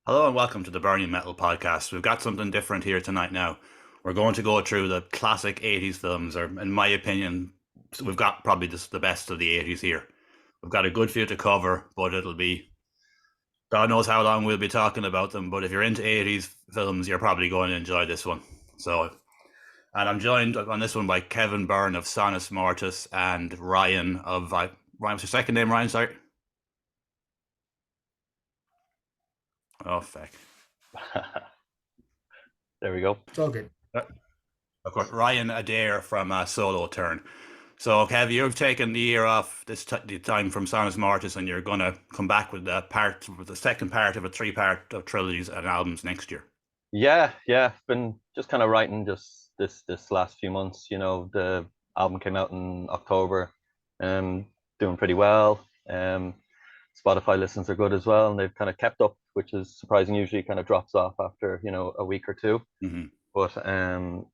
Hello and welcome to the Burning Metal podcast. We've got something different here tonight now. We're going to go through the classic 80s films, or in my opinion, we've got probably the best of the 80s here. We've got a good few to cover, but it'll be, God knows how long we'll be talking about them. But if you're into 80s films, you're probably going to enjoy this one. And I'm joined on this one by Kevin Byrne of Sonus Mortis and Ryan of, Ryan, what's your second name, Ryan? Sorry. Oh, feck. There we go. It's all good. Of course, Ryan Adair from Solo Turn. So, Kev, you've taken the year off the time from Sonus Mortis, and you're going to come back with the second part of a three-part of trilogies and albums next year. Yeah. Been just kind of writing just this last few months. The album came out in October, doing pretty well. Spotify listens are good as well, and they've kind of kept up, which is surprising. Usually, kind of drops off after a week or two. Mm-hmm. But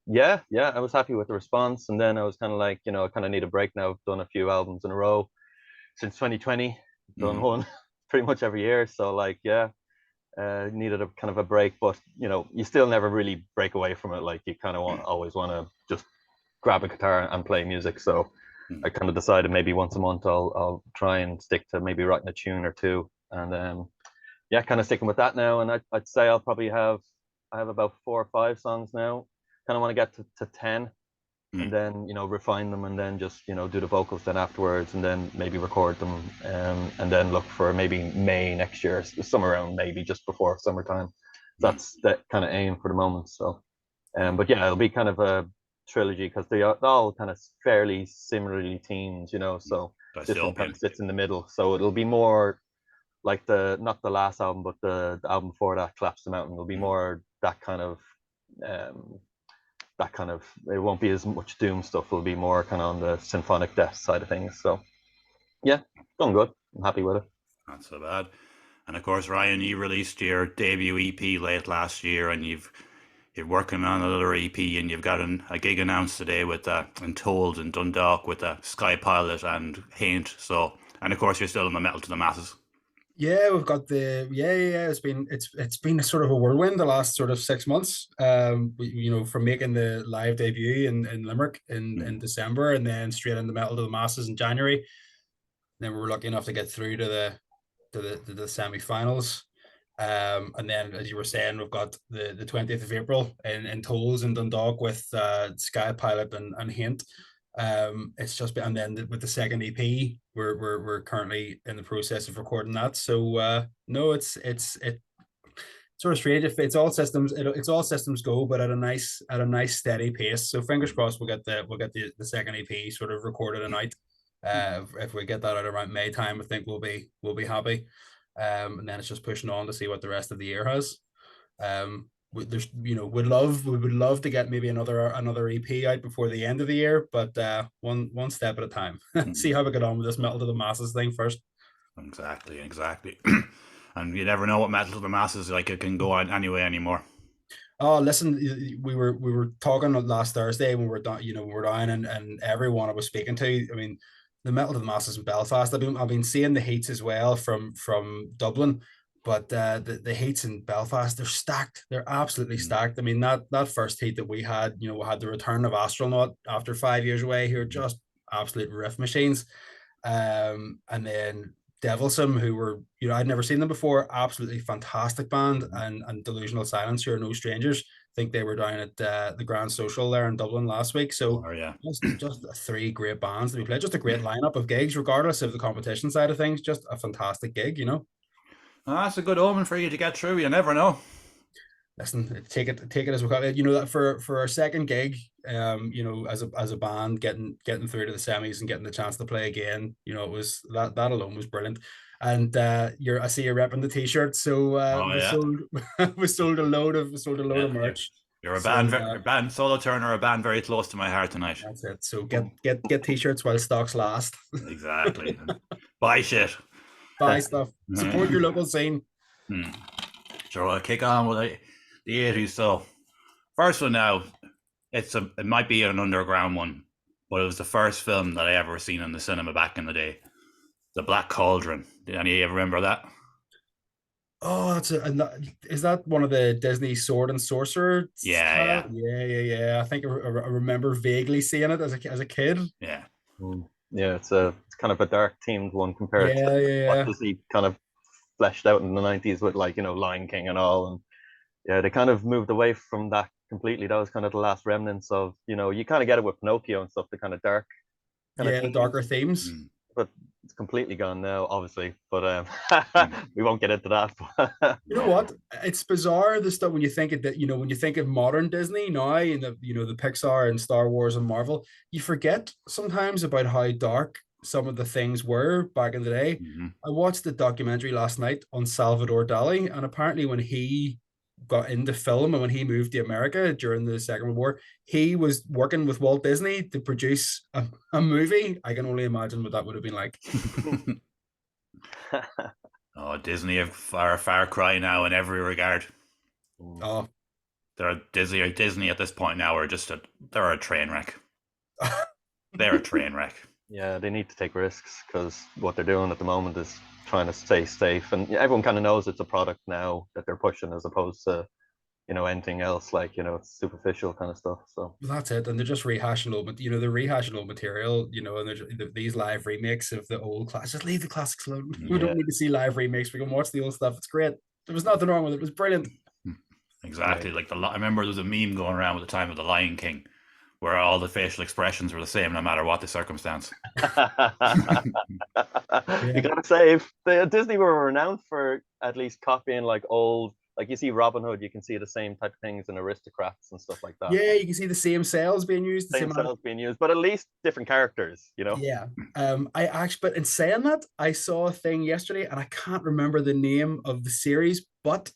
yeah, I was happy with the response, and then I was kind of like, I kind of need a break now. I've done a few albums in a row since 2020, done one pretty much every year. So like, yeah, needed a kind of a break, but you still never really break away from it. Like you kind of always want to just grab a guitar and play music. So I kind of decided maybe once a month I'll try and stick to maybe writing a tune or two, and yeah, kind of sticking with that now. And I'd say I have about 4 or 5 songs now. Kind of want to get to 10, and then refine them, and then just do the vocals then afterwards, and then maybe record them, and then look for maybe May next year, somewhere around maybe just before summertime. That's the kind of aim for the moment. So, but yeah, it'll be kind of a trilogy because they're all kind of fairly similarly themed, So this one kind of sits in the middle. So it'll be more like not the last album, but the album before that, Collapse the Mountain, will be more that kind of it won't be as much doom stuff. It'll be more kind of on the symphonic death side of things. So yeah, going good. I'm happy with it. Not so bad. And of course, Ryan, you released your debut EP late last year, and you're working on another EP, and you've got a gig announced today with Untold in Dundalk with Sky Pilot and Haint. So, and of course, you're still in the Metal to the Masses. Yeah, we've got it's been a sort of a whirlwind the last sort of 6 months. From making the live debut in Limerick in December, and then straight into Metal to the Masses in January. Then we were lucky enough to get through to the semi-finals. And then, as you were saying, we've got the 20th of April in Tolls in Dundalk with Sky Pilot and Hint. It's just been, and then with the second EP, we're currently in the process of recording that. So no, it's sort of strange. If it's all systems go, but at a nice steady pace. So fingers crossed we'll get the second EP sort of recorded tonight. If we get that out around May time, I think we'll be happy. And then it's just pushing on to see what the rest of the year has. We would love to get maybe another EP out before the end of the year, but one step at a time. See how we get on with this Metal to the Masses thing first. Exactly. And you never know what Metal to the Masses like. It can go on anyway anymore. Oh, listen, we were talking last Thursday when we were down, and everyone I was speaking to, I mean, the Metal to the Masses in Belfast. I've been seeing the heats as well from Dublin, but the heats in Belfast, they're stacked. They're absolutely stacked. I mean, that first heat that we had the return of Astronaut after 5 years away, who are just absolute riff machines, and then Devilsome, who were I'd never seen them before, absolutely fantastic band, and Delusional Silence, who are no strangers. I think they were down at the Grand Social there in Dublin last week. So just 3 great bands that we played, just a great lineup of gigs, regardless of the competition side of things. Just a fantastic gig. That's a good omen for you to get through. You never know. Listen, take it as we call it. That for our second gig, as a band getting through to the semis and getting the chance to play again, it was that alone was brilliant. And I see you're repping the t-shirt, so we sold a load of merch. You're a band, Solo Turner, a band very close to my heart tonight. That's it. So get t-shirts while stocks last. Exactly. Buy shit. Buy stuff. Support your local scene. Sure, I'll kick on with the 80s. So first one now, it might be an underground one, but it was the first film that I ever seen in the cinema back in the day. The Black Cauldron. Did any of you ever remember that? Oh, is that one of the Disney Sword and Sorcerer? Yeah. Yeah. I think I remember vaguely seeing it as a kid. Yeah. Yeah, it's kind of a dark themed one compared to what Yeah. Disney kind of fleshed out in the 90s with, like, Lion King and all. And yeah, they kind of moved away from that completely. That was kind of the last remnants of, you kind of get it with Pinocchio and stuff, the kind of dark kind of Yeah, the themes, darker themes. but it's completely gone now, obviously. But Mm. we won't get into that. You know what? It's bizarre the stuff when you think of that, when you think of modern Disney now and the Pixar and Star Wars and Marvel, you forget sometimes about how dark some of the things were back in the day. I watched the documentary last night on Salvador Dali, and apparently when he got into film and when he moved to America during the Second World War, he was working with Walt Disney to produce a movie. I can only imagine what that would have been like. Oh, Disney are a far cry now in every regard. Oh, They're Disney at this point now are they're a train wreck. They're a train wreck. Yeah, they need to take risks because what they're doing at the moment is trying to stay safe, and everyone kind of knows it's a product now that they're pushing as opposed to anything else, like it's superficial kind of stuff. So that's it, and they're just rehashing old, they're rehashing old material, and these live remakes of the old class. Just leave the classics alone. We don't need to see live remakes. We can watch the old stuff. It's great. There was nothing wrong with it. It was brilliant. Exactly. Like I remember there was a meme going around at the time of the Lion King, where all the facial expressions were the same no matter what the circumstance. You gotta save. Disney were renowned for at least copying like old. Like you see Robin Hood, you can see the same type of things in Aristocrats and stuff like that. Yeah, you can see the same cells being used, same cells being used, but at least different characters, Yeah. But in saying that, I saw a thing yesterday, and I can't remember the name of the series, but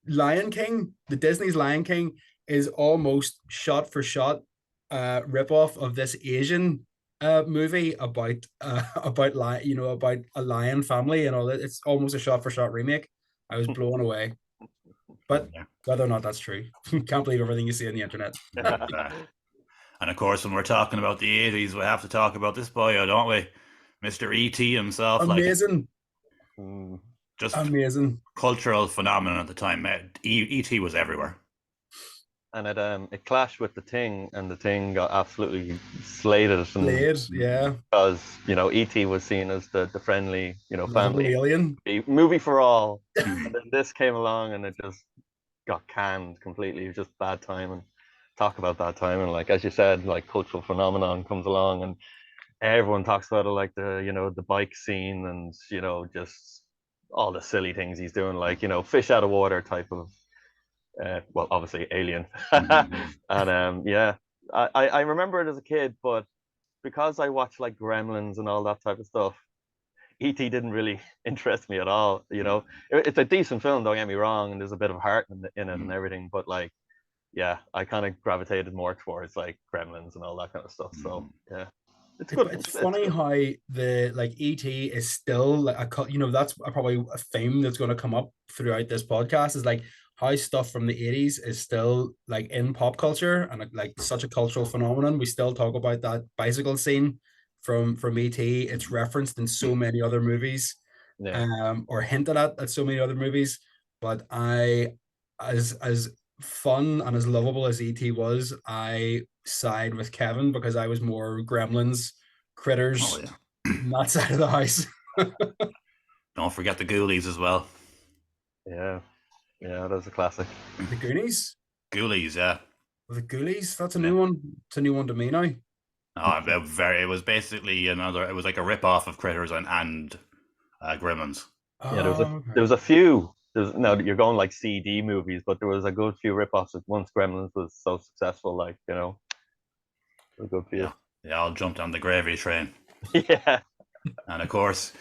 Lion King, the Disney's Lion King, is almost shot for shot ripoff of this Asian movie about about a lion family and all that. It's almost a shot for shot remake. I was blown away. But whether or not that's true, can't believe everything you see on the internet. And of course, when we're talking about the 80s, we have to talk about this boyo, don't we? Mr. E.T. himself. Amazing. Just amazing. Cultural phenomenon at the time. E.T. was everywhere. And it clashed with The Thing, and The Thing got absolutely slated. Yeah. Because, E.T. was seen as the friendly, family alien movie for all. And then this came along and it just got canned completely. It was just bad timing. Talk about that time, and like as you said, like cultural phenomenon comes along and everyone talks about it, like the bike scene and just all the silly things he's doing, like fish out of water type of well, obviously alien. And yeah, I remember it as a kid, but because I watched like Gremlins and all that type of stuff, E.T. didn't really interest me at all. It's a decent film, don't get me wrong, and there's a bit of heart in it and everything, but like, yeah, I kind of gravitated more towards like Gremlins and all that kind of stuff. So yeah, it's good. It's funny how the like E.T. is still like that's probably a theme that's going to come up throughout this podcast, is like how stuff from the 80s is still like in pop culture and like such a cultural phenomenon. We still talk about that bicycle scene from E.T. It's referenced in so many other movies, or hinted at so many other movies. But as fun and as lovable as E.T. was, I side with Kevin because I was more Gremlins, Critters, that side of the house. Don't forget the Ghoulies as well. Yeah, that's a classic. The Goonies? Ghoulies, yeah. The Ghoulies? That's a new one. It's a new one to me now. Oh, it was basically it was like a rip-off of Critters and Gremlins. Yeah, there was a few. Now you're going like CD movies, but there was a good few rip-offs once Gremlins was so successful, like, a good few. They all jumped on the gravy train. Yeah. And of course,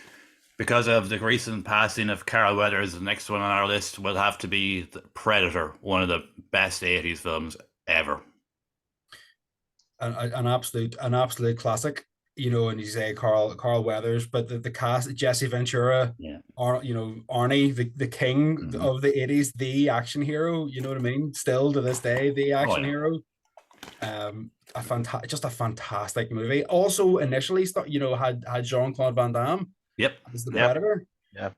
because of the recent passing of Carl Weathers, the next one on our list will have to be The Predator, one of the best 80s films ever. An absolute classic. And you say Carl Weathers, but the cast, Jesse Ventura, Arnie, the king of the 80s, the action hero, you know what I mean? Still to this day, the action hero. Just a fantastic movie. Also, initially, had Jean-Claude Van Damme. Yep. As the Predator. Yep.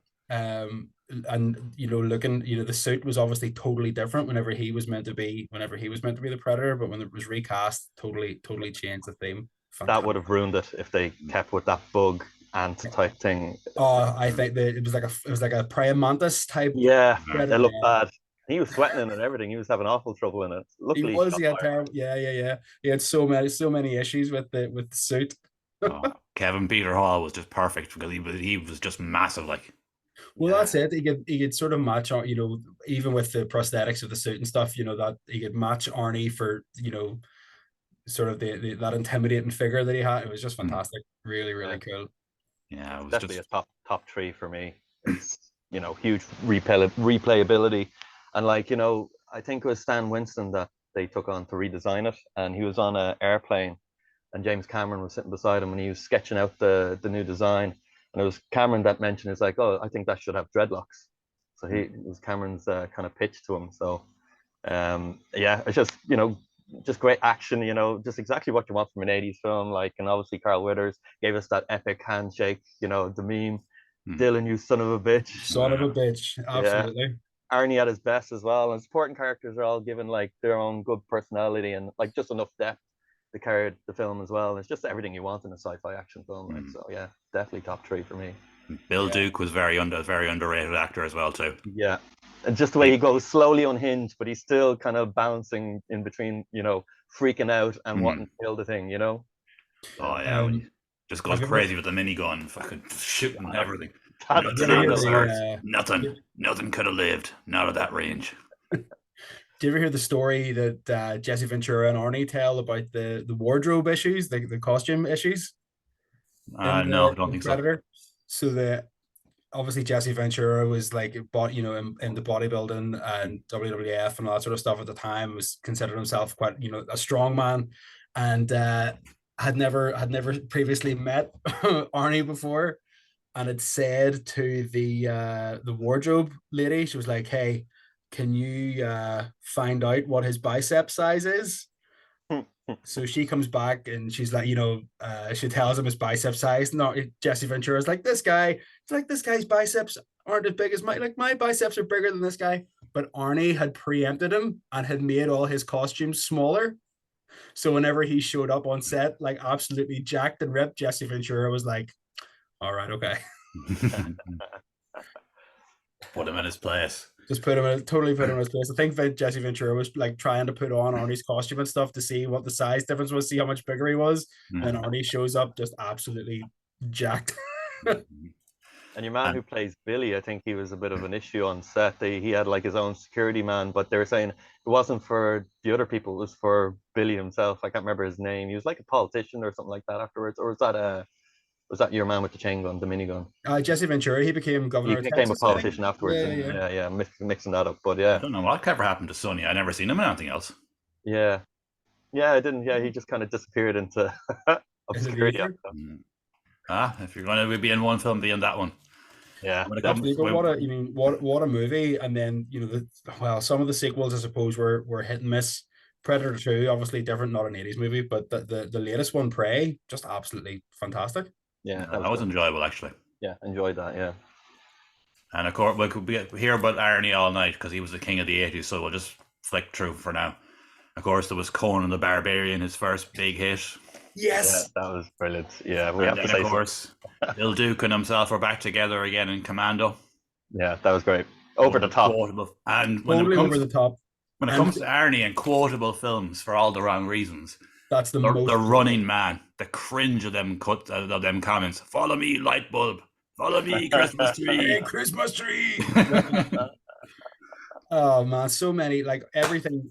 and looking, the suit was obviously totally different whenever he was meant to be the Predator, but when it was recast, totally changed the theme. That would have ruined it if they kept with that bug ant type thing. Oh, I think that it was like a praying mantis type. Yeah, Predator. it looked bad. He was sweating in it and everything. He was having awful trouble in it. Luckily, He had terrible. Yeah. He had so many issues with the suit. Kevin Peter Hall was just perfect because he was just massive. Like, well, that's it. He could sort of match on, even with the prosthetics of the suit and stuff. That he could match Arnie for sort of that intimidating figure that he had. It was just fantastic. Really cool. Yeah, it was definitely a top three for me. It's huge replayability, and I think it was Stan Winston that they took on to redesign it, and he was on an airplane, and James Cameron was sitting beside him, and he was sketching out the new design, and it was Cameron that mentioned, it's like, oh, I think that should have dreadlocks. So it was Cameron's kind of pitch to him. So it's just great action, just exactly what you want from an 80s film. And obviously Carl Weathers gave us that epic handshake, the meme, Dylan, you son of a bitch. Son of a bitch, absolutely. Yeah. Arnie at his best as well, and supporting characters are all given their own good personality and just enough depth to carry the film as well. And it's just everything you want in a sci-fi action film. So yeah, definitely top three for me. Bill Duke was very underrated actor as well too. Yeah, and just the way he goes slowly unhinged, but he's still kind of bouncing in between, freaking out and wanting to kill the thing. Oh yeah, just goes crazy with the minigun, fucking shooting everything. Nothing could have lived, not at that range. Do you ever hear the story that Jesse Ventura and Arnie tell about the wardrobe issues, the costume issues? No, I don't think Predator? So obviously Jesse Ventura was in the bodybuilding and WWF and all that sort of stuff at the time, was considered himself quite, a strong man, and had never previously met Arnie before, and had said to the wardrobe lady, she was like, hey, can you find out what his bicep size is? So she comes back and she's like, she tells him his bicep size. No, Jesse Ventura is like, this guy's biceps aren't as big as my biceps are bigger than this guy. But Arnie had preempted him and had made all his costumes smaller. So whenever he showed up on set, absolutely jacked and ripped, Jesse Ventura was like, all right, okay. Put him in his place. Just totally put him in his place. I think Jesse Ventura was trying to put on Arnie's costume and stuff to see what the size difference was, see how much bigger he was. And then Arnie shows up just absolutely jacked. And your man who plays Billy, I think he was a bit of an issue on set. He had his own security man, but they were saying it wasn't for the other people, it was for Billy himself. I can't remember his name. He was like a politician or something like that afterwards. Or was that your man with the chain gun, the minigun? Jesse Ventura, he became governor. He became a politician afterwards. Yeah, mixing that up. But yeah, I don't know what ever happened to Sonny. I never seen him in anything else. Yeah, I didn't. Yeah, he just kind of disappeared into obscurity. If you're going to be in one film, be in that one. Yeah, what a movie! And then some of the sequels, I suppose, were hit and miss. Predator 2, obviously different, not an 80s movie, but the latest one, Prey, just absolutely fantastic. Yeah, that was enjoyable, actually. Yeah, enjoyed that, yeah. And of course, we could hear about Arnie all night because he was the king of the 80s, so we'll just flick through for now. Of course, there was Conan the Barbarian, his first big hit. Yes! Yeah, that was brilliant. Yeah, we have to say, of course, Bill Duke and himself are back together again in Commando. Yeah, that was great. Over the top. And over the top. When it comes to Arnie and quotable films for all the wrong reasons, that's the Running Man, the cringe of them comments. Follow me, light bulb. Follow me, Christmas tree. Hey, Christmas tree. Oh man, so many, everything.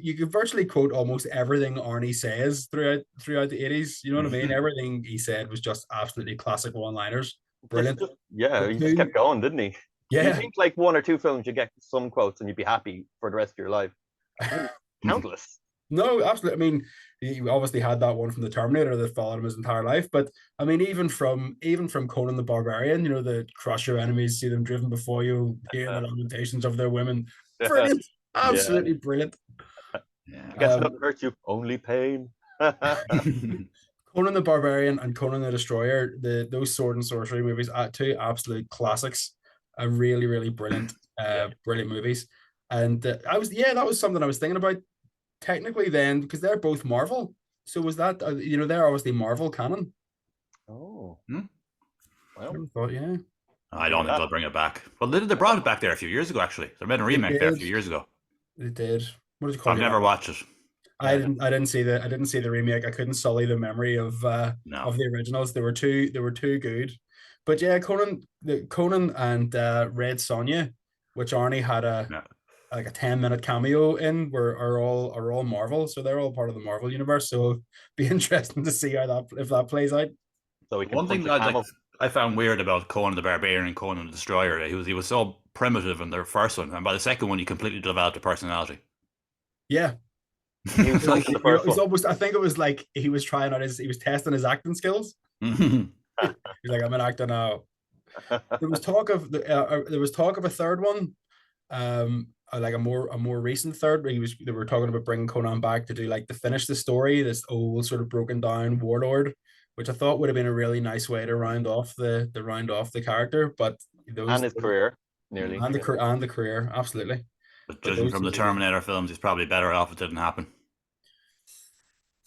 You could virtually quote almost everything Arnie says throughout the 80s. You know what I mean? Everything he said was just absolutely classic one-liners. Brilliant. Yeah, he just kept going, didn't he? Yeah. You think one or two films you get some quotes and you'd be happy for the rest of your life. Countless. No, absolutely. I mean, he obviously had that one from the Terminator that followed him his entire life. But I mean, even from Conan the Barbarian, the crush your enemies, see them driven before you, hear the lamentations of their women. Brilliant. Absolutely brilliant. Yeah. I guess nothing hurts you, only pain. Conan the Barbarian and Conan the Destroyer, those sword and sorcery movies, two absolute classics. a really, really brilliant, brilliant movies. And that was something I was thinking about technically then, because they're both Marvel. So was that, they're obviously Marvel canon. Oh, well, I never thought, yeah. I don't think they'll bring it back. Well, they brought it back there a few years ago. Actually, they made a remake there a few years ago. They did. What did you call it? I've never watched it. I didn't see the remake. I couldn't sully the memory of the originals. They were too good. But yeah, Conan and Red Sonja, which Arnie had like a 10-minute cameo in, are all Marvel, so they're all part of the Marvel universe. So it'll be interesting to see if that plays out. So we can One thing I found weird about Conan the Barbarian and Conan the Destroyer, he was so primitive in their first one, and by the second one, he completely developed a personality. Yeah. He was like, it was almost, I think it was like he was testing his acting skills. He's like, I'm an actor now. There was talk of a third one, like a more recent third, where they were talking about bringing Conan back to do like to finish the story, this old sort of broken down warlord, which I thought would have been a really nice way to round off the character, but and his career nearly, and the career, absolutely. But judging from the Terminator films, he's probably better off it didn't happen.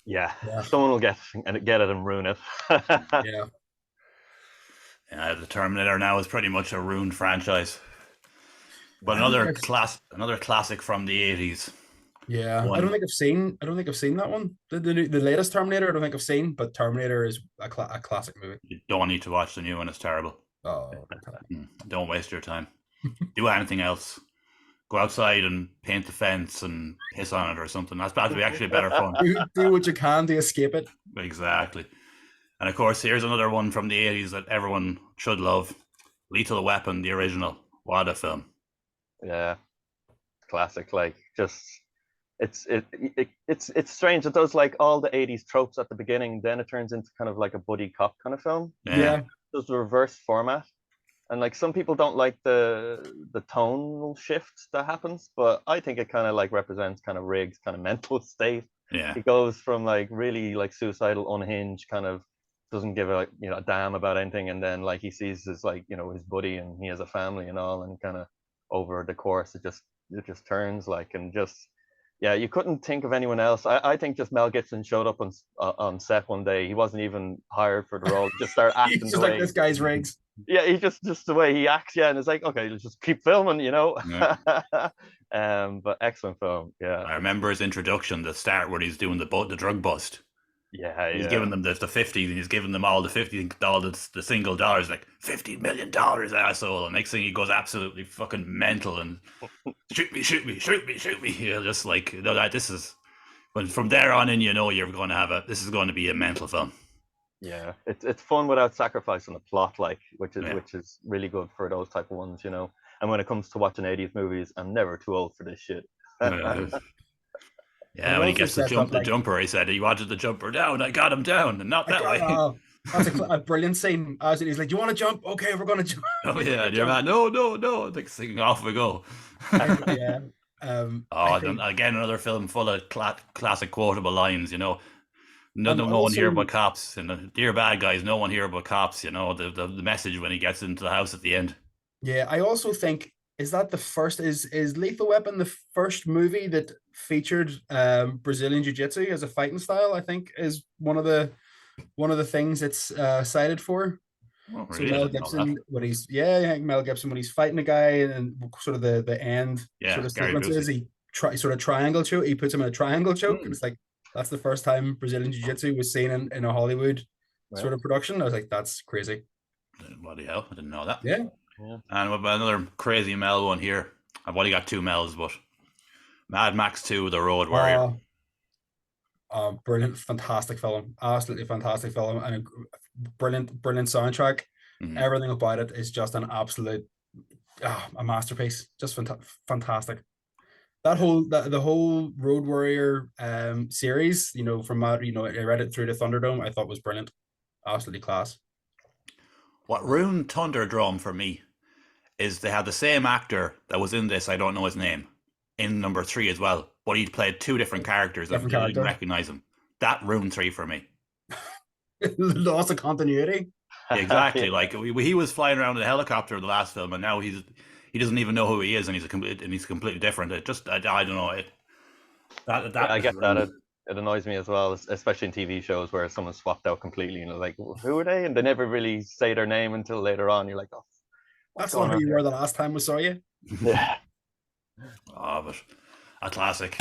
Yeah. Someone will get it and ruin it. Yeah. The Terminator now is pretty much a ruined franchise. But another classic from the 80s. Yeah, I don't think I've seen that one. The latest Terminator, I don't think I've seen, but Terminator is a classic movie. You don't need to watch the new one; it's terrible. Oh, okay. Don't waste your time. Do anything else. Go outside and paint the fence and piss on it or something. That's probably actually better fun. Do what you can to escape it. Exactly. And of course, here's another one from the 80s that everyone should love: Lethal Weapon, the original. What a film! Yeah, classic. Like, just it's strange. It does like all the 80s tropes at the beginning, then it turns into kind of like a buddy cop kind of film. Yeah. There's the reverse format, and like some people don't like the tonal shift that happens, but I think it kind of like represents kind of Riggs' kind of mental state. Yeah, he goes from like really like suicidal, unhinged, kind of doesn't give a damn about anything, and then like he sees his his buddy and he has a family and all, and kind of over the course it just turns like, and just you couldn't think of anyone else. I think just Mel Gibson showed up on set one day. He wasn't even hired for the role. Just started acting. He's just like, this guy's Riggs. Yeah, he just the way he acts. Yeah, and it's like, okay, let's just keep filming. Yeah. But excellent film. Yeah, I remember his introduction, the start where he's doing the drug bust. Yeah, he's giving them the 50, and he's giving them all the 50 dollars, the single dollars, like $50 million, asshole. And next thing he goes absolutely fucking mental and shoot me. You're just like, this is when from there on in, you're going to this is going to be a mental film. Yeah, it's fun without sacrificing the plot, like which is really good for those type of ones, And when it comes to watching 80s movies, I'm never too old for this shit. Yeah, when he gets the jumper, he said he wanted the jumper down. I got him down, and not that way. That's a brilliant scene. He's like, "Do you want to jump? Okay, we're going to jump." Oh yeah, and you're like, no. Like singing off we go. Yeah. Again, another film full of classic quotable lines. No one here but cops, and dear bad guys, no one here but cops. The message when he gets into the house at the end. Yeah, I also think is Lethal Weapon the first movie that featured Brazilian Jiu-Jitsu as a fighting style? I think is one of the things it's cited for. Oh, really? So Mel Gibson, Mel Gibson when he's fighting a guy and sort of the end sort of sequences, he triangle choke. He puts him in a triangle choke, and it's like that's the first time Brazilian Jiu-Jitsu was seen in a Hollywood sort of production. I was like, that's crazy. Bloody hell, I didn't know that. Yeah. And we've got another crazy Mel one here. I've only got 2 Mels, but Mad Max 2, The Road Warrior. Brilliant, fantastic film. Absolutely fantastic film, and a brilliant soundtrack. Mm-hmm. Everything about it is just an absolute a masterpiece. Just fantastic. That the whole Road Warrior series, from I read it through the Thunderdome, I thought was brilliant. Absolutely class. What ruined Thunderdome for me is they had the same actor that was in this, I don't know his name, in number 3 as well, but he played 2 different characters and I didn't recognize him. That ruined 3 for me. Loss of continuity. Exactly. Yeah. Like he was flying around in a helicopter in the last film, and now he doesn't even know who he is, and he's completely different. It just I don't know it. Yeah, I That get that. It annoys me as well, especially in TV shows where someone's swapped out completely, and you're like, who are they? And they never really say their name until later on. You're like, oh, what's That's not going who on you here? were the last time we saw you. Yeah. oh, but a classic.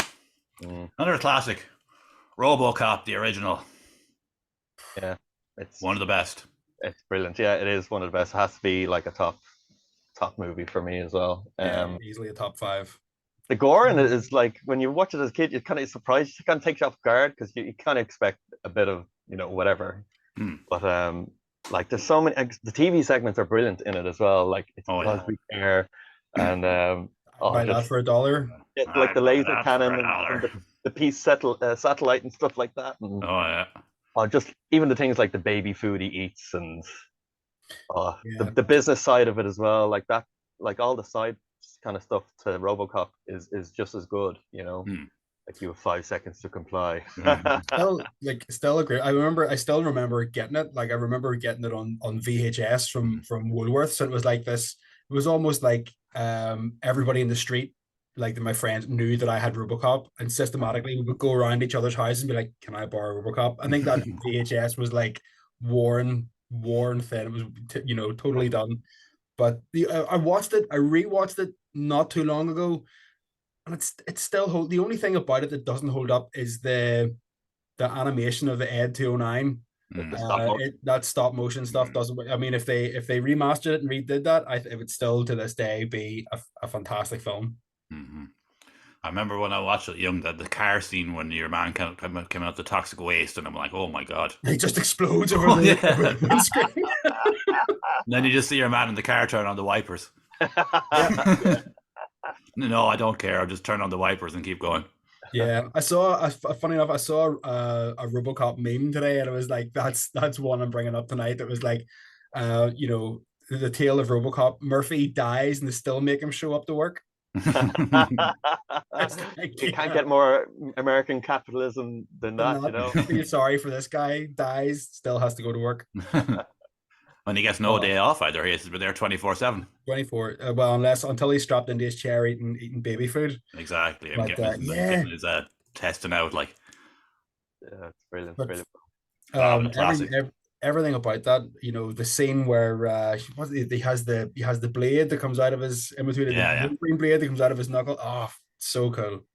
Mm, Another classic. RoboCop, the original, yeah. It's one of the best. it's brilliant. Yeah, it is one of the best. It has to be like a top movie for me as well. Yeah, easily a top 5. The gore in it is like when you watch it as a kid, you're kind of surprised. It kind of takes you off guard because you kind of expect a bit of whatever. Hmm. But like there's so many. The TV segments are brilliant in it as well. Like it's Oh because yeah. we care, and Buy that just for $1. like the I'd buy laser that for cannon a and dollar. the peace satellite and stuff like that, and Oh yeah. just even the things like the baby food he eats and Yeah. the business side of it as well. Like that, like all the side kind of stuff to RoboCop is just as good. Hmm. Like you have 5 seconds to comply. Still agree. I still remember getting it. Like I remember getting it on VHS from Woolworths. And it was like this. It was almost like everybody in the street, like my friends, knew that I had RoboCop, and systematically we would go around each other's houses and be like, "Can I borrow RoboCop?" I think that VHS was like worn thin. It was totally done. But I watched it. I rewatched it not too long ago, and it's still the only thing about it that doesn't hold up is the animation of the Ed 209. The stop motion. That stop motion stuff doesn't. I mean, if they remastered it and redid that, it would still to this day be a fantastic film. Mm-hmm. I remember when I watched it young, the car scene when your man came out the toxic waste, and I'm like, oh my god, He just explodes over Oh, the yeah. over the windscreen. And then you just see your man in the car turn on the wipers. No, I don't care. I'll just turn on the wipers and keep going. Yeah, I saw. Funny enough, I saw a RoboCop meme today, and it was like that's one I'm bringing up tonight. That was like, the tale of RoboCop. Murphy dies, and they still make him show up to work. You can't get more American capitalism than that, Feel sorry for this guy. Dies, still has to go to work. And he gets no day off either. He has to be there 24/7. 24. Well, until he's strapped into his chair eating baby food. Exactly. But, getting his testing out like. Yeah, it's brilliant. But, brilliant. Everything about that, the scene where he has the blade that comes out of his in between the green blade that comes out of his knuckle. Oh, so cool.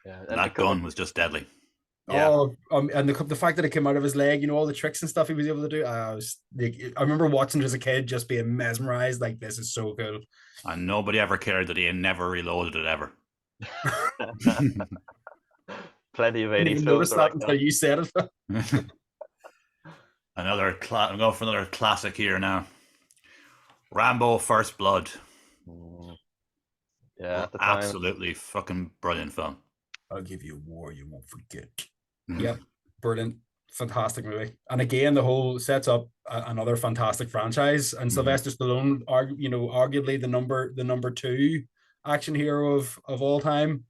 Yeah, and that gun was just deadly. Yeah. And the fact that it came out of his leg, all the tricks and stuff he was able to do. I remember watching it as a kid, just being mesmerized. Like, this is so cool. And nobody ever cared that he never reloaded it ever. Plenty of 80s. I didn't even notice that until you said it. I'm going for another classic here now. Rambo: First Blood. Yeah, at the time. Absolutely fucking brilliant film. I'll give you a war you won't forget. Yep, brilliant, fantastic movie. And again, the whole sets up another fantastic franchise. And Sylvester Stallone, arguably the number 2 action hero of all time.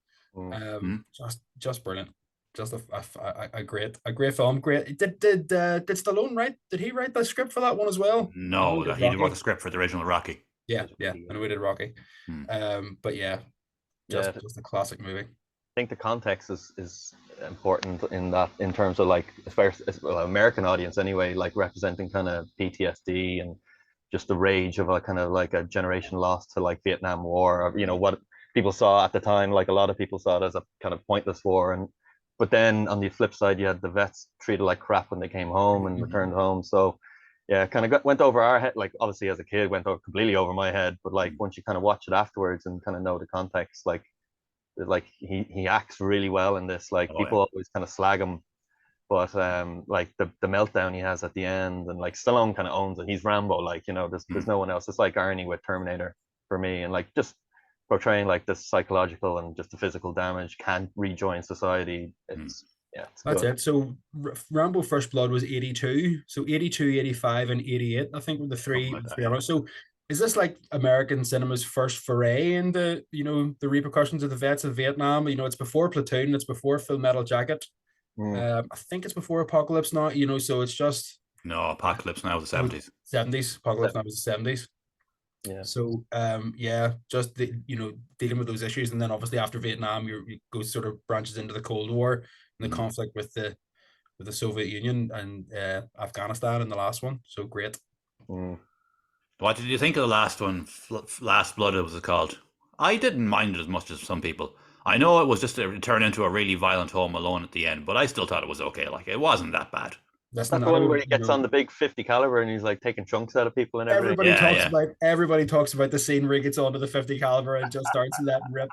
Just brilliant. Just a great film. Great. Did Stallone write? Did he write the script for that one as well? No, he didn't write the script for the original Rocky. Yeah, and we did Rocky. But yeah, just a classic movie. I think the context is important in terms of like, American audience anyway, like representing kind of PTSD and just the rage of a kind of like a generation lost to like Vietnam War, or what people saw at the time. Like a lot of people saw it as a kind of pointless war, but then on the flip side, you had the vets treated like crap when they came home and returned home. So yeah, kind of went over our head. Like obviously as a kid, went completely over my head. But like once you kind of watch it afterwards and kind of know the context, like he acts really well in this. Like people always kind of slag him, but like the meltdown he has at the end, and like Stallone kind of owns it. He's Rambo. Like there's no one else. It's like Arnie with Terminator for me, and like just portraying like the psychological and just the physical damage, can't rejoin society. It's that's good. It. So Rambo: First Blood was 82. So 82, 85, and 88, I think, were the three. So is this like American cinema's first foray into, the repercussions of the vets of Vietnam? It's before Platoon, it's before Full Metal Jacket. I think it's before Apocalypse Now, so it's just No, Apocalypse Now was the 70s. 70s. Apocalypse Now was the 70s. Yeah. So yeah, just dealing with those issues, and then obviously after Vietnam, you go sort of branches into the Cold War and the conflict with the Soviet Union and Afghanistan in the last one. So great. What did you think of the last one? Last Blood, it was called. I didn't mind it as much as some people. I know it was just to turn into a really violent Home Alone at the end, but I still thought it was okay. Like, it wasn't that bad. That's the one where he gets on the big 50 caliber and he's like taking chunks out of people and everything. Everybody talks about the scene where he gets onto the 50 caliber and just starts letting rip.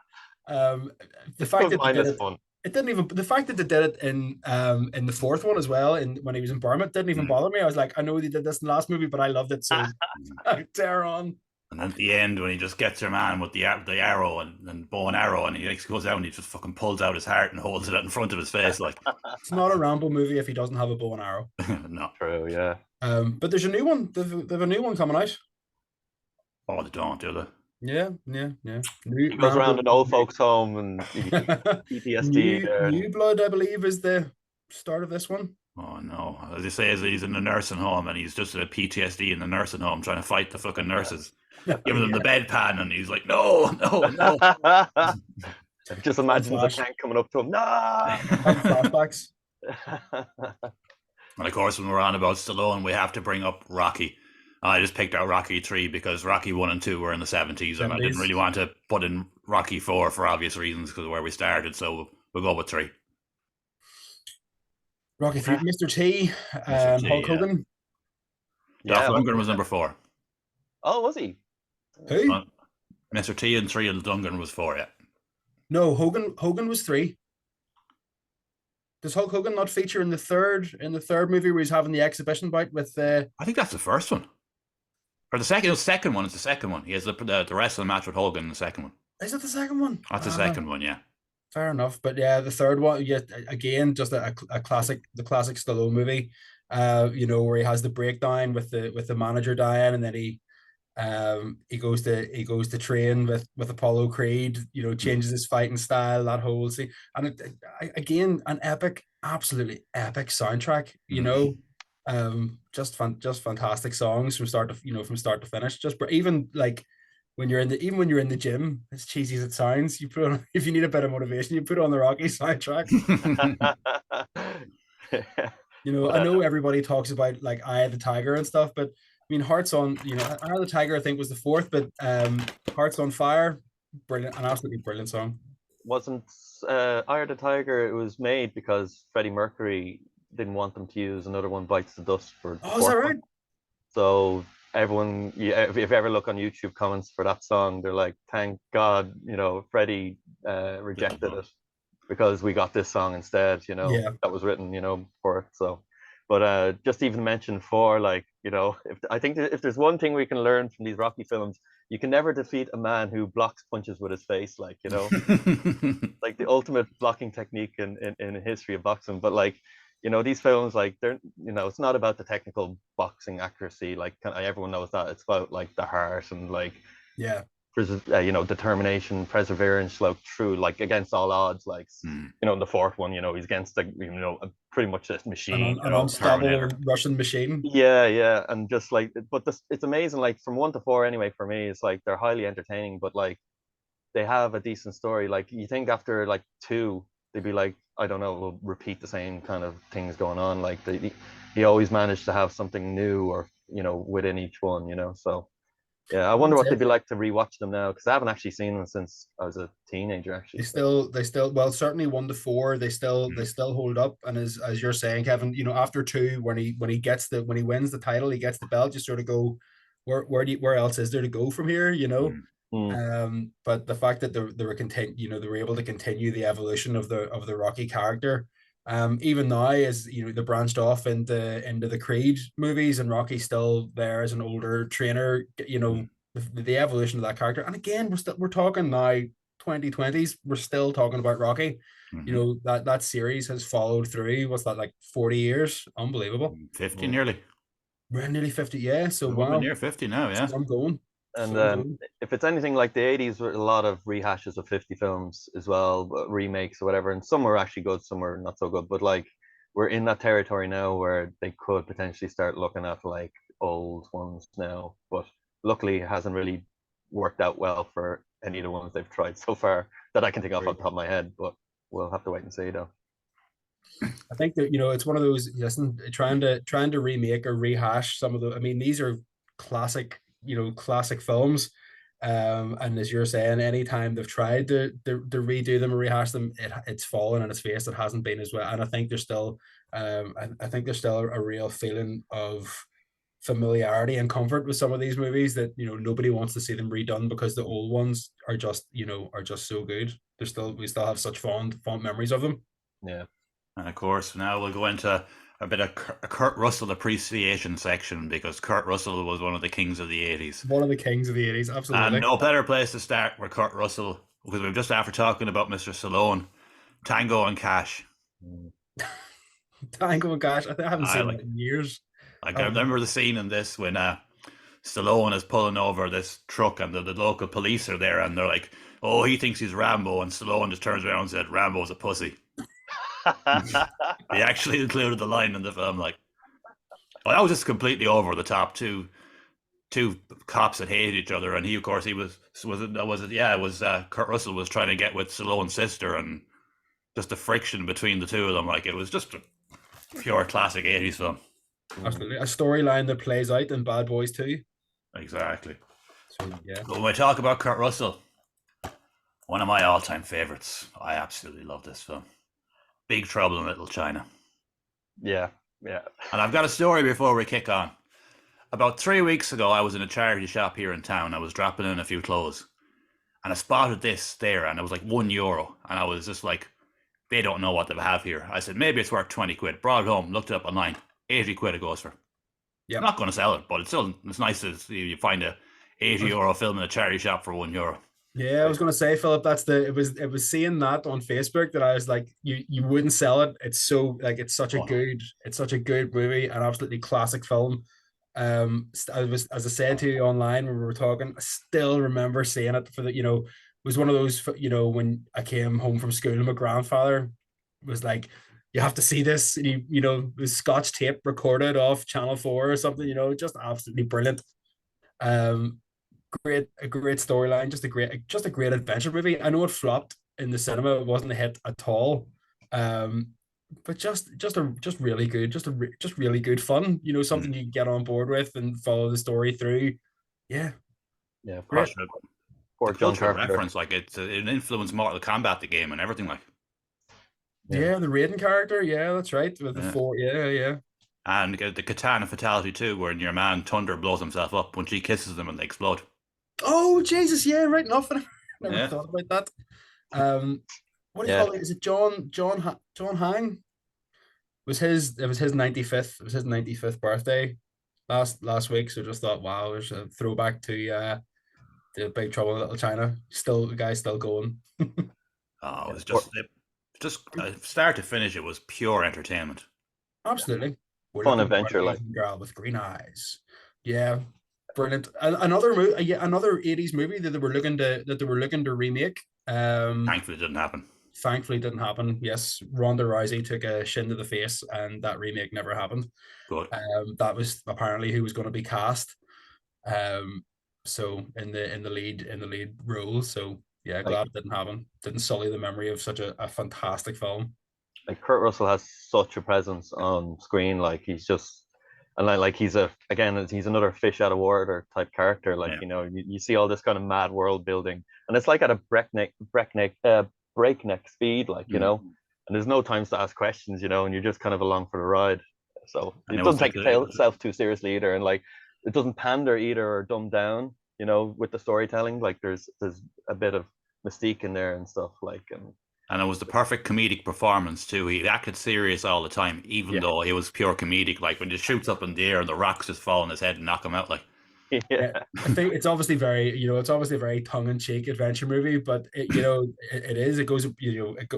The fact that they did it, fun. It didn't even, the fact that they did it in the fourth one as well, and when he was in Burma, didn't even bother me. I was like, I know they did this in the last movie, but I loved it, so tear on. And then at the end, when he just gets your man with the arrow and bow and arrow, and he goes out and he just fucking pulls out his heart and holds it out in front of his face, like. It's not a Rambo movie if he doesn't have a bow and arrow. No. True, yeah. But there's a new one. They've a new one coming out. Oh, they don't, do they? Yeah. He goes around an old folks' home and PTSD. New Blood, I believe, is the start of this one. Oh no! As he says, he's in a nursing home and he's just a PTSD in the nursing home trying to fight the fucking nurses, giving them the bedpan, and he's like, no. Just imagine the tank coming up to him. No. Flashbacks. And of course, when we're on about Stallone, we have to bring up Rocky. I just picked out Rocky 3 because Rocky 1 and 2 were in the 70s, and I didn't really want to put in Rocky 4 for obvious reasons because of where we started. So we'll go with 3. Rocky 3, Mr. T, Hulk Hogan. Dolph Lundgren was number 4. Oh, was he? Who? Mr. T and 3 and Lundgren was 4, yeah. No, Hogan was 3. Does Hulk Hogan not feature in the third movie where he's having the exhibition bout with I think that's the first one. Or the second one is the second one. He has the wrestling match with Hogan in the second one. Is it the second one? That's the second one, yeah. Fair enough. But yeah, the third one, yeah, again, just a classic, the classic Stallone movie. Where he has the breakdown with the manager dying, and then he goes to train with Apollo Creed, changes his fighting style, that whole scene. And again, an epic, absolutely epic soundtrack, just fantastic songs from start to finish. Just even like when you're in the gym, as cheesy as it sounds, you put on, if you need a bit of motivation, you put on the Rocky soundtrack. I know everybody talks about like Eye of the Tiger and stuff, but I mean, Hearts on, Eye of the Tiger, I think was the fourth, but Hearts on Fire, brilliant, an absolutely brilliant song. Wasn't Eye of the Tiger? It was made because Freddie Mercury didn't want them to use Another One Bites the Dust for. Oh, is that right? So everyone, if you ever look on YouTube comments for that song, they're like, "Thank God, Freddie rejected it because we got this song instead." That was written, for it. So. But just even mention 4, like, I think if there's one thing we can learn from these Rocky films, you can never defeat a man who blocks punches with his face, like, like the ultimate blocking technique in the history of boxing. But like, these films, like, they're, it's not about the technical boxing accuracy. Like, everyone knows that. It's about like the heart and like, determination, perseverance, like true, like against all odds, like in the fourth one, he's against pretty much a machine, an unstoppable Russian machine. Yeah, and just like, but it's amazing. Like from 1 to 4, anyway, for me, it's like they're highly entertaining, but like they have a decent story. Like you think after like 2, they'd be like, I don't know, we'll repeat the same kind of things going on. Like he always managed to have something new or within each one, so. Yeah, I wonder what they'd be like to rewatch them now, because I haven't actually seen them since I was a teenager. Actually, they still well, certainly 1 to 4, they still hold up. And as you're saying, Kevin, after 2, when he wins the title, he gets the belt. Just sort of go, where else is there to go from here? But the fact that they were able to continue the evolution of the Rocky character. Even now, as they branched off into the Creed movies, and Rocky's still there as an older trainer. The evolution of that character, and again, we're talking now 2020s. We're still talking about Rocky. That series has followed through. What's that, like 40 years? Unbelievable. 50 nearly. We're nearly 50. Yeah, so we're near 50 now. Yeah, I'm going. And if it's anything like the 80s, with a lot of rehashes of 50 films as well, remakes or whatever, and some were actually good, some were not so good. But like we're in that territory now where they could potentially start looking at like old ones now, but luckily it hasn't really worked out well for any of the ones they've tried so far that I can think of off the top of my head. But we'll have to wait and see, though. I think that it's one of those. Listen, trying to remake or rehash some of the. I mean, these are classic, classic films. And as you're saying, anytime they've tried to redo them or rehash them, it's fallen on its face. It hasn't been as well. And I think there's still, I think there's still a real feeling of familiarity and comfort with some of these movies that nobody wants to see them redone because the old ones are just so good. We still have such fond memories of them. Yeah. And of course, now we'll go into a bit of a Kurt Russell appreciation section because Kurt Russell was one of the kings of the 80s. One of the kings of the 80s, absolutely. And no better place to start with Kurt Russell because we've just after talking about Mr. Stallone, Tango and Cash. Tango and Cash, I haven't seen it in years. I remember the scene in this when Stallone is pulling over this truck and the local police are there and they're like, oh, he thinks he's Rambo, and Stallone just turns around and said, Rambo's a pussy. He actually included the line in the film, like, well, that was just completely over the top. Two cops that hated each other, and he, of course, Kurt Russell was trying to get with Stallone's sister, and just the friction between the two of them, like, it was just a pure classic 80s film. Absolutely, a storyline that plays out in Bad Boys 2. Exactly. So, yeah. But when we talk about Kurt Russell, one of my all-time favorites, I absolutely love this film. Big Trouble in Little China. Yeah. And I've got a story before we kick on. About 3 weeks ago, I was in a charity shop here in town. I was dropping in a few clothes. And I spotted this there, and it was like €1. And I was just like, they don't know what they have here. I said, maybe it's worth 20 quid. Brought it home, looked it up online. 80 quid it goes for. Yep. I'm not going to sell it, but it's nice to see you find a €80 film in a charity shop for €1. Yeah, I was going to say, Philip, it was seeing that on Facebook that I was like, you wouldn't sell it. It's so like it's such a good movie, an absolutely classic film. As I said to you online when we were talking, I still remember seeing it it was one of those, when I came home from school, my grandfather was like, you have to see this. And it was Scotch tape recorded off Channel 4 or something, just absolutely brilliant. A great storyline, just a great adventure movie. I know it flopped in the cinema; it wasn't a hit at all. But just really good, just really good fun. Something you can get on board with and follow the story through. Yeah, great. For John Carpenter reference, like it influenced Mortal Kombat the game and everything, like. Yeah, the Raiden character. Yeah, that's right. With the four. Yeah. And the Katana Fatality too, where your man Thunder blows himself up when she kisses them and they explode. Oh Jesus! Yeah, right enough. I never thought about that. What do you call it? Is it John Hang? It was his 95th. It was his 95th birthday last week. So just thought, wow, there's a throwback to the Big Trouble in Little China. Still, the guy's still going. Oh, it was just start to finish. It was pure entertainment. Absolutely. Fun adventure, like girl with green eyes. Yeah, brilliant. Another 80s movie that they were looking to remake. Thankfully, it didn't happen. Yes, Ronda Rousey took a shin to the face, and that remake never happened. Good. That was apparently who was going to be cast. So in the lead role. So yeah, glad it didn't happen. Didn't sully the memory of such a fantastic film. Like Kurt Russell has such a presence on screen, like he's just, and like he's another fish out of water type character. Like you see all this kind of mad world building, and it's like at a breakneck speed, like and there's no times to ask questions, and you're just kind of along for the ride. So it doesn't take itself too seriously either, and like it doesn't pander either or dumb down, with the storytelling. Like there's a bit of mystique in there and stuff, like and it was the perfect comedic performance too. He acted serious all the time, even though he was pure comedic. Like when he shoots up in the air and the rocks just fall on his head and knock him out. Like, I think it's obviously a very tongue-in-cheek adventure movie, but it is. It goes,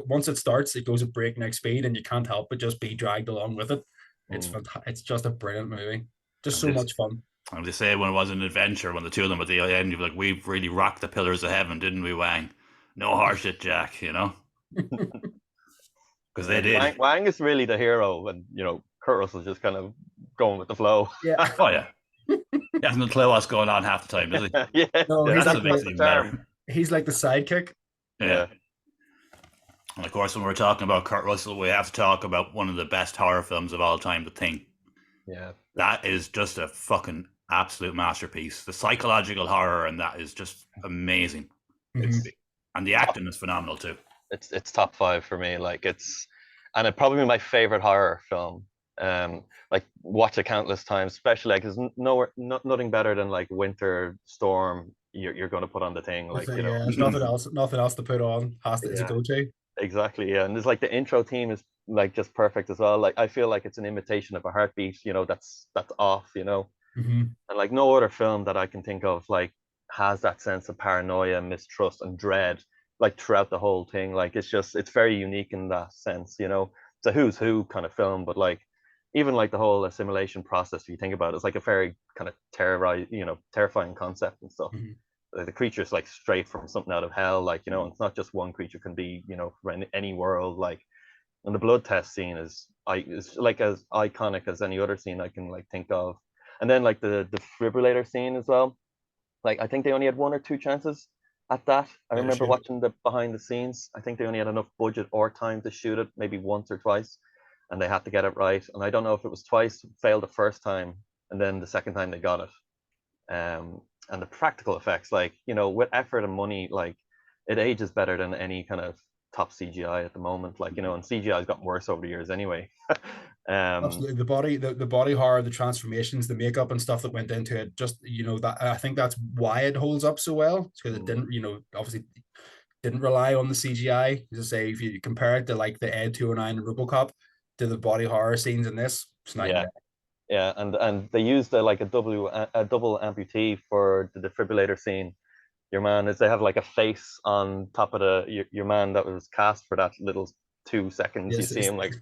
once it starts, it goes at breakneck speed, and you can't help but just be dragged along with it. It's just a brilliant movie. Just so much fun. And they say when it was an adventure, when the two of them at the end, you're like, we've really rocked the pillars of heaven, didn't we, Wang? No hardship, Jack, Because because they did. Wang is really the hero, and Kurt Russell's just kind of going with the flow. Yeah. Oh yeah. He hasn't a clue what's going on half the time, does he? Yeah, No, yeah, he's That's like what makes it even better. he's like the sidekick. Yeah. And of course, when we're talking about Kurt Russell, we have to talk about one of the best horror films of all time, The Thing. Yeah. That is just a fucking absolute masterpiece. The psychological horror and that is just amazing. And the acting is phenomenal too. It's top 5 for me. Like and it probably my favorite horror film. Like watch it countless times, especially like there's nothing better than like Winter Storm. You're going to put on The Thing, like Yeah, there's nothing else to put on. It's a go-to. Exactly, yeah. And there's like the intro theme is like just perfect as well. Like I feel like it's an imitation of a heartbeat, that's off, and like no other film that I can think of like has that sense of paranoia, mistrust, and dread like throughout the whole thing. Like it's very unique in that sense. It's a who's who kind of film, but like even like the whole assimilation process, if you think about it, it's like a very kind of terrifying concept and stuff. The creature's like straight from something out of hell, like it's not just one creature, can be from any world, like. And the blood test scene is like as iconic as any other scene I can like think of. And then like the defibrillator scene as well, like I think they only had 1 or 2 chances at that. I remember watching the behind the scenes. I think they only had enough budget or time to shoot it maybe once or twice, and they had to get it right. And I don't know if it was twice, failed the first time, and then the second time they got it. And the practical effects, like with effort and money, like it ages better than any kind of top CGI at the moment, like and CGI's gotten worse over the years anyway. Absolutely, the body horror, the transformations, the makeup and stuff that went into it, just that I think that's why it holds up so well, because it didn't obviously didn't rely on the CGI. As I say, if you compare it to like the Ed 209 and RoboCop to the body horror scenes in this, it's night and day. Yeah, and they used a double amputee for the defibrillator scene. Your man they have like a face on top of your man that was cast for that little 2 seconds. Yes, you see him like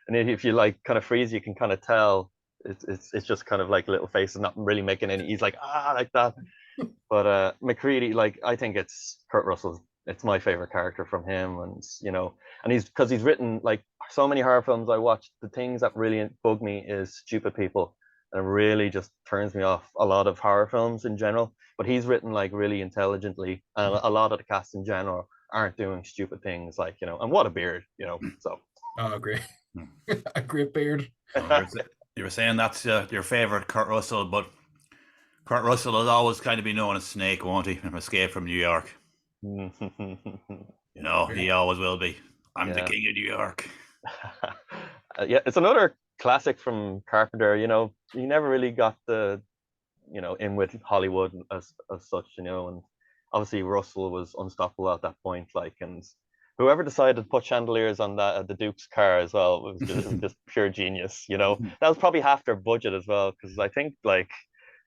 and if you like kind of freeze, you can kind of tell it's just kind of like a little face and not really making any. He's like like that. But McCready, like I think it's Kurt Russell's. It's my favorite character from him, and and he's written like so many horror films I watched. The things that really bug me is stupid people, and it really just turns me off a lot of horror films in general. But he's written like really intelligently, and a lot of the cast in general aren't doing stupid things, like and what a beard, So. Oh, great, a great beard. You were saying that's your favorite Kurt Russell, but Kurt Russell will always kind of be known as Snake, won't he? From Escape from New York. He always will be. I'm the king of New York. Yeah, it's another classic from Carpenter. He never really got the in with Hollywood as such, and obviously Russell was unstoppable at that point, like, and whoever decided to put chandeliers on the Duke's car as well was just pure genius. That was probably half their budget as well, because I think like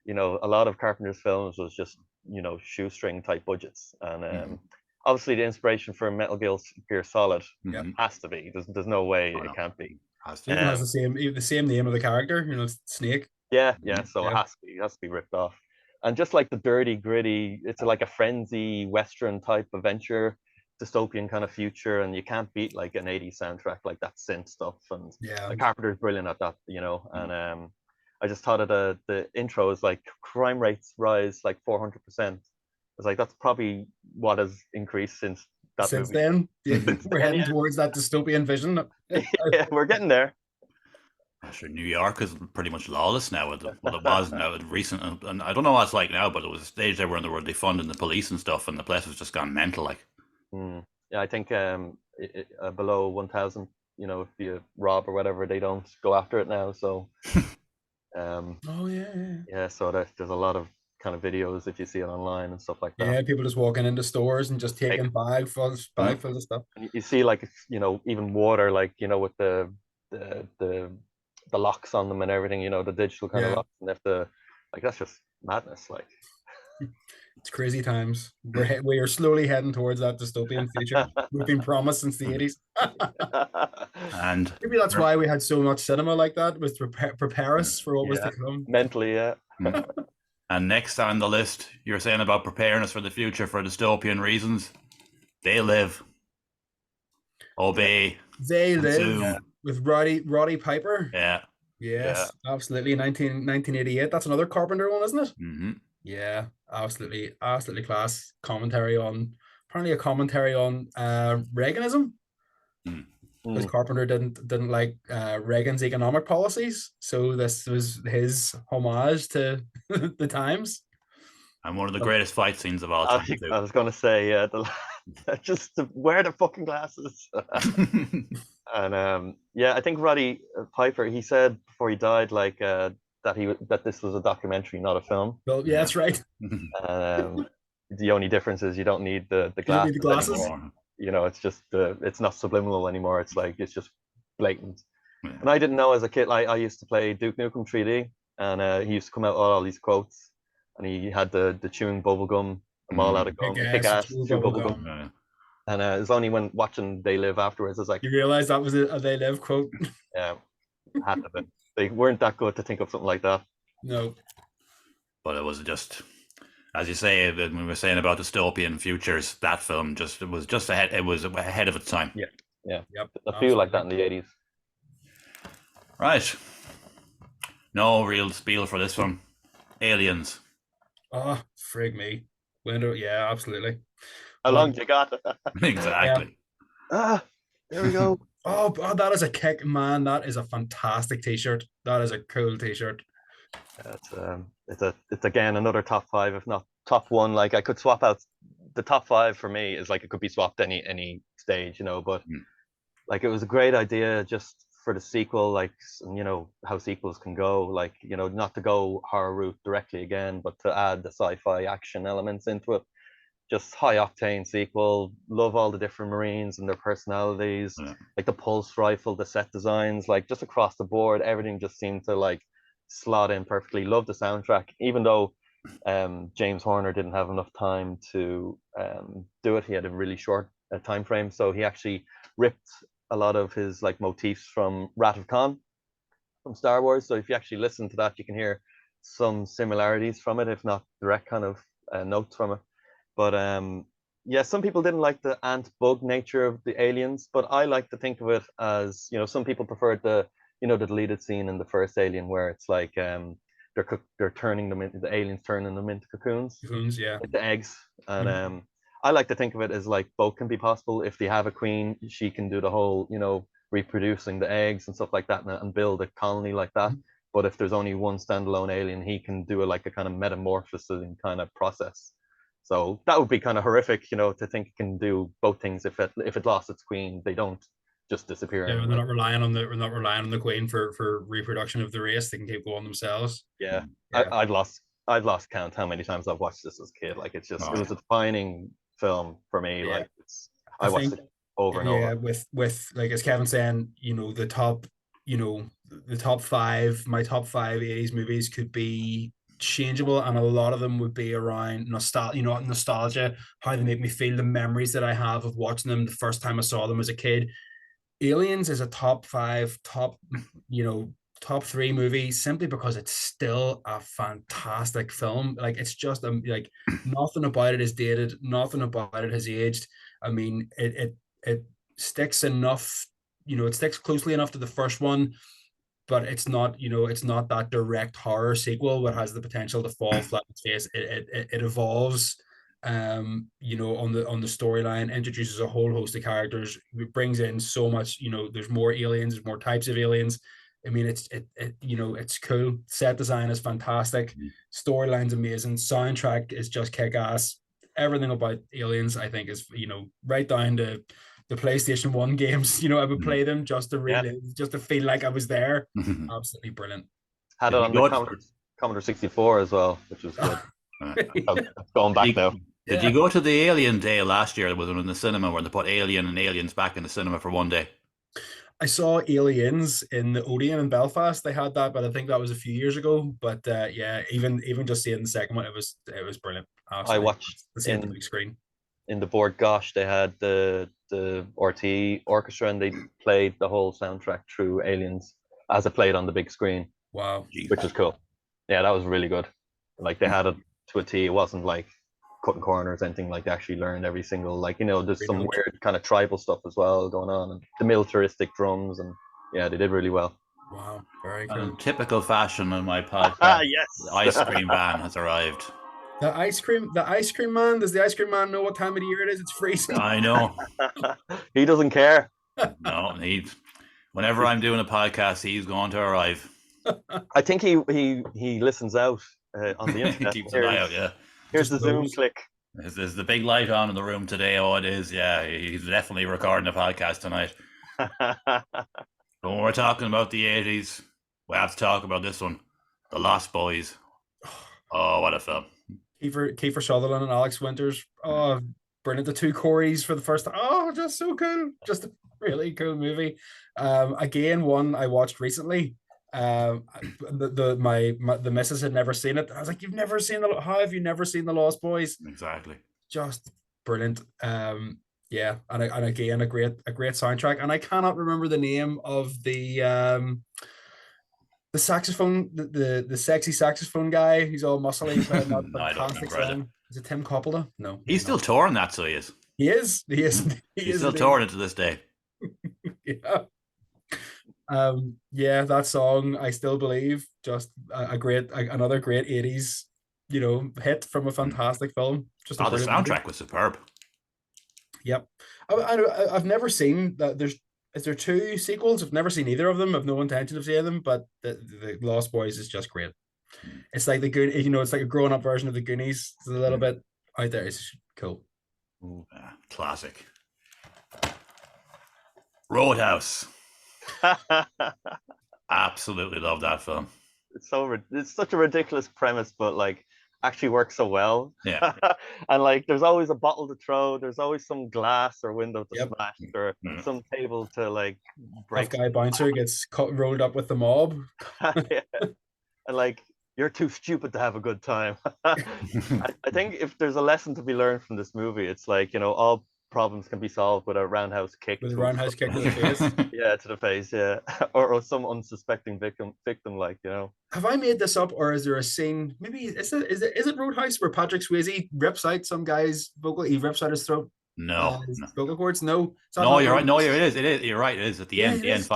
a lot of Carpenter's films was just shoestring type budgets, and obviously the inspiration for Metal Gear Solid has to be. There's no way it can't be. It has the same name of the character, Snake. Yeah. So it has to be ripped off. And just like the dirty, gritty, it's like a frenzy Western type adventure, dystopian kind of future, and you can't beat like an 80s soundtrack, like that synth stuff. And the Carpenter's brilliant at that, and I just thought of the intro is like crime rates rise like 400%. It's like that's probably what has increased since that movie. Then. Yeah, we're heading towards that dystopian vision. Yeah, we're getting there. Sure, New York is pretty much lawless now. It was now recent, and I don't know what it's like now, but it was a stage there where they were defunding the police and stuff, and the place was just gone mental. Like, yeah, I think below 1,000, if you rob or whatever, they don't go after it now. So, yeah. So there's a lot of kind of videos if you see it online and stuff like that. Yeah, people just walking into stores and just taking bag full of stuff. And you see like even water, like with the locks on them and everything, the digital kind of locks, and they have to, like, that's just madness. Like, it's crazy times. We are slowly heading towards that dystopian future we've been promised since the 80s. And maybe that's why we had so much cinema like that, was to prepare us for what was to come. Mentally, yeah. And next on the list, you're saying about preparing us for the future for dystopian reasons. They Live. Obey. They Live Zoom. with Roddy Piper. Yeah. Yes, absolutely. 1988. That's another Carpenter one, isn't it? Mm-hmm. Yeah, absolutely, absolutely class commentary on, apparently a commentary on Reaganism, because Carpenter didn't like Reagan's economic policies, so this was his homage to the times. And one of the greatest fight scenes of all time, too. I was gonna say, yeah, just to wear the fucking glasses. And yeah, I think Roddy Piper, he said before he died, like that this was a documentary, not a film. Well, yeah, that's right. The only difference is you don't need the You don't need the glasses anymore. You know, it's just it's not subliminal anymore. It's like it's just blatant. Yeah. And I didn't know as a kid. I used to play Duke Nukem 3D, and he used to come out with all these quotes, and he had the chewing bubble gum, a mall out of gum, kick ass, chew bubble gum. Yeah. And it was only when watching They Live afterwards, I was like, you realize that was a They Live quote. Yeah, had to be. They weren't that good to think of something like that. No. But it was just, as you say, when we were saying about dystopian futures, that film was ahead. It was ahead of its time. Yeah. Yep. I feel like that in the 80s. Right. No real spiel for this one. Aliens. Oh, frig me. Window. Yeah, absolutely. How long you got? Exactly. Yeah. There we go. Oh, that is a kick, man. That is a fantastic t-shirt. That is a cool t-shirt. It's again another top 5, if not top 1. Like I could swap out the top 5 for me is like it could be swapped any stage, you know. But like it was a great idea just for the sequel, like, you know how sequels can go, like, you know, not to go horror route directly again, but to add the sci-fi action elements into it. Just high octane sequel. Love all the different Marines and their personalities, like the pulse rifle, the set designs, like just across the board, everything just seemed to like slot in perfectly. Love the soundtrack, even though James Horner didn't have enough time to do it. He had a really short time frame, so he actually ripped a lot of his like motifs from Wrath of Khan from Star Wars. So if you actually listen to that, you can hear some similarities from it, if not direct kind of notes from it. But yeah, some people didn't like the ant bug nature of the aliens, but I like to think of it as, you know, some people preferred the deleted scene in the first Alien where it's like they're turning them into the aliens, turning them into cocoons, yeah, into eggs. And I like to think of it as like both can be possible. If they have a queen, she can do the whole, you know, reproducing the eggs and stuff like that, and build a colony like that. But if there's only one standalone alien, he can do it like a kind of metamorphosis kind of process. So that would be kind of horrific, you know, to think it can do both things. If it lost its queen, they don't just disappear. Yeah, they're not relying on the queen for reproduction of the race. They can keep going themselves. Yeah. I've lost count how many times I've watched this as a kid. Like it's just it was a defining film for me. Like I watched it over and over. With like as Kevin saying, you know, the top 5, my top 5 80s movies could be changeable, and a lot of them would be around nostalgia, how they make me feel, the memories that I have of watching them the first time I saw them as a kid. Aliens is a top 3 movie simply because it's still a fantastic film. Like it's just like nothing about it is dated, nothing about it has aged. I mean, it sticks enough, you know, it sticks closely enough to the first one, but it's not that direct horror sequel that has the potential to fall flat on its face. It evolves, you know, on the storyline, introduces a whole host of characters, it brings in so much, you know, there's more aliens, there's more types of aliens. I mean, it's cool. Set design is fantastic. Storyline's amazing. Soundtrack is just kick ass. Everything about Aliens, I think, is, you know, right down to the PlayStation 1 games. You know, I would play them just to just to feel like I was there. Absolutely brilliant. Had it on the Commodore 64 as well, which was good. Going back now. Did you go to the Alien Day last year? There was one in the cinema where they put Alien and Aliens back in the cinema for one day. I saw Aliens in the Odeon in Belfast. They had that, but I think that was a few years ago. But yeah, even just seeing the second one, it was brilliant. Absolutely. I watched the big screen. In the board Gosh, they had the RT orchestra, and they played the whole soundtrack through Aliens as it played on the big screen. Wow, which was cool. Yeah, that was really good. Like they had it to a T. It wasn't like cutting corners, anything like they actually learned every single, like, you know, there's some Note. weird kind of tribal stuff as well going on, and the militaristic drums, and yeah, they did really well. Wow, very And in cool. typical fashion on my podcast, Yes. the ice cream van has arrived. The ice cream man. Does the ice cream man know what time of the year it is? It's freezing. I know. He doesn't care. No, whenever I'm doing a podcast, he's going to arrive. I think he listens out on the He internet. keeps an eye out, yeah. Here's Just the Zoom knows. click. Is the big light on in the room today? Oh, it is, yeah. He's definitely recording a podcast tonight. But when we're talking about the 80s, we have to talk about this one, The Lost Boys. Oh, what a film. Kiefer Sutherland and Alex Winters. Oh, brilliant. The two Coreys for the first time. Oh, just so cool. Just a really cool movie. Again, one I watched recently. The missus had never seen it. I was like, "You've never seen how have you never seen The Lost Boys?" Exactly. Just brilliant. Yeah, and again a great soundtrack. And I cannot remember the name of the saxophone, the sexy saxophone guy. He's all muscly. No, I don't remember either. Is it Tim Coppola? No, He's still touring that, so he is. He is. He's still touring it to this day. Yeah. Yeah, that song, I Still Believe, just another great 80s, hit from a fantastic film. Just the soundtrack was superb. Yep. I've never seen that. Is there two sequels? I've never seen either of them. I've no intention of seeing them, but the Lost Boys is just great. It's like it's like a grown up version of the Goonies. It's a little bit out there. It's cool. Classic. Roadhouse. Absolutely love that film. It's such a ridiculous premise, but like actually works so well. Yeah. And like there's always a bottle to throw, there's always some glass or window to smash, or some table to like break. Tough guy bouncer gets rolled up with the mob. Yeah. And like, you're too stupid to have a good time. I think if there's a lesson to be learned from this movie, it's like, all problems can be solved with a roundhouse kick. With a roundhouse kick to the face. Yeah, to the face, yeah. Or some unsuspecting victim, like, Have I made this up, or is there a scene? Maybe is it Roadhouse where Patrick Swayze rips out some guy's vocal? He rips out his throat. No, vocal cords. No, no, you're right. No, it is. It is. You're right. It is at the end. The end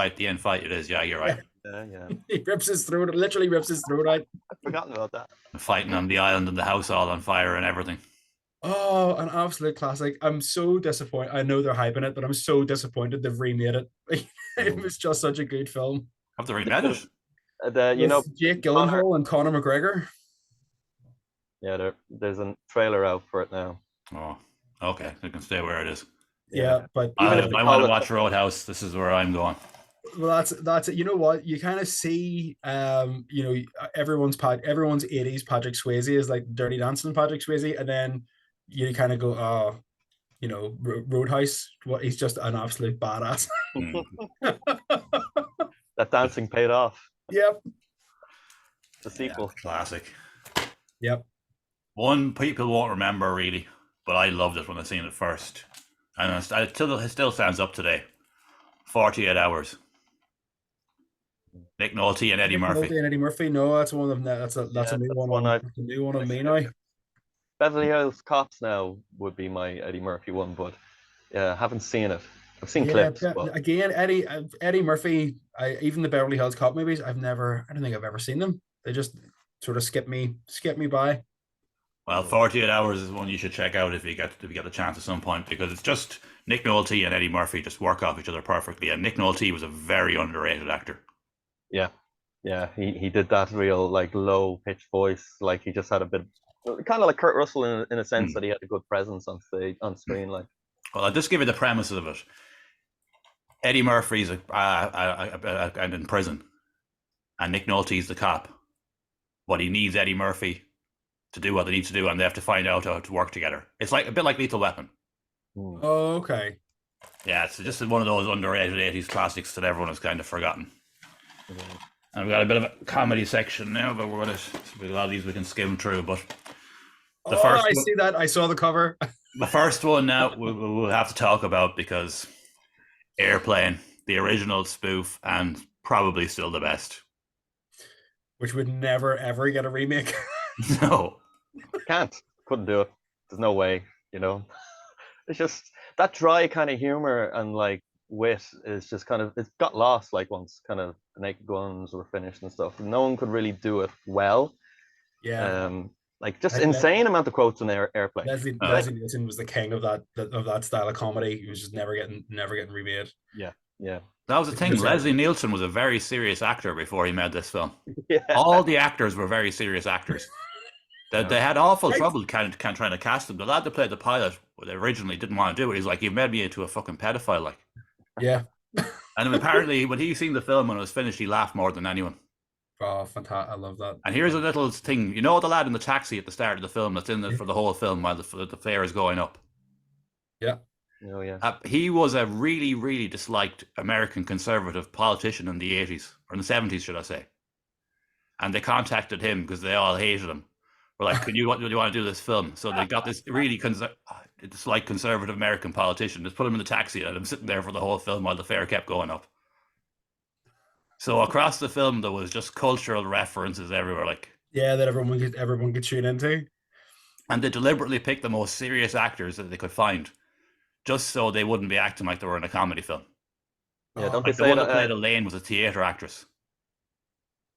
fight. It is. Yeah, you're right. Yeah. He rips his throat. Literally rips his throat out. I've forgotten about that. Fighting on the island and the house all on fire and everything. Oh, an absolute classic. I'm so disappointed. I know they're hyping it, but I'm so disappointed they've remade it. It was just such a good film. Have they remade it? Jake Gyllenhaal and Conor McGregor. Yeah, there's a trailer out for it now. Oh, okay. You can stay where it is. Yeah, but I want to watch Roadhouse. This is where I'm going. Well, that's it. You know what? You kind of see, everyone's 80s Patrick Swayze is like Dirty Dancing Patrick Swayze, and then you kind of go, oh, Roadhouse. What? He's just an absolute badass. That dancing paid off. Yep. The sequel. Yeah, classic. Yep. One people won't remember really, but I loved it when I seen it first, and it still stands up today. 48 Hours. Nick Nolte and Eddie Murphy. Nolte and Eddie Murphy. No, that's one of them. That's a new one. A new one of me now. Beverly Hills Cops now would be my Eddie Murphy one, but yeah, I haven't seen it. I've seen clips. But... Again, Eddie Murphy. Even the Beverly Hills Cop movies, I don't think I've ever seen them. They just sort of skip me by. Well, 48 Hours is one you should check out if you get the chance at some point, because it's just Nick Nolte and Eddie Murphy just work off each other perfectly. And Nick Nolte was a very underrated actor. Yeah, he did that real like low pitched voice, like he just had a bit of, kind of like Kurt Russell in a sense that he had a good presence on screen. Like, well, I'll just give you the premise of it. Eddie Murphy's in prison, and Nick Nolte's the cop, but he needs Eddie Murphy to do what they need to do, and they have to find out how to work together. It's like a bit like Lethal Weapon. Oh, okay. Yeah, it's just one of those underrated 80s classics that everyone has kind of forgotten. And we've got a bit of a comedy section now, but a lot of these we can skim through. But see that. I saw the cover. The first one now we'll have to talk about, because Airplane, the original spoof, and probably still the best. Which would never ever get a remake. No. Couldn't do it. there's no way, you know. It's just that dry kind of humor and like wit is just kind of, it got lost like once kind of the Naked Guns were finished and stuff. No one could really do it well. Yeah. Like just Like, insane amount of quotes in Airplane. Leslie Nielsen was the king of that style of comedy. He was just never getting remade. Yeah. That was the thing. Leslie Nielsen was a very serious actor before he made this film. Yeah. All the actors were very serious actors. They had awful trouble trying to cast him. The lad that played the pilot originally didn't want to do it. He's like, "You've made me into a fucking pedophile." Like, yeah. And apparently, when he seen the film when it was finished, he laughed more than anyone. Oh, fantastic! I love that. And here's a little thing. You know the lad in the taxi at the start of the film that's in it for the whole film while the fare is going up? Yeah. Oh, yeah. He was a really, really disliked American conservative politician in the 80s, or in the 70s, should I say. And they contacted him because they all hated him. We're like, do you want to do this film? So they got this really disliked conservative American politician. Just put him in the taxi and I'm sitting there for the whole film while the fare kept going up. So across the film, there was just cultural references everywhere, like that everyone could tune into. And they deliberately picked the most serious actors that they could find, just so they wouldn't be acting like they were in a comedy film. Yeah, don't like they the say one that played Elaine was a theater actress.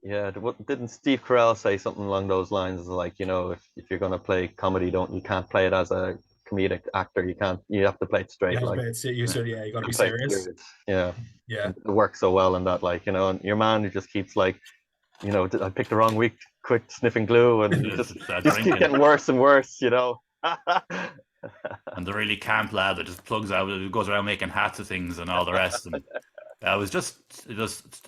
Yeah, didn't Steve Carell say something along those lines? Like, you know, if you're gonna play comedy, you can't play it as a comedic actor. You have to play it straight. You like, you got to be serious. Yeah. Yeah. It works so well in that, like, you know, and your man who just keeps like, you know, I picked the wrong week, quit sniffing glue, and just keep getting worse and worse, you know. And the really camp lad that just plugs out, who goes around making hats of things and all the rest. And it was just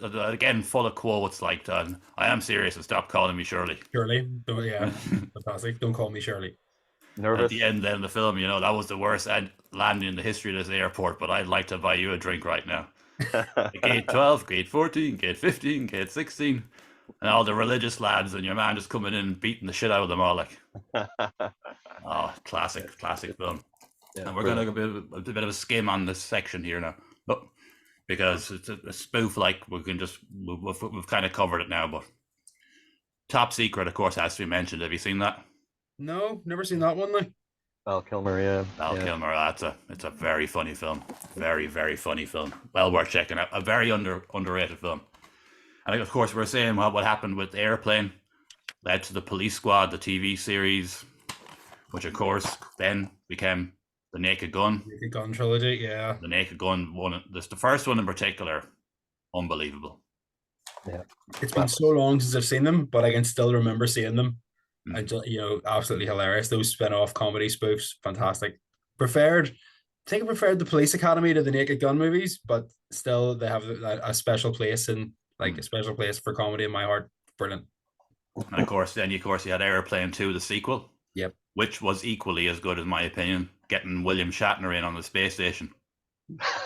again full of quotes like, "I am serious and stop calling me Shirley." Shirley, yeah, fantastic. Don't call me Shirley. Nervous. At the end then of the film, you know, that was the worst landing in the history of this airport, but I'd like to buy you a drink right now. Gate 12, gate 14, gate 15, gate 16, and all the religious lads, and your man just coming in and beating the shit out of them all, like. Oh, classic film. Yeah, and we're going to go a bit of a skim on this section here now. But because it's a spoof, like we've kind of covered it now, but Top Secret, of course, has to be mentioned. Have you seen that? No, never seen that one. Like Val Kilmer, yeah. Val Kilmer, it's a very funny film. Very, very funny film. Well worth checking out. A very underrated film. And of course, we're saying what happened with Airplane led to the Police Squad, the TV series, which of course then became the Naked Gun. Naked Gun trilogy, yeah. The Naked Gun one. This the first one in particular, unbelievable. Yeah, it's been so long since I've seen them, but I can still remember seeing them. And you know, absolutely hilarious. Those spin-off comedy spoofs, fantastic. I think I preferred the Police Academy to the Naked Gun movies, but still they have a special place a special place for comedy in my heart. Brilliant. And of course, you had Airplane 2, the sequel. Yep. Which was equally as good, in my opinion, getting William Shatner in on the space station.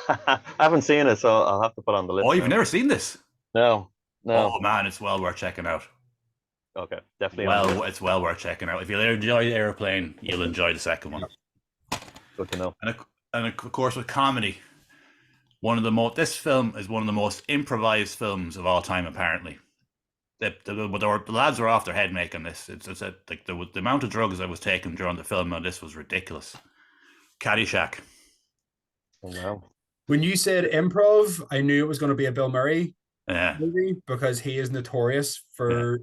I haven't seen it, so I'll have to put on the list. Oh, you've never seen this? No. Oh man, it's well worth checking out. Okay, definitely. Well, it's well worth checking out. If you enjoy Airplane, you'll enjoy the second one. Good to know. And of course, with comedy, this film is one of the most improvised films of all time. Apparently, the lads were off their head making this. Like the amount of drugs that was taken during the film on this was ridiculous. Caddyshack. Oh, wow. When you said improv, I knew it was going to be a Bill Murray movie because he is notorious for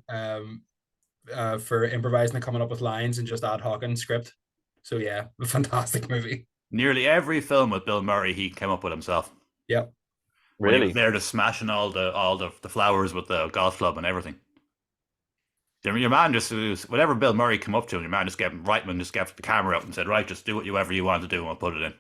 improvising and coming up with lines and just ad hocing script. So yeah, a fantastic movie. Nearly every film with Bill Murray he came up with himself. Yep. Really? He was there just smashing all the flowers with the golf club and everything. Your man just, whatever Bill Murray came up to, and your man just kept the camera up and said, "Right, just do whatever you want to do, and we'll put it in."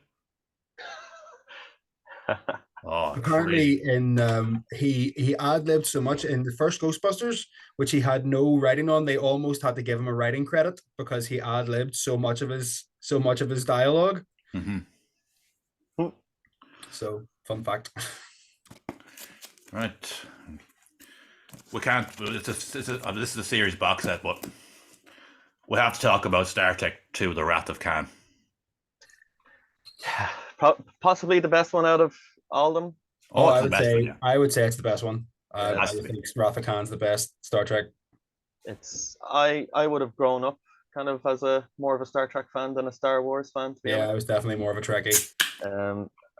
Oh, apparently crazy. In he ad-libbed so much in the first Ghostbusters, which he had no writing on. They almost had to give him a writing credit because he ad-libbed so much of his dialogue. Mm-hmm. So fun fact. Right, we can't. This is a series box set, but we have to talk about Star Trek II: The Wrath of Khan. Possibly the best one out of all of them. I would say it's the best one. I think Wrath of Khan's the best Star Trek. I would have grown up kind of as a more of a Star Trek fan than a Star Wars fan, to be Yeah, I honest. was definitely more of a Trekkie.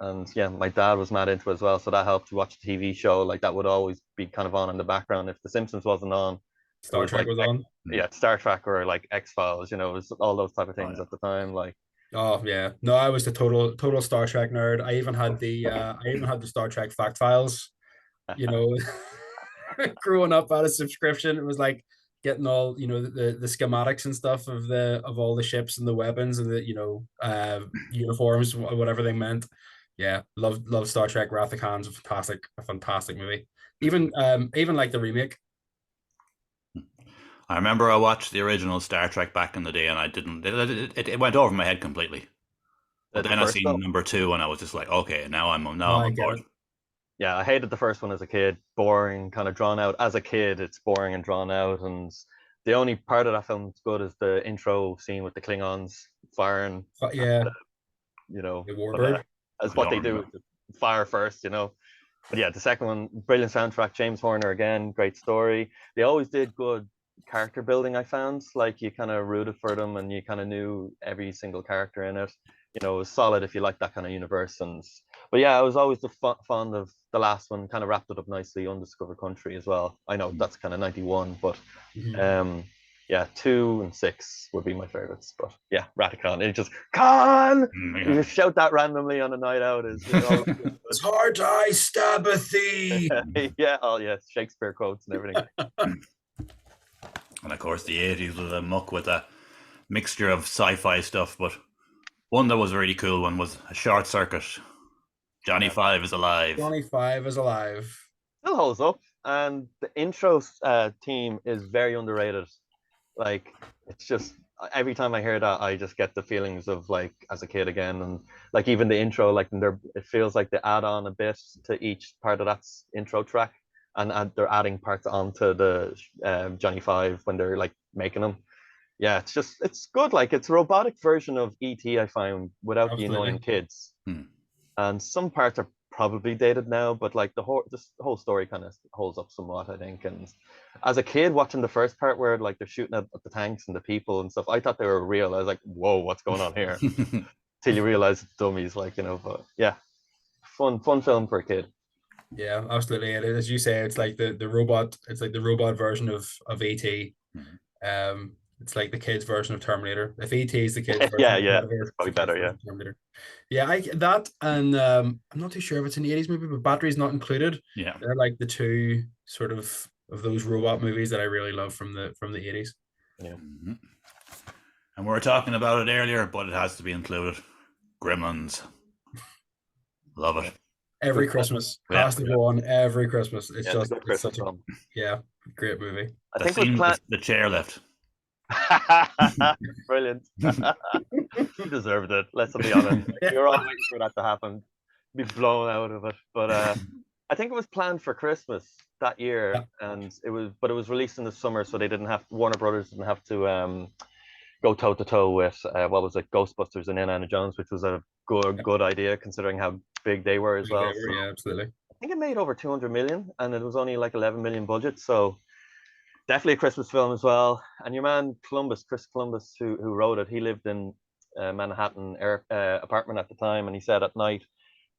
And yeah, my dad was mad into it as well, so that helped to watch the TV show. Like that would always be kind of on in the background. If The Simpsons wasn't on, it Star was Trek like was on. yeah, Star Trek or like X-Files, you know, it was all those type of Oh, things yeah. at the time. Like Oh yeah, no, I was the total Star Trek nerd. I even had the Star Trek fact files. You know, growing up out of subscription, it was like getting all the schematics and stuff of all the ships and the weapons and the uniforms, whatever they meant. Yeah, love Star Trek. Wrath of Khan's a fantastic movie. Even like the remake. I remember I watched the original Star Trek back in the day, and I didn't. It went over my head completely. But the then I first seen one. number 2, and I was just like, okay, now I'm No, I on get board. it. Yeah, I hated the first one as a kid. Boring, kind of drawn out. As a kid, it's boring and drawn out, and the only part of that film that's good is the intro scene with the Klingons firing. But yeah, You know, the but Warbird. as I what don't they do, remember. fire first, you know. But yeah, the second one, brilliant soundtrack. James Horner again, great story. They always did good character building. I found like you kind of rooted for them and you kind of knew every single character in it. You know, it was solid if you like that kind of universe. And but yeah, I was always fond of the last one. Kind of wrapped it up nicely, Undiscovered Country as well. I know that's kind of 91, but Mhm. yeah, 2 and 6 would be my favorites. But yeah, Ratican, it just Khan. You just shout that randomly on a night out is all It's hard I stab a thee. yeah, oh yeah, Shakespeare quotes and everything. And of course, the 80s was a muck with a mixture of sci-fi stuff. But one that was a really cool one was a Short Circuit. Johnny Yeah. 5 is alive. Johnny 5 is alive. Still holds up, and the intro theme is very underrated. Like it's just every time I hear that, I just get the feelings of like as a kid again, and like even the intro, like it feels like they add on a bit to each part of that intro track, and they're adding parts onto the Johnny 5 when they're like making them. Yeah, it's good. Like it's a robotic version of ET, I found, without the annoying Absolutely. kids. Hmm. And some parts are probably dated now, but like the whole story kind of holds up somewhat, I think. And as a kid watching the first part where like they're shooting at the tanks and the people and stuff, I thought they were real. I was like, whoa, what's going on here? Till you realize it's dummies, like, you know. But yeah, fun film for a kid. Yeah, absolutely. And as you say, it's like the robot. It's like the robot version of ET. It's like the kids version of Terminator. If ET is the kids version Yeah, of yeah, Predator, it's it's the probably kids better. version Yeah. of Terminator. Yeah, I that and I'm not too sure if it's an 80's movie, but Battery's not included. Yeah. They're like the two sort of those robot movies that I really love from the 80's. Yeah. Mhm. And we were talking about it earlier, but it has to be included. Gremlins. Love it. Every Good film. Christmas Yeah. has to go on every Christmas. It's Yeah, it's a just good it's Christmas such a film. great movie. I The think it was scene, planned. the chairlift. Brilliant. He deserved it. Let's be honest. We were all waiting for that to happen, be blown out of it. But I think it was planned for Christmas that year, Yeah. and it was released in the summer, so they didn't have Warner Brothers didn't have to go toe to toe with what was it, Ghostbusters and Indiana Jones, which was a good idea considering how big they were as well. So Yeah, absolutely. I think it made over 200 million, and it was only like 11 million budget. So definitely a Christmas film as well. And your man Chris Columbus, who wrote it, he lived in Manhattan apartment at the time, and he said at night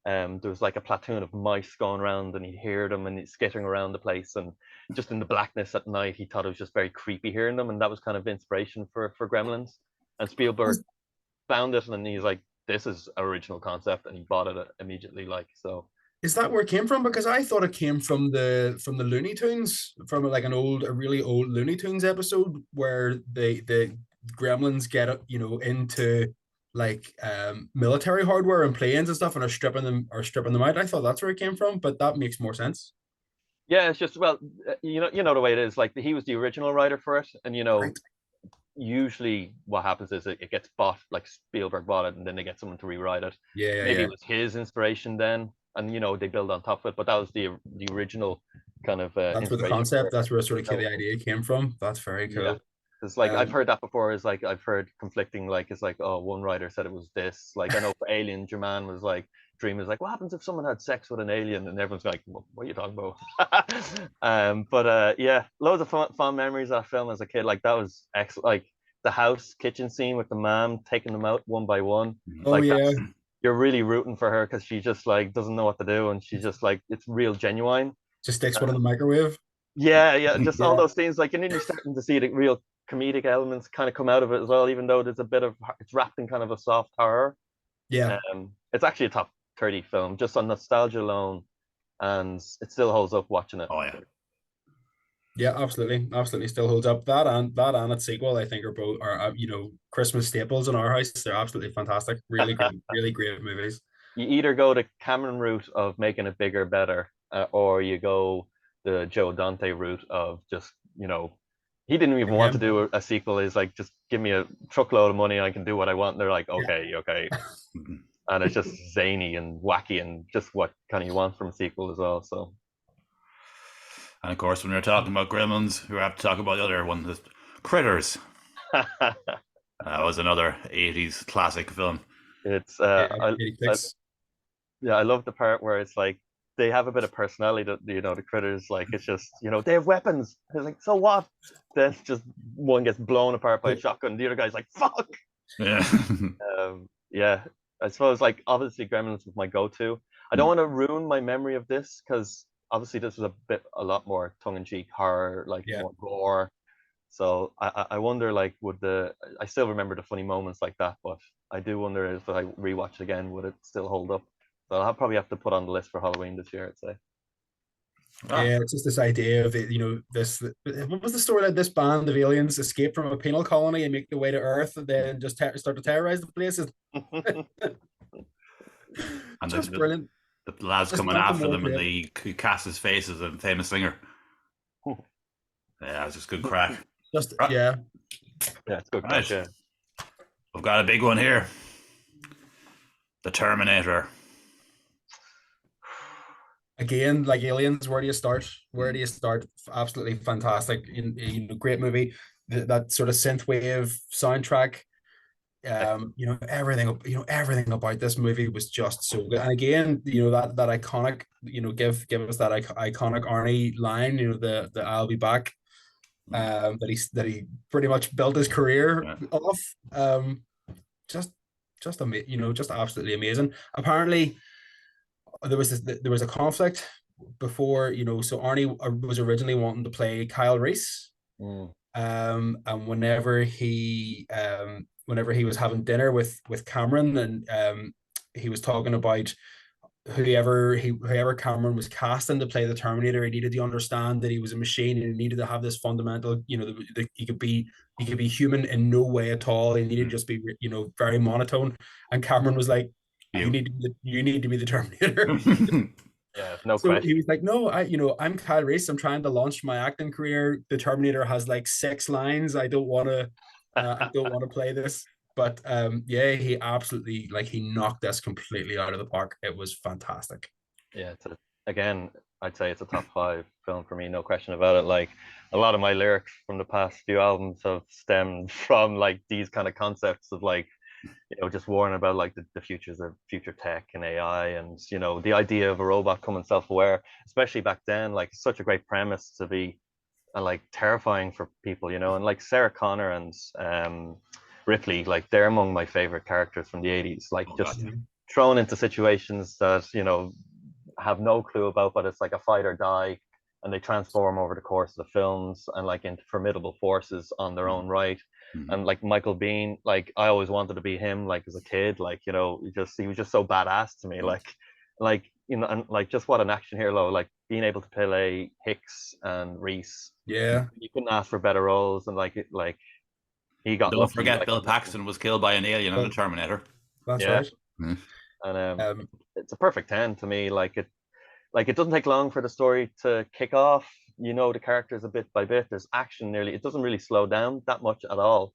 there was like a platoon of mice going around, and he'd hear them and skittering around the place, and just in the blackness at night, he thought it was just very creepy hearing them, and that was kind of inspiration for Gremlins. And Spielberg found it, and he's like, "This is original concept," and he bought it immediately. Like so. Is that where it came from? Because I thought it came from the Looney Tunes, from like a really old Looney Tunes episode where the gremlins get into like military hardware and planes and stuff and are stripping them out. I thought that's where it came from, but that makes more sense. Yeah, it's just well, you know the way it is. Like he was the original writer for it, and Right. usually what happens is it gets bought, like Spielberg bought it, and then they get someone to rewrite it. Yeah, Maybe yeah. it was his inspiration then, and they build on top of it. But that was the original kind of That's where the inspiration concept. for it. That's where sort of So, the idea came from. That's very yeah, cool. it's like I've Um, heard that before. Is like I've heard conflicting. Like it's like, oh, one writer said it was this. Like I know for Alien, your man was like, Dream is like, what happens if someone had sex with an alien? And everyone's like, what are you talking about? But yeah, loads of fun memories of that film as a kid. Like that was excellent. Like the house kitchen scene with the mom taking them out one by one. Oh Like yeah, you're really rooting for her because she just like doesn't know what to do, and she's just like it's real genuine. just sticks one in the microwave. Yeah, just all Yeah, those things. Like, and then you're starting to see the real comedic elements kind of come out of it as well, even though there's a bit of it's wrapped in kind of a soft horror. yeah, It's actually a top 30 film just on nostalgia alone, and it still holds up watching it. Oh yeah. yeah. Absolutely, still holds up. That and its sequel, I think, are both Christmas staples in our house. They're absolutely fantastic. Really great movies. You either go the Cameron route of making it bigger, better, or you go the Joe Dante route of just, he didn't even want to Him. do a sequel. He's like, just give me a truckload of money, I can do what I want. And they're like, Yeah. okay. Mhm. And it's just zany and wacky and just what kind of you want from a sequel as well. So, And of course, when we're talking about Gremlins, we have to talk about the other one, the Critters. That was another 80s classic film. it's Yeah, I 86. yeah, I love the part where it's like they have a bit of personality that the critters, like it's just they have weapons. It's like, so what? Then just one gets blown apart by a shotgun, the other guy's like, fuck. Yeah. Yeah, I suppose like obviously Gremlins was my go-to. I don't want to ruin my memory of this because obviously this was a lot more tongue-in-cheek horror, like Yeah. more gore. So I wonder, like, I still remember the funny moments like that, but I do wonder if I rewatch it again, would it still hold up? So I'll probably have to put on the list for Halloween this year, I'd say. Yeah, it's just this idea of this. What was the story that this band of aliens escape from a penal colony and make their way to Earth, and then just start to terrorize the places? And Just brilliant. the lads Just coming nothing after more them, and to it. he casts his face as a famous singer. Yeah, it's just good crack. Just Right. yeah, Yeah, it's good. Right. Yeah. We've got a big one here. The Terminator. again, like aliens. Where do you start? Where do you start? Absolutely fantastic. Great movie. That sort of synthwave soundtrack. Everything about this movie was just so good. And again, that iconic, give us that iconic Arnie line. The I'll be back. That he pretty much built his career off. Just just absolutely amazing. Apparently, there was a conflict before, so Arnie was originally wanting to play Kyle Reese. Mm. And whenever he was having dinner with Cameron, and he was talking about whoever Cameron was casting to play the Terminator, he needed to understand that he was a machine, and he needed to have this fundamental, that he could be human in no way at all. He needed to just be, very monotone. And Cameron was like, you need to be the Terminator. Yeah, no So question. he was like, no, I'm Kyle Reese. I'm trying to launch my acting career. The Terminator has like 6 lines. I don't want to play this. But yeah, he absolutely, like, he knocked us completely out of the park. It was fantastic. Yeah, again, I'd say it's a top 5 film for me, no question about it. Like a lot of my lyrics from the past few albums have stemmed from like these kind of concepts of like, just warning about like the futures of future tech and AI, and the idea of a robot coming self-aware, especially back then, like such a great premise to be like terrifying for people, and like Sarah Connor and Ripley, like they're among my favorite characters from the 80s, like just thrown into situations that have no clue about, but it's like a fight or die, and they transform over the course of the films and like into formidable forces on their own right. And like Michael Biehn, like I always wanted to be him, like as a kid, like he was just so badass to me, and like just what an action hero, like being able to play Hicks and Reese. Yeah, You couldn't ask for better roles, and like he got Don't lucky. forget, Like, Bill Paxton was killed by an alien in the Terminator. that's yeah, right. and it's a perfect 10 to me. Like it doesn't take long for the story to kick off. The characters a bit by bit. There's action nearly. It doesn't really slow down that much at all.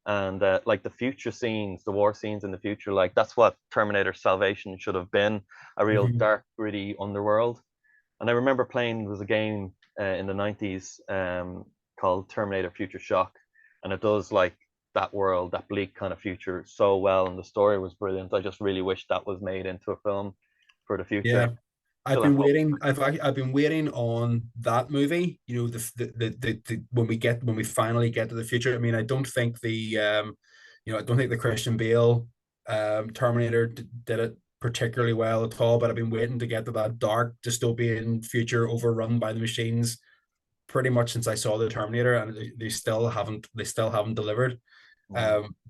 And like the future scenes, the war scenes in the future, like that's what Terminator Salvation should have been, a real dark, gritty underworld. And I remember playing, there was a game in the 90s called Terminator Future Shock. And it does like that world, that bleak kind of future so well. And the story was brilliant. I just really wish that was made into a film for the future. Yeah. I've been waiting. I've been waiting on that movie. You know, when we finally get to the future. I mean, I don't think I don't think the Christian Bale Terminator did it particularly well at all. But I've been waiting to get to that dark dystopian future overrun by the machines pretty much since I saw the Terminator, and they still haven't delivered.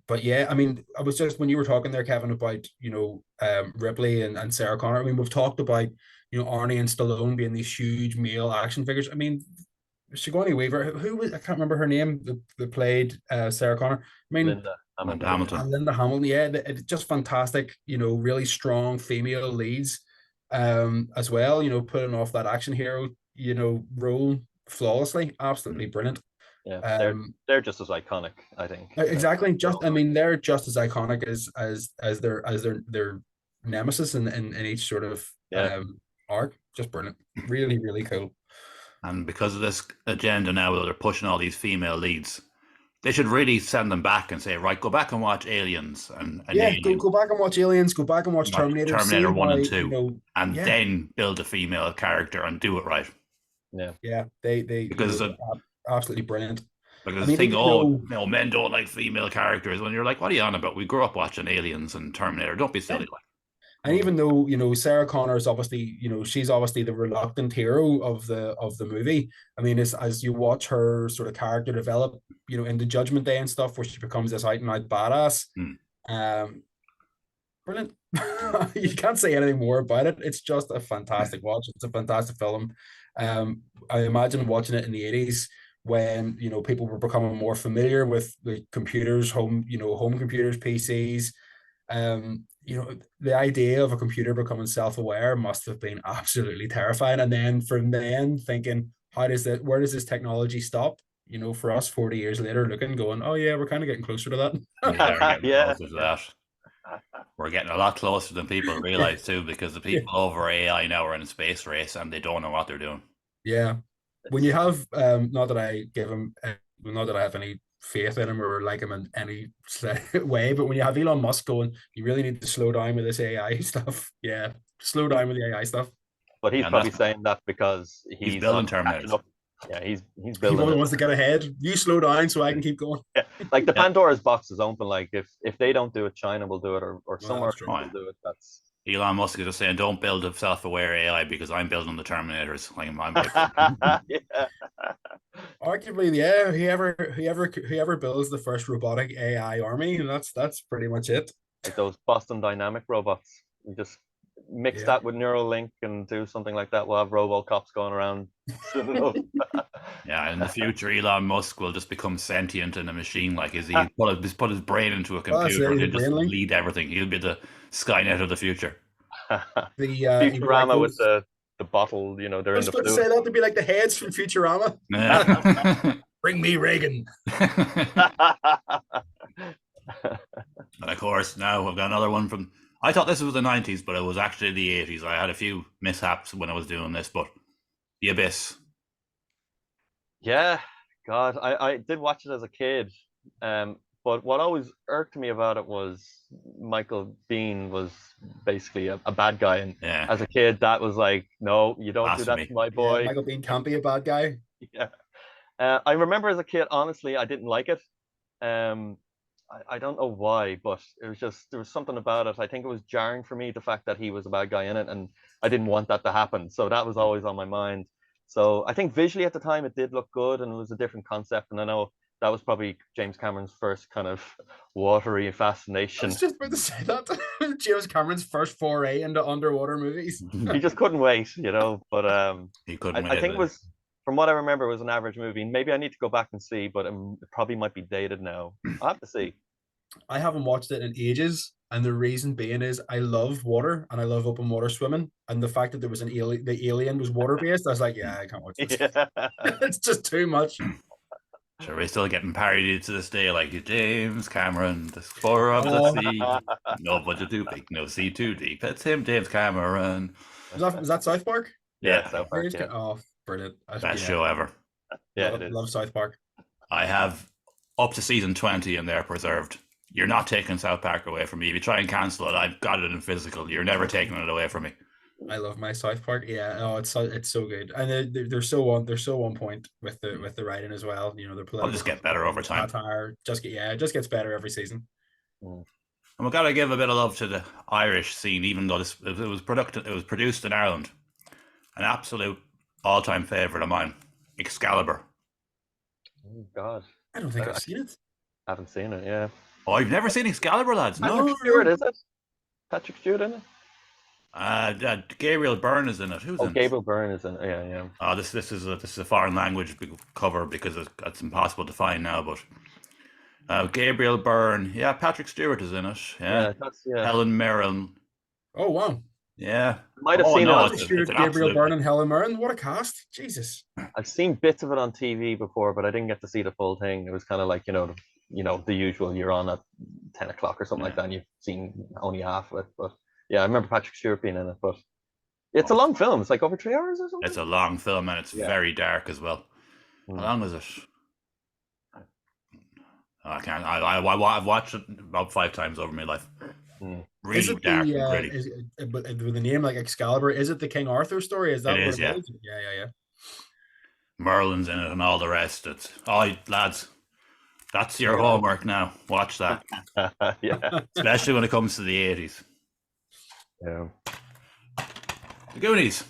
But yeah, I mean, I was just when you were talking there, Kevin, about Ripley and Sarah Connor. I mean, we've talked about Arnie and Stallone being these huge male action figures. I mean, Sigourney Weaver, who was, I can't remember her name, that played Sarah Connor. I mean, Linda Hamilton. Linda Hamilton. Yeah, it's just fantastic. Really strong female leads, as well. Putting off that action hero, role flawlessly. Absolutely brilliant. Yeah, they're just as iconic, I think. Exactly. I mean, they're just as iconic as their nemesis in each sort of arc. Just brilliant. Really, really cool. And because of this agenda now, where they're pushing all these female leads, they should really send them back and say, right, go back and watch Aliens and go back and watch Aliens. Go back and watch Terminator. Terminator 1 and 2, then build a female character and do it right. Yeah. They because absolutely brilliant. Because the thing, men don't like female characters. When you're like, what are you on about? We grew up watching Aliens and Terminator. Don't be silly. And even though Sarah Connor is obviously, she's obviously the reluctant hero of the movie. I mean, as you watch her sort of character develop, into Judgment Day and stuff, where she becomes this out and out badass. Brilliant. You can't say anything more about it. It's just a fantastic watch. It's a fantastic film. I imagine watching it in the 80s when people were becoming more familiar with the computers, home computers, PCs. The idea of a computer becoming self-aware must have been absolutely terrifying. And then from then thinking, where does this technology stop? For us 40 years later, going, oh yeah, we're kind of getting closer to that. Closer to that. We're getting a lot closer than people realize too, because the people over AI now are in a space race and they don't know what they're doing. Yeah. When you have, not that I have any faith in him or like him in any way, but when you have Elon Musk going, you really need to slow down with this AI stuff. Yeah, slow down with the AI stuff. But he's probably saying that because he's building Terminators. Yeah, he's building. He wants to get ahead. You slow down so I can keep going. Yeah, like the Pandora's box is open. Like if they don't do it, China will do it, or somewhere will do it. That's Elon Musk is just saying, don't build a self-aware AI because I'm building the Terminators. Arguably, yeah. Whoever builds the first robotic AI army, and that's pretty much it. Like those Boston Dynamic robots. You just mix that with Neuralink and do something like that. We'll have RoboCops going around. Yeah, in the future, Elon Musk will just become sentient in a machine. Like, put his brain into a computer and he'll just lead everything. He'll be the Skynet of the future. Futurama with the bottle, they're in the. I was about to say that to be like the heads from Futurama. Bring me Reagan. And of course, now I've got another one from. I thought this was the 90s, but it was actually the 80s. I had a few mishaps when I was doing this, but The Abyss. Yeah, God, I did watch it as a kid, but what always irked me about it was Michael Biehn was basically a bad guy, and as a kid, that was like, no, you don't do that to my boy. Yeah, Michael Biehn can't be a bad guy. Yeah, I remember as a kid, honestly, I didn't like it. I don't know why, but it was just, there was something about it. I think it was jarring for me, the fact that he was a bad guy in it, and I didn't want that to happen. So that was always on my mind. So I think visually at the time it did look good, and it was a different concept. And I know that was probably James Cameron's first kind of watery fascination. I was just about to say that. James Cameron's first foray into underwater movies. He just couldn't wait, but he couldn't wait. I think it was, from what I remember, it was an average movie. Maybe I need to go back and see, but it probably might be dated now. I'll have to see. I haven't watched it in ages, and the reason being is I love water and I love open water swimming, and the fact that there was the alien was water based, I was like, yeah, I can't watch this. It's just too much. Sure, we're still getting parodied to this day, like James Cameron, the explorer of the sea. No budget too big, no sea too deep. It's him, James Cameron. Was that South Park? Yeah, South Park. Yeah. Oh, brilliant! Best show ever. Yeah, love South Park. I have up to season 20 in there preserved. You're not taking South Park away from me. If you try and cancel it, I've got it in physical. You're never taking it away from me. I love my South Park. Yeah, oh, it's so good, and they're so on point with the writing as well. You know, their I'll political just get better over time. satire. It just gets better every season. Mm. And we've got to give a bit of love to the Irish scene, even though it was produced in Ireland. An absolute all-time favorite of mine, Excalibur. Oh God, I don't think I've seen it. I haven't seen it. Yeah. Oh, you've never seen Excalibur, lads? Patrick No. Stewart, is it? Patrick Stewart in it? Gabriel Byrne is in it. Who's in it? Gabriel Byrne is in it. Yeah, yeah. Oh, this is a foreign language cover because it's impossible to find now. But Gabriel Byrne, yeah, Patrick Stewart is in it. Yeah, Yeah. Helen Mirren. Oh wow. Yeah, Might have seen no, it. Patrick Stewart, Gabriel Byrne, and Helen Mirren. What a cast! Jesus. I've seen bits of it on TV before, but I didn't get to see the full thing. It was kind of like the usual. You're on at 10 o'clock or something like that, and you've seen only half of it. But yeah, I remember Patrick Stewart being in it. But it's a long film. It's like over 3 hours or something. It's a long film and it's very dark as well. How long is it? I can't. I've watched it about 5 times over my life. Really dark and gritty. But with the name like Excalibur, is it the King Arthur story? Is that it what is? it Yeah. is? Yeah. Merlin's in it and all the rest. It's lads. That's your homework now. Watch that. Yeah. Especially when it comes to the 80s. Yeah. The Goonies.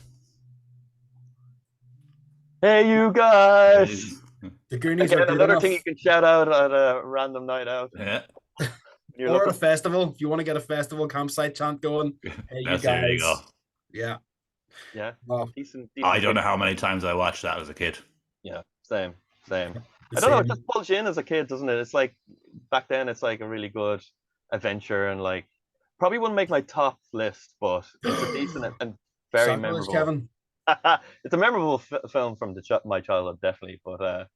Hey, you guys. The Goonies Again, are good another enough. thing you can shout out at a random night out. Yeah. Or at a festival. If you want to get a festival campsite chant going, hey, you guys. There you go. Yeah. Yeah. Well, Decent I don't know how many times I watched that as a kid. Yeah, same. I don't know, it just pulls you in as a kid, doesn't it? It's like back then it's like a really good adventure, and like probably wouldn't make my top list, but it's a decent and very memorable. Kevin. It's a memorable film from my childhood, definitely. But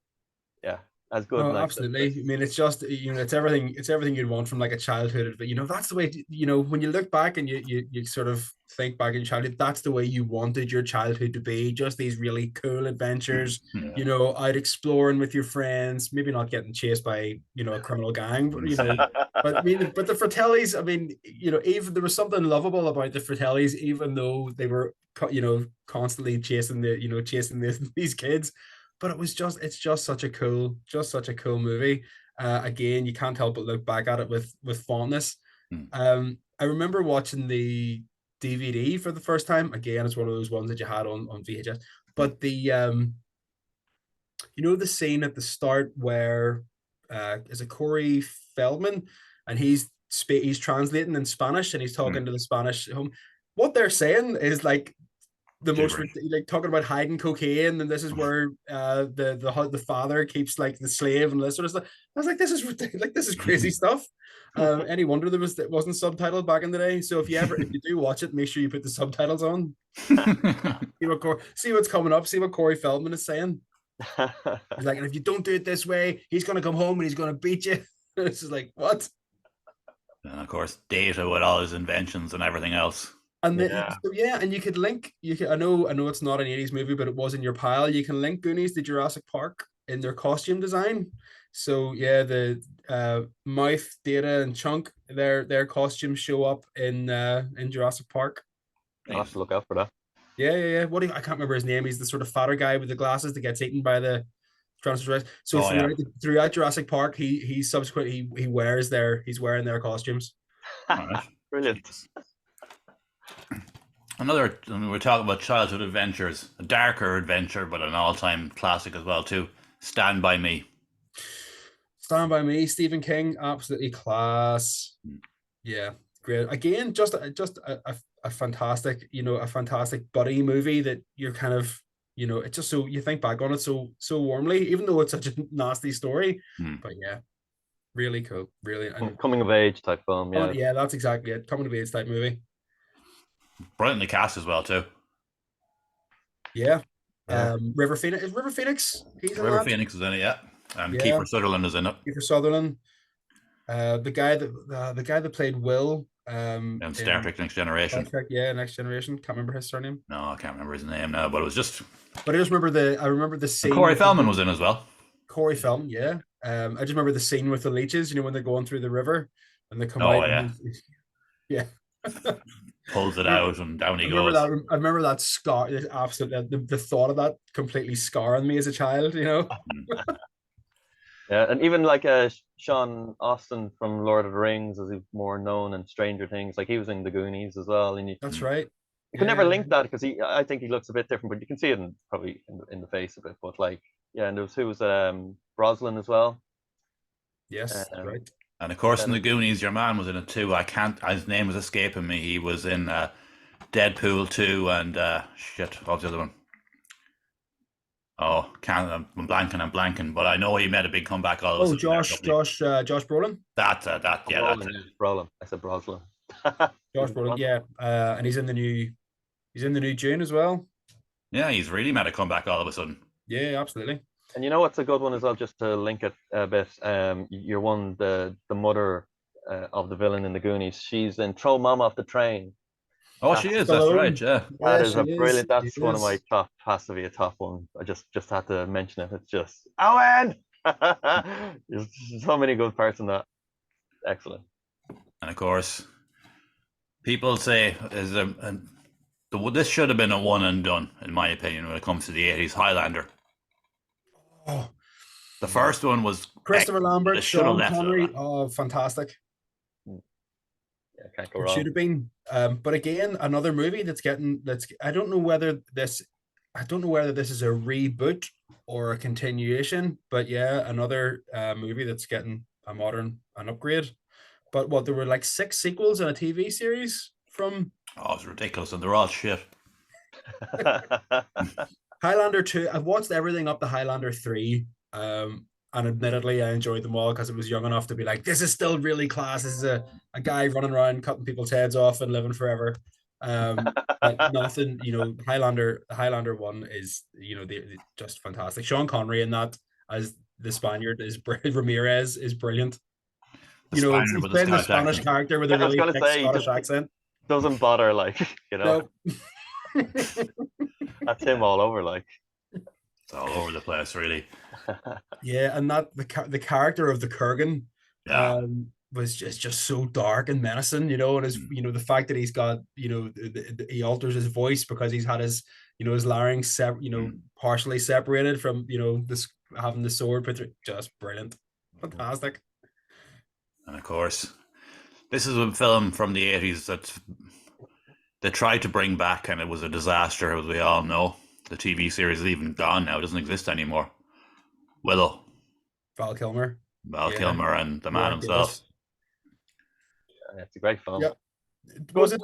yeah, as good. Oh, absolutely. I mean, it's just it's everything you'd want from like a childhood. But that's the way. When you look back and you sort of think back in your childhood, that's the way you wanted your childhood to be. Just these really cool adventures. Yeah. Out exploring with your friends. Maybe not getting chased by a criminal gang, but But I mean, but the Fratellis. I mean, even there was something lovable about the Fratellis, even though they were constantly chasing these kids. But it's just such a cool movie. Again, you can't help but look back at it with fondness. I remember watching the DVD for the first time. Again, it's one of those ones that you had on VHS. But the the scene at the start where is it Corey Feldman, and he's translating in Spanish and he's talking to the Spanish home. What they're saying is like the most like talking about hiding cocaine, and this is where the father keeps like the slave and this sort of stuff. I was like, this is crazy stuff. Any wonder it wasn't subtitled back in the day. So if you do watch it, make sure you put the subtitles on. See what's coming up. See what Corey Feldman is saying. He's like, and if you don't do it this way, he's gonna come home and he's gonna beat you. It's just like, what? And of course, Data with all his inventions and everything else. And and you could link. I know it's not an 80s movie, but it was in your pile. You can link Goonies to Jurassic Park in their costume design. So yeah, the Mouth, Data, and Chunk, their costumes show up in Jurassic Park. I'll have to look out for that. Yeah. I can't remember his name. He's the sort of fatter guy with the glasses that gets eaten by the Tyrannosaurus. So throughout Jurassic Park, he's wearing their costumes. Right. Brilliant. We're talking about childhood adventures, a darker adventure, but an all-time classic as well too. Stand By Me. Stand By Me, Stephen King, absolutely class. Yeah, great. Again, just a fantastic, a fantastic buddy movie that you're kind of, it's just so you think back on it so warmly, even though it's such a nasty story. But yeah, really cool, really. Coming of age type film. Yeah. Yeah, that's exactly it. Coming of age type movie. Brilliantly cast as well too. Yeah. River Phoenix. Is River Phoenix? River Phoenix is in it, yeah. And Kiefer Sutherland is in it. Kiefer Sutherland. The guy that played Will. And Star Trek Next Generation. Star Trek, Next Generation. Can't remember his surname. No, I can't remember his name now, but it was just. But I just remember the scene. And Corey Feldman was in as well. Corey Feldman, yeah. I just remember the scene with the leeches. When they're going through the river and they come out. Yeah. Yeah. pulls it out, and down he I remember goes. that. I remember that scar. Absolutely, the thought of that completely scarring me as a child. You know. Yeah, and even like Sean Austin from Lord of the Rings, as he's more known in Stranger Things, like he was in the Goonies as well, and That's right. you can Yeah. never link that because I think he looks a bit different, but you can see it probably in the face a bit. But like, yeah, and there was who was Brosnan as well. Yes, that's right. And of course, in then the Goonies, your man was in it too. I can't. His name was escaping me. He was in Deadpool 2 and shit. What was the other one? Oh, can't. I'm blanking. But I know he made a big comeback all of a Oh, sudden there a couple of- Josh Brolin. That's yeah, that's Brolin, it. yeah, Brolin. I said Brosnan. Josh Brolin, yeah, and he's in the new June as well. Yeah, he's really made a comeback all of a sudden. Yeah, absolutely. And you know what's a good one as well, just to link it a bit. You're one the mother of the villain in the Goonies. She's in Throw Mom Off the Train. Oh, she is. That's right. Yeah. That Yeah, is she a brilliant. is. That's one of my top. Has to be a top one. I just had to mention it. It's just Owen. There's so many good parts in that. Excellent. And of course, people say this should have been a one and done, in my opinion, when it comes to the 80s Highlander. Oh, The first one was Christopher Lambert, It should have Sean left it at Connery. that. Oh, fantastic. Yeah, can't go It should wrong. have been. But again, another movie that's I don't know whether this is a reboot or a continuation, but yeah, another movie that's getting an upgrade. But what, there were like 6 sequels and a TV series from Oh, it's ridiculous, and they're all shit. Highlander 2. I've watched everything up to Highlander 3. And admittedly, I enjoyed them all because I was young enough to be like, this is still really class. This is a guy running around cutting people's heads off and living forever. But nothing, Highlander 1 is, just fantastic. Sean Connery in that as the Spaniard Ramirez is brilliant. The Spaniard He's with playing the Scottish Spanish accent. character with a I was really gonna thick say, he Scottish just accent. doesn't bother, like, No. That's him all over, like. It's all over the place, really. Yeah, and that the character of the Kurgan Yeah. was just so dark and menacing, and his the fact that he's got he alters his voice because he's had his his larynx partially separated from this having the sword put through. Just brilliant, fantastic. And of course, this is a film from the 80s that they tried to bring back, and it was a disaster, as we all know. The TV series is even gone now; it doesn't exist anymore. Willow, Val Kilmer, and the man himself. Yeah, it's a great film. Yep. Was it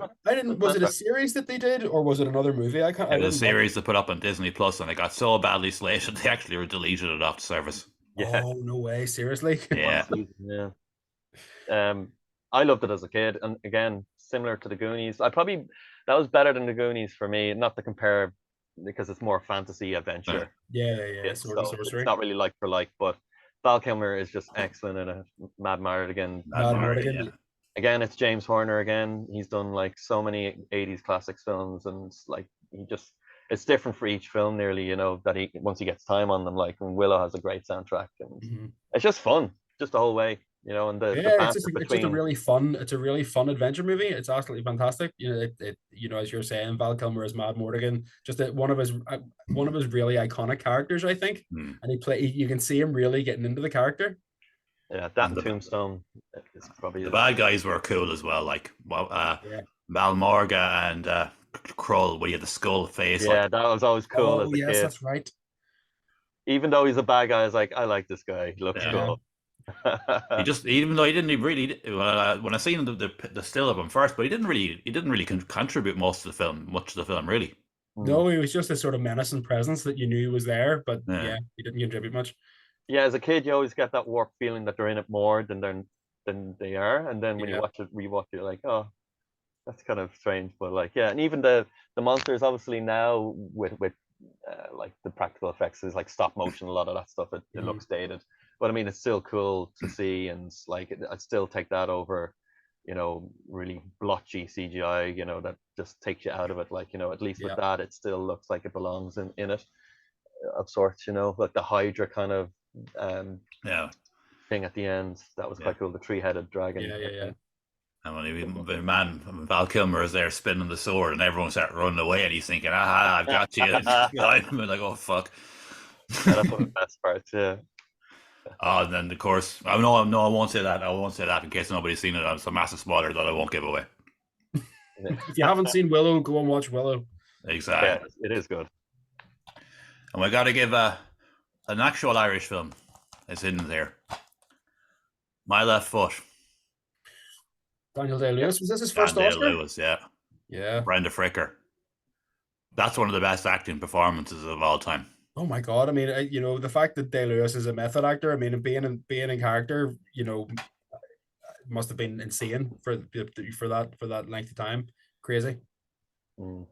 a series that they did, or was it another movie? It was a series they put up on Disney Plus, and it got so badly slated they actually were deleted it off the service. Yeah. Oh, no way! Seriously? Yeah. Yeah. I loved it as a kid, and again, similar to the Goonies. That was better than the Goonies for me. Not to compare, because it's more fantasy adventure. Yeah. Sword and sorcery. It's not really like for like, but Val Kilmer is just excellent in it. Mad Mardigan. Yeah. Again, it's James Horner again. He's done like so many 80s classics films, and like it's different for each film nearly, that once he gets time on them, like, and Willow has a great soundtrack, and it's just fun, just the whole way, and it's just a really fun adventure movie. It's absolutely fantastic. As you're saying, Val Kilmer is Mad Mortigan, just one of his really iconic characters, I think. And you can see him really getting into the character. Yeah, that and Tombstone is probably the bad guys were cool as well, like Malmorga and Krull, where you had the skull face. Yeah, that was always cool. Oh, yes, that's right. Even though he's a bad guy, I was like, I like this guy. He looks cool. Even though he didn't really, when I seen the still of him first, but he didn't really contribute much to the film, really. No, he was just a sort of menacing presence that you knew was there, but he didn't contribute much. Yeah, as a kid, you always get that warped feeling that they're in it more than they are, and then when you rewatch it, you're like, oh, that's kind of strange. But like, yeah, and even the monsters, obviously now with like the practical effects is like stop motion, a lot of that stuff. It looks dated, but I mean, it's still cool to see, and like I'd still take that over, really blotchy CGI, that just takes you out of it. Like, at least with that, it still looks like it belongs in it, of sorts. Like the Hydra kind of thing at the end, that was quite cool. The 3-headed dragon. Yeah. And when man Val Kilmer is there spinning the sword, and everyone starts running away, and he's thinking, "Aha, I've got you!" Behind him, and like, "Oh fuck!" Yeah, that's one of the best parts. Yeah. Oh, and then of course, I no, I won't say that. I won't say that in case nobody's seen it. It's a massive spoiler that I won't give away. If you haven't seen Willow, go and watch Willow. Exactly. Yeah, it is good. And we got to give an actual Irish film. It's in there. My Left Foot. Daniel Day-Lewis, was this his first Dan Oscar? Day-Lewis, yeah. Yeah. Brenda Fricker. That's one of the best acting performances of all time. Oh my God! I mean, you know, the fact that Day-Lewis is a method actor. I mean, being in character, you know, must have been insane for that length of time. Crazy. I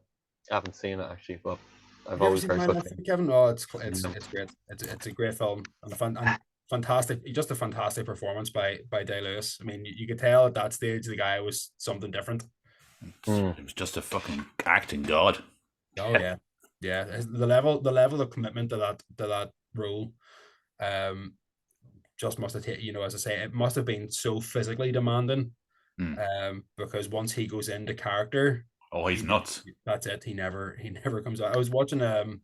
haven't seen it actually, but I've Have you ever always seen heard My good Left things. Foot, Kevin? Oh, it's No. great. It's a great film and fantastic, just a fantastic performance by Day-Lewis. I mean, you could tell at that stage the guy was something different. It was just a fucking acting god. Oh yeah, yeah. The level of commitment to that role, just must have taken. You know, as I say, it must have been so physically demanding. Because once he goes into character, oh, he's nuts. That's it. He never comes out. I was watching the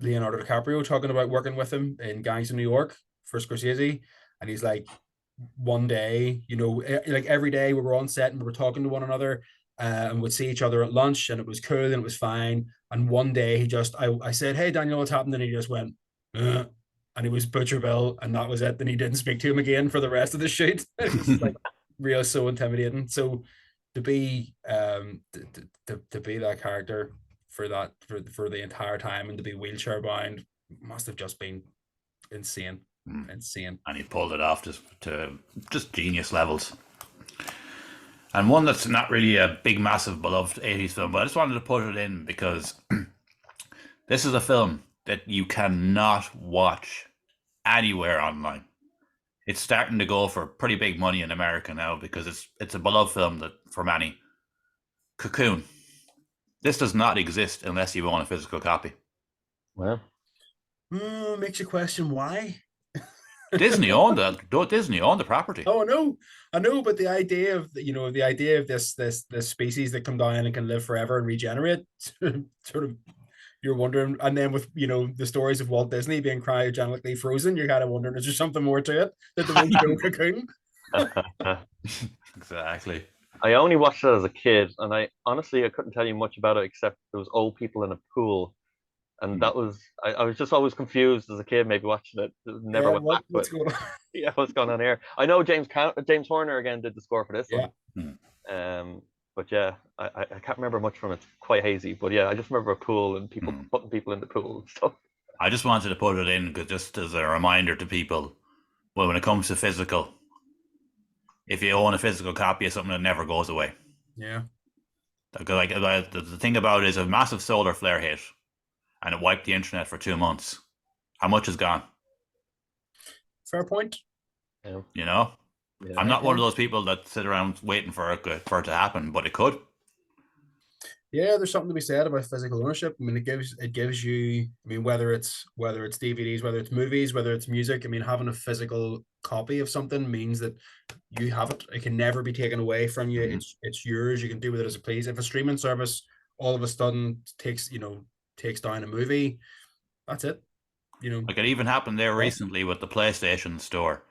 Leonardo DiCaprio talking about working with him in Gangs of New York for Scorsese, and he's like, one day, you know, like every day we were on set and we were talking to one another, and we'd see each other at lunch, and it was cool and it was fine. And one day I said, "Hey Daniel, what's happened?" And he just went, and he was Butcher Bill, and that was it. Then he didn't speak to him again for the rest of the shoot. It was like real so intimidating. So to be to be that character for the entire time and to be wheelchair bound must have just been insane. Insane. And he pulled it off to genius levels. And one that's not really a big, massive, beloved 80s film, but I just wanted to put it in because this is a film that you cannot watch anywhere online. It's starting to go for pretty big money in America now because it's a beloved film that for many. Cocoon. This does not exist unless you own a physical copy. Well, makes you question why. Disney owned the property. Oh no, I know, but the idea of this species that come down and can live forever and regenerate, sort of, you're wondering. And then with the stories of Walt Disney being cryogenically frozen, you're kind of wondering, is there something more to it that they won't show Cocoon? Exactly. I only watched it as a kid, and I couldn't tell you much about it except there was old people in a pool. And that was, I was just always confused as a kid, maybe watching it. Never went back. What's going on? Yeah, what's going on here? I know James Horner again did the score for this one. But yeah, I can't remember much from it. It's quite hazy. But yeah, I just remember a pool and people putting people in the pool and stuff. I just wanted to put it in just as a reminder to people, well, when it comes to physical, if you own a physical copy of something that never goes away. Yeah. Like the thing about it is a massive solar flare hit, and it wiped the internet for 2 months. How much is gone? Fair point. Yeah. You know, I'm not one of those people that sit around waiting for it to happen, but it could. Yeah, there's something to be said about physical ownership. I mean, it gives you. I mean, whether it's DVDs, whether it's movies, whether it's music. I mean, having a physical copy of something means that you have it. It can never be taken away from you. It's yours. You can do with it as you please. If a streaming service all of a sudden takes down a movie, that's it. Like it even happened there recently with the PlayStation store.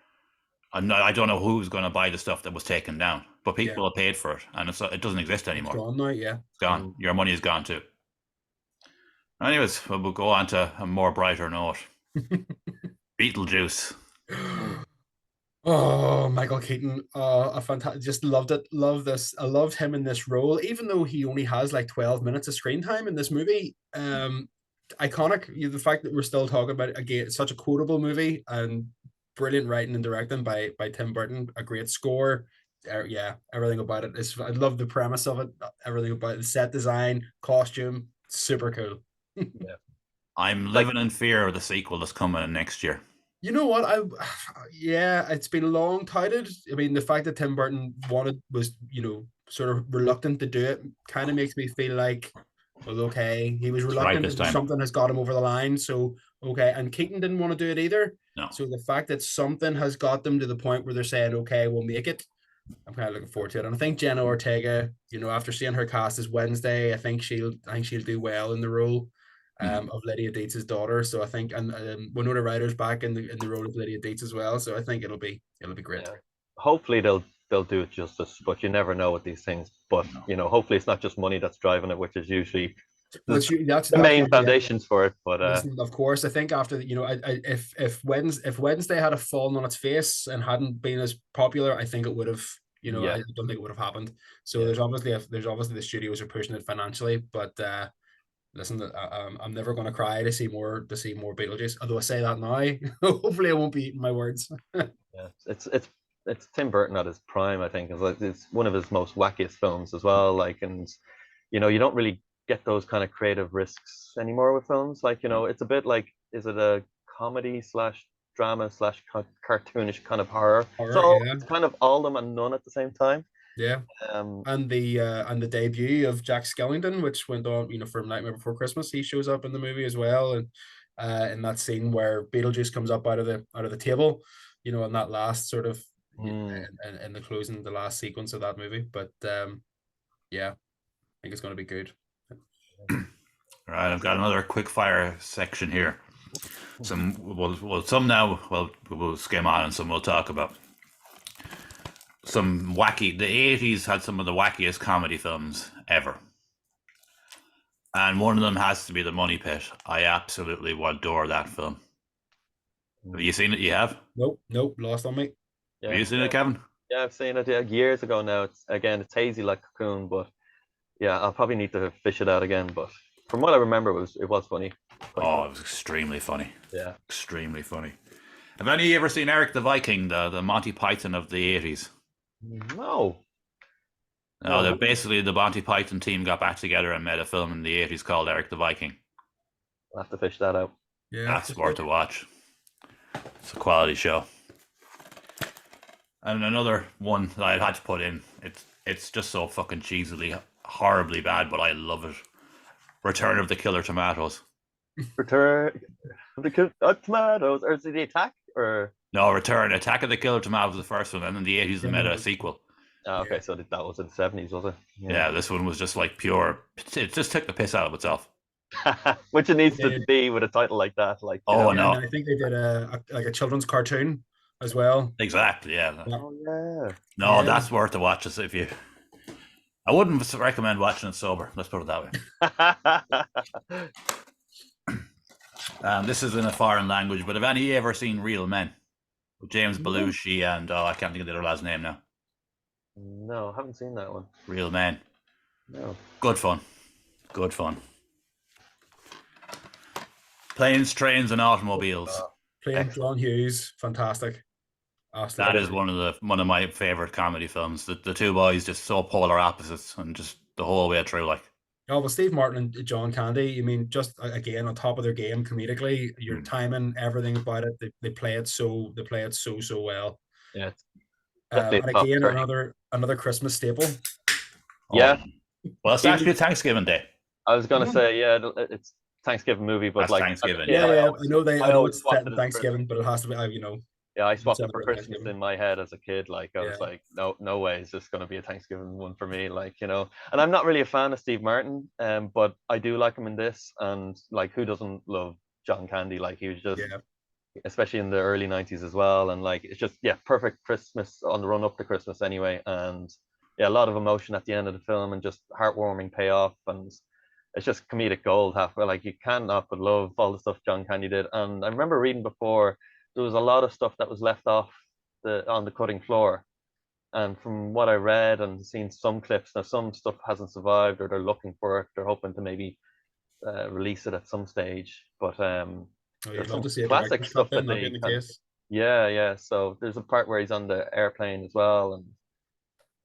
I don't know who's going to buy the stuff that was taken down, but people have paid for it, and it doesn't exist anymore. It's gone now, yeah. It's gone. Your money is gone too. Anyways, we'll go on to a more brighter note. Beetlejuice. Oh, Michael Keaton. A fantastic. Just loved it. Love this. I loved him in this role, even though he only has like 12 minutes of screen time in this movie. Iconic. The fact that we're still talking about it again, it's such a quotable movie and brilliant writing and directing by Tim Burton. A great score. Everything about it is. I love the premise of it. Everything about the set design, costume, super cool. Yeah. I'm living in fear of the sequel that's coming next year. You know what? It's been long touted. I mean, the fact that Tim Burton was sort of reluctant to do it kind of makes me feel like, well, okay, he was reluctant, and something has got him over the line. So Okay, and Keaton didn't want to do it either. No. So the fact that something has got them to the point where they're saying, okay, we'll make it. I'm kind of looking forward to it. And I think Jenna Ortega, after seeing her cast as Wednesday, I think she'll do well in the role of Lydia Deetz's daughter. So I think, and Winona Ryder's back in the role of Lydia Deetz as well. So I think it'll be great. Yeah. Hopefully they'll do it justice, but you never know with these things. But hopefully it's not just money that's driving it, which is usually that's the main foundations for it. But listen, of course, I think after if Wednesday had a fallen on its face and hadn't been as popular, I think it would have. I don't think it would have happened. So there's obviously the studios are pushing it financially, but listen, I'm never going to cry to see more Beetlejuice. Although I say that now, hopefully I won't be eating my words. It's Tim Burton at his prime. I think it's one of his most wackiest films as well. Like, and you don't really get those kind of creative risks anymore with films. Like, it's a bit like, is it a comedy / drama / cartoonish kind of horror? So it's kind of all of them and none at the same time. Yeah. And the debut of Jack Skellington, which went on, from Nightmare Before Christmas, he shows up in the movie as well, and in that scene where Beetlejuice comes up out of the table, in that last sort of in the closing, the last sequence of that movie. But yeah, I think it's going to be good. All right, I've got another quick fire section here. Some we'll skim on, and some we'll talk about. Some wacky. The 80s had some of the wackiest comedy films ever, and one of them has to be The Money Pit. I absolutely adore that film. Have you seen it? You have? Nope, lost on me. Have you seen it, Kevin? Yeah, I've seen it years ago now. It's hazy like Cocoon, but yeah, I'll probably need to fish it out again. But from what I remember, it was funny. It was extremely funny. Yeah, extremely funny. Have any of you ever seen Eric the Viking, the Monty Python of the 80s? No. No, basically the Monty Python team got back together and made a film in the 80s called Eric the Viking. I'll have to fish that out. Yeah, that's worth a watch. It's a quality show. And another one that I had to put in, it's just so fucking cheesily, horribly bad, but I love it. Return of the Killer Tomatoes. Return of the Killer Tomatoes, or is it The Attack? Or no, Attack of the Killer Tomatoes was the first one, and in the 80s they made a sequel. Oh, okay, so that was in the 70s, was it? Yeah, this one was just like pure. It just took the piss out of itself. Which it needs to be with a title like that. Like, no, and I think they did a children's cartoon as well. Exactly, yeah. Oh yeah. No, that's worth a watch. If you, I wouldn't recommend watching it sober. Let's put it that way. This is in a foreign language, but have any of you ever seen Real Men? With James Belushi and I can't think of the other last name now. No, I haven't seen that one. Real Men. No. Good fun. Planes, Trains, and Automobiles. Playing John Hughes, fantastic. That is one of my favorite comedy films. The two boys just so polar opposites, and just the whole way through. Like, well, Steve Martin and John Candy. I mean, just again on top of their game comedically, your timing, everything about it. They play it so well. Yeah. And again, another Christmas staple. Yeah. Well, it's actually Thanksgiving Day. I was gonna say, yeah, it's Thanksgiving movie, but like Thanksgiving. Yeah. I know it's set in Thanksgiving, but it has to be, Yeah, I swapped it for Christmas in my head as a kid. Like, I was like, no way is this going to be a Thanksgiving one for me. Like, and I'm not really a fan of Steve Martin, but I do like him in this. And like, who doesn't love John Candy? Like, he was just, especially in the early 90s as well. And like, it's just, perfect Christmas on the run up to Christmas anyway. And a lot of emotion at the end of the film and just heartwarming payoff. And it's just comedic gold. Like, you cannot but love all the stuff John Candy did. And I remember reading before, there was a lot of stuff that was left off on the cutting floor, and from what I read and seen some clips, now some stuff hasn't survived, or they're looking for it. They're hoping to maybe release it at some stage. But there's some classic stuff that they yeah. So there's a part where he's on the airplane as well,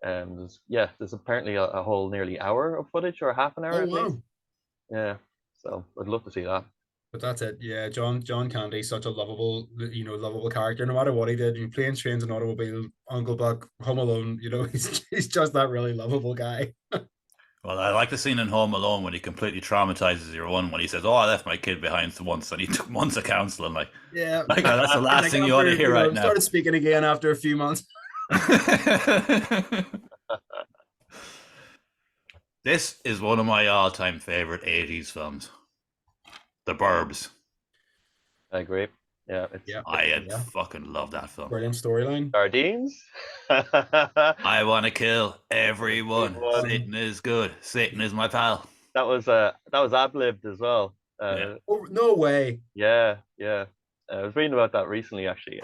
and there's apparently a whole nearly hour of footage, or half an hour at least. Yeah, so I'd love to see that. But that's it. Yeah, John Candy, such a lovable character. No matter what he did, Planes, Trains, and Automobile, Uncle Buck, Home Alone, he's just that really lovable guy. Well, I like the scene in Home Alone when he completely traumatizes your one when he says, "Oh, I left my kid behind once," and he took months of counseling. Like, Yeah. that's the last Like thing you want to after, hear right now. started speaking again after a few months. This is one of my all-time favorite 80s films, The Burbs. I agree. Yeah, I fucking love that film. Brilliant storyline. Sardines. I want to kill everyone. Satan is good. Satan is my pal. That was ad-libbed as well. Yeah. Oh, no way. Yeah. I was reading about that recently, actually.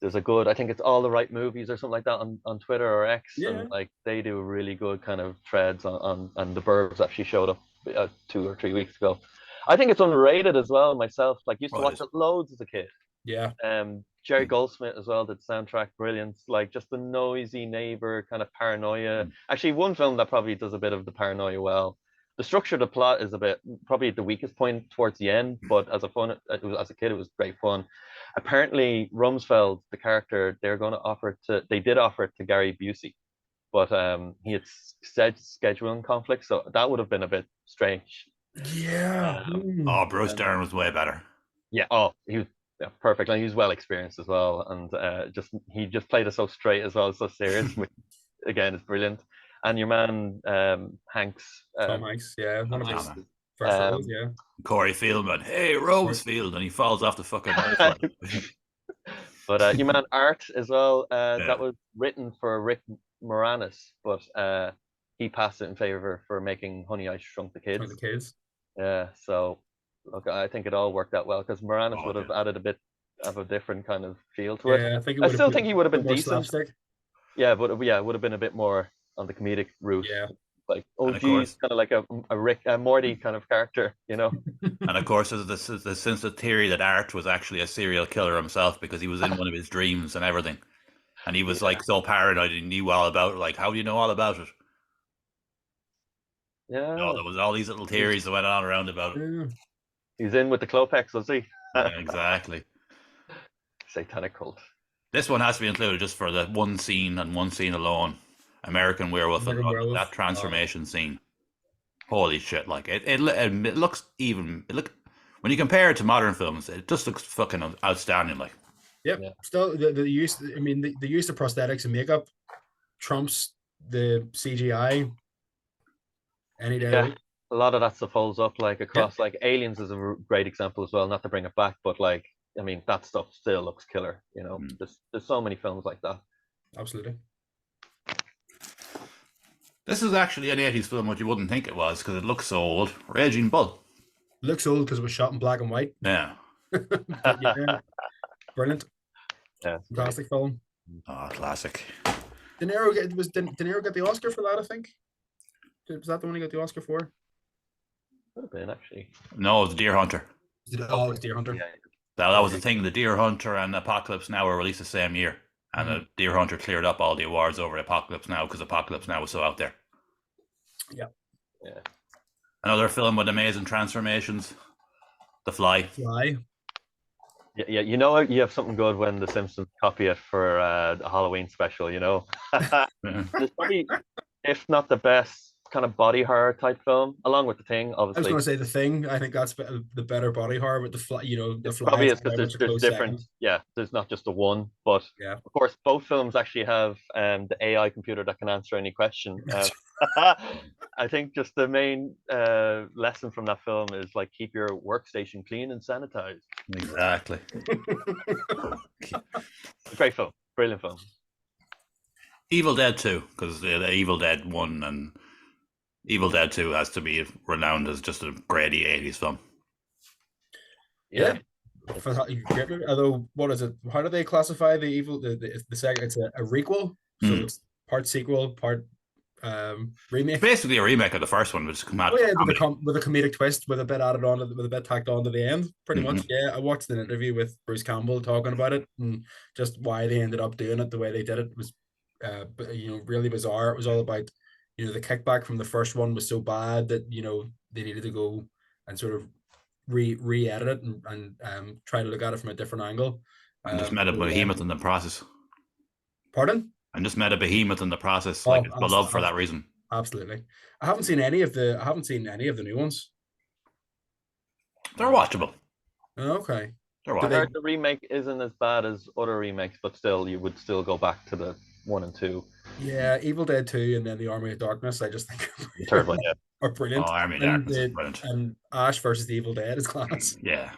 There's a good, I think it's All the Right Movies or something like that on Twitter or X, and like they do really good kind of threads on and the Burbs actually showed up 2 or 3 weeks ago. I think it's underrated as well. Myself, like, used to watch it loads as a kid. Yeah. Jerry Goldsmith as well did soundtrack brilliance, like just the noisy neighbor kind of paranoia. Actually, one film that probably does a bit of the paranoia well. The structure of the plot is a bit probably the weakest point towards the end, but as a kid, it was great fun. Apparently, Rumsfeld, the character, they did offer it to Gary Busey, but he had said scheduling conflict, so that would have been a bit strange. Yeah. Bruce Dern was way better. Yeah. Oh, he was perfect, and he was well experienced as well, and he just played it so straight as well, so serious, which again is brilliant. And your man Hanks, Tom Hanks, yeah, one of his Tom. first roles, yeah. Corey Feldman, hey Rosefield, and he falls off the fucking roof. But your man Art as well, that was written for Rick Moranis, but he passed it in favor for making Honey, I Shrunk the Kids. Yeah, so look, I think it all worked out well because Moranis would have added a bit of a different kind of feel to it. Yeah, I still think he would have been decent. Slapstick. Yeah, but it would have been a bit more on the comedic route. Yeah. Like, oh geez, kind of like a Morty kind of character, you know. And of course, there's since the theory that Art was actually a serial killer himself because he was in one of his dreams and everything, and he was like so paranoid and knew all about it. Like, how do you know all about it? Yeah. No, there was all these little theories that went on around about it. Yeah. He's in with the Klopex, was he? Yeah, exactly. Satanic cult. This one has to be included just for the one scene and one scene alone. American Werewolf and that transformation scene. Holy shit! Like it looks even. When you compare it to modern films, it just looks fucking outstanding. Like, yep. Yeah. Still, the use. I mean, the use of prosthetics and makeup trumps the CGI any day. Yeah, a lot of that stuff holds up. Like across, like Aliens is a great example as well. Not to bring it back, but like, I mean, that stuff still looks killer. You know, there's so many films like that. Absolutely. This is actually an 80s film, what you wouldn't think it was, because it looks so old. Raging Bull. Looks old because it was shot in black and white. Yeah. Brilliant. Yeah. Fantastic film. Oh, classic. De Niro get the Oscar for that, I think? Was that the one he got the Oscar for? Could have been, actually. No, it was Deer Hunter. Oh, it was Deer Hunter. Yeah. That was the thing. The Deer Hunter and Apocalypse Now were released the same year. And Deer Hunter cleared up all the awards over Apocalypse Now because Apocalypse Now was so out there. Yeah. Another film with amazing transformations. The Fly. Yeah, you know you have something good when The Simpsons copy it for a Halloween special, you know. It's probably, if not the best, kind of body horror type film, along with The Thing, obviously. I was going to say The Thing. I think that's the better body horror, but The Fly, the Fly. Probably is because there's different. Yeah, there's not just the one, but of course, both films actually have the AI computer that can answer any question. I think just the main lesson from that film is like keep your workstation clean and sanitized. Exactly. Great film, brilliant film. Evil Dead 2, because the Evil Dead 1 and Evil Dead 2 has to be renowned as just a great 80s film. Yeah. Although, what is it? How do they classify the evil? The second, it's a requel, so it's part sequel, part remake. It's basically a remake of the first one, which come out. With a comedic twist, with a bit added on, with a bit tacked on to the end. Pretty much, yeah. I watched an interview with Bruce Campbell talking about it and just why they ended up doing it the way they did it was, really bizarre. It was all about, the kickback from the first one was so bad that they needed to go and sort of re-edit it and try to look at it from a different angle. And just met a behemoth in the process. Pardon? And just met a behemoth in the process. Like, it's beloved for that reason. Absolutely. I haven't seen any of the new ones. They're watchable. Okay. They're I Do they? heard watchable. the remake isn't as bad as other remakes, but still, you would still go back to the 1 and 2. Yeah, Evil Dead 2 and then the Army of Darkness. I just think Terrible, yeah. are Oh, brilliant. Army of And Darkness is the brilliant. and Ash versus the Evil Dead is class. Yeah.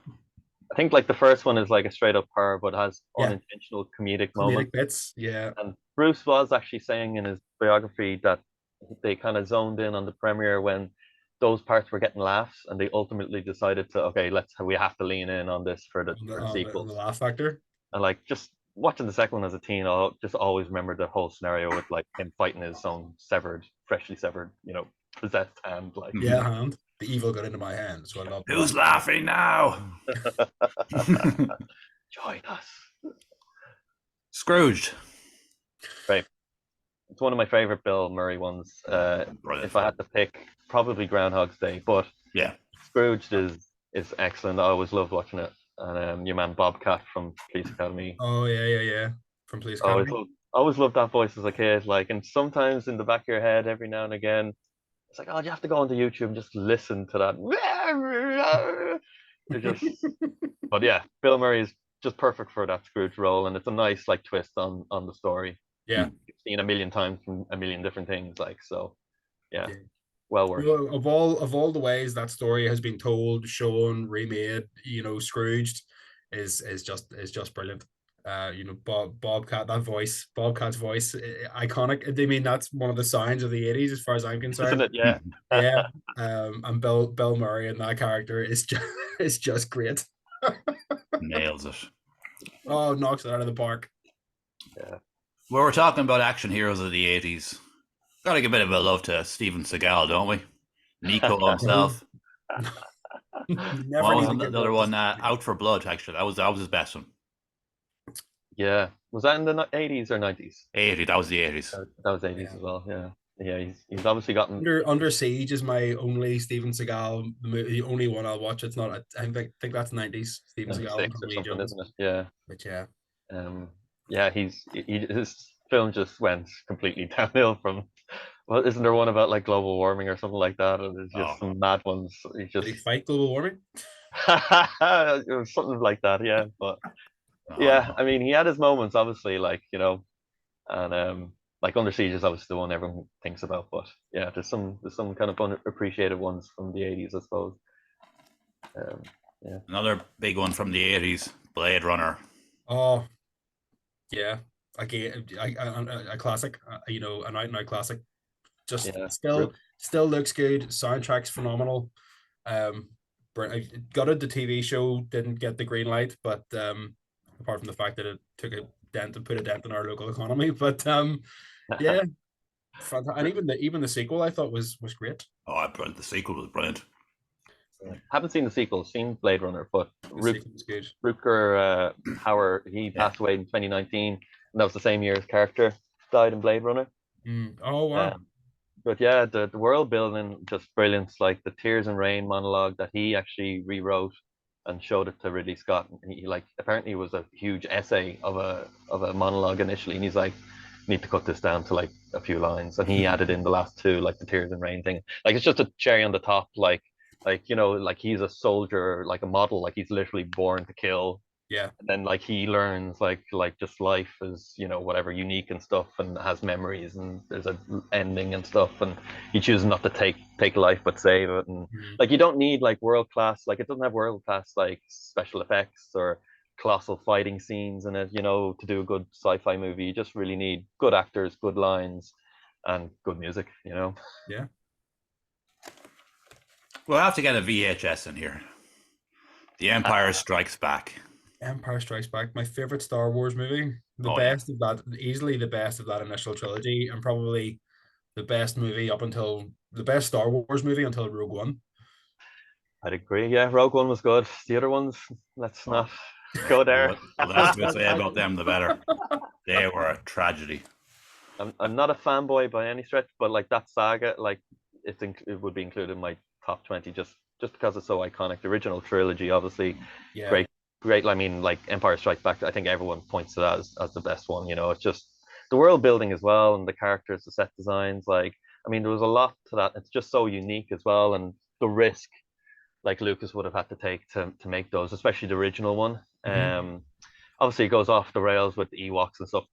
I think like the first one is like a straight up horror, but has Yeah. unintentional comedic Comedic moments. bits. Yeah. And Bruce was actually saying in his biography that they kind of zoned in on the premiere when those parts were getting laughs, and they ultimately decided to okay, we have to lean in on this for the On the sequels. laugh factor. And like just watching the second one as a teen, I'll just always remember the whole scenario with like him fighting his own freshly severed, possessed hand. Like, Yeah, hand. The evil got into my hand, so I love Who's laughing now? join us. Scrooged. Right. It's one of my favorite Bill Murray ones. If I had to pick, probably Groundhog's Day, but yeah, Scrooged is excellent. I always loved watching it. And your man Bobcat from Police Academy. Oh yeah. From Police I Academy. always loved that voice as a kid. Like, and sometimes in the back of your head, every now and again, it's like, oh, you have to go onto YouTube and just listen to that. It just, but yeah, Bill Murray is just perfect for that Scrooge role, and it's a nice like twist on the story. Yeah. You've seen a million times from a million different things, like so. Yeah, Yeah. well worth. Of all the ways that story has been told, shown, remade, Scrooged is just brilliant. Bobcat's voice, iconic. I mean, that's one of the signs of the 80's as far as I'm Isn't concerned. it? Yeah. Yeah. And Bill Murray and that character is just great. nails it. Oh, knocks it out of the park. Yeah. Well, we're talking about action heroes of the 80s. Gotta give a bit of a love to Steven Seagal, don't we? Nico himself. Never What was need to the give other up one? to- Out for Blood, actually. That was his best one. Yeah. Was that in the 80s or 90s? 80, that was the 80s. That was 80s as well. Yeah. Yeah. He's obviously gotten. Under Siege is my only Steven Seagal movie, the only one I'll watch. It's not. I think that's 90s. Steven Seagal and 96 or Tommy something, Jones. isn't it? Yeah. But yeah, Yeah, his film just went completely downhill from. Well, isn't there one about like global warming or something like that? And there's just some mad ones. He did just he fight global warming? it was something like that, yeah. But yeah, I mean, he had his moments, obviously, like and like Under Siege is obviously the one everyone thinks about. But yeah, there's some kind of unappreciated ones from the 80s, I suppose. Yeah. Another big one from the 80s, Blade Runner. Oh, yeah. Again, a classic. An out and out classic. Just still looks good. Soundtrack's phenomenal. Gutted the TV show didn't get the green light, but apart from the fact that it took a dent and put a dent in our local economy, but yeah, and even the sequel I thought was great. Oh, the sequel was brilliant. Haven't seen the sequel, seen Blade Runner, but Rutger Hauer, he passed away in 2019, and that was the same year his character died in Blade Runner. Oh wow. But yeah, the world building just brilliant. Like the Tears and Rain monologue that he actually rewrote and showed it to Ridley Scott. And he apparently was a huge essay of a monologue initially, and he's like, need to cut this down to like a few lines, and he added in the last two, like the Tears and Rain thing. Like it's just a cherry on the top. Like he's a soldier, like a model. Like he's literally born to kill. Yeah. And then like he learns like just life is whatever unique and stuff, and has memories, and there's an ending and stuff, and he chooses not to take life but save it, and like you don't need like world class, like it doesn't have world class like special effects or colossal fighting scenes in it, to do a good sci-fi movie. You just really need good actors, good lines, and good music. Yeah. We'll have to get a VHS in here. The Empire Strikes Back. Empire Strikes Back, my favorite Star Wars movie. Best of that, easily the best of that initial trilogy, and probably the best Star Wars movie until Rogue One. I'd agree. Yeah, Rogue One was good. The other ones, let's not go there. The less we say about them, the better. They were a tragedy. I'm not a fanboy by any stretch, but like that saga, like it would be included in my top 20 just because it's so iconic. The original trilogy, obviously, great. I mean, like Empire Strikes Back, I think everyone points to that as the best one. It's just the world building as well, and the characters, the set designs. Like I mean, there was a lot to that. It's just so unique as well, and the risk like Lucas would have had to take to make those, especially the original one. Obviously, it goes off the rails with the Ewoks and stuff.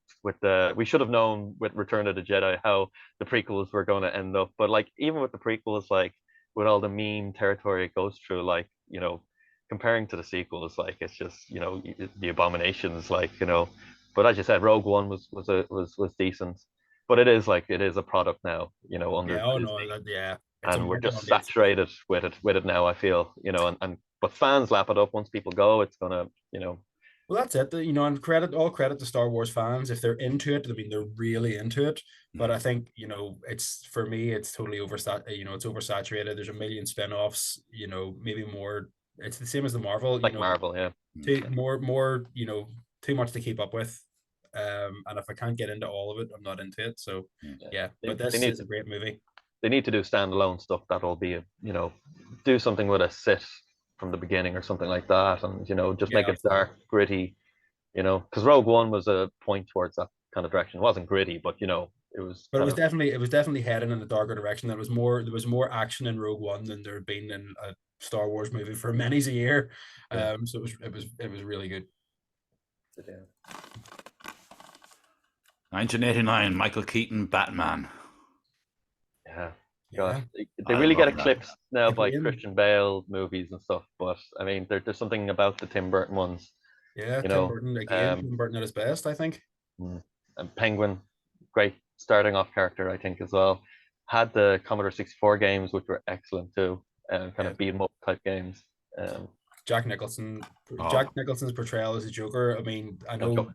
We should have known with Return of the Jedi how the prequels were going to end up. But like even with the prequels, like with all the meme territory it goes through, like comparing to the sequels, like it's just the abominations, like But as you said, Rogue One was decent. But it is a product now, under Disney, it's and we're just saturated with it now. I feel, and but fans lap it up once people go. It's gonna, Well, that's it. And all credit to Star Wars fans if they're into it. I mean, they're really into it. But I think it's for me, it's totally it's oversaturated. There's a million spin-offs. Maybe more. It's the same as the Marvel. like Marvel, yeah. Too much to keep up with. And if I can't get into all of it, I'm not into it. So yeah. But this is a great movie. They need to do standalone stuff that'll be do something with a Sith from the beginning or something like that, and just make it dark, gritty, because Rogue One was a point towards that kind of direction. It wasn't gritty, but it was. But it was definitely heading in a darker direction. There was more action in Rogue One than there had been in a Star Wars movie for many a year. So it was really good. 1989, Michael Keaton, Batman. Yeah. Gosh, they really get eclipsed now by Christian Bale movies and stuff, but I mean, there's something about the Tim Burton ones. Yeah, Tim Burton again. Tim Burton at his best, I think. And Penguin, great starting off character, I think, as well. Had the Commodore 64 games, which were excellent too, and kind of beat 'em up type games. Jack Nicholson's portrayal as a Joker. I mean, I know.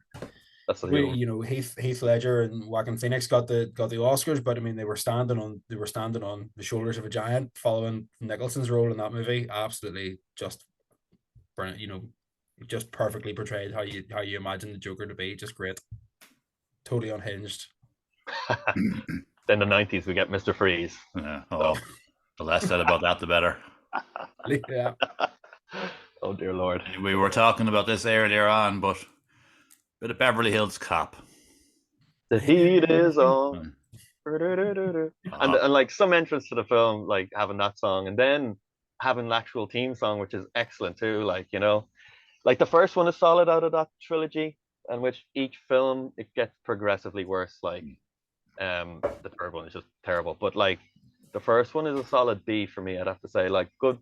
That's Heath Ledger and Joaquin Phoenix got the Oscars, but I mean they were standing on the shoulders of a giant following Nicholson's role in that movie. Absolutely just brilliant, just perfectly portrayed how you imagine the Joker to be. Just great. Totally unhinged. Then the 90s we get Mr. Freeze. Yeah. Oh, the less said about that the better. Yeah. Oh dear Lord. We were talking about this earlier on, but bit of Beverly Hills Cop. The heat is on. And like some entrance to the film, like having that song, and then having the actual theme song, which is excellent too. Like like the first one is solid out of that trilogy, and which each film it gets progressively worse. Like the third one is just terrible, but like the first one is a solid B for me. I'd have to say, like good.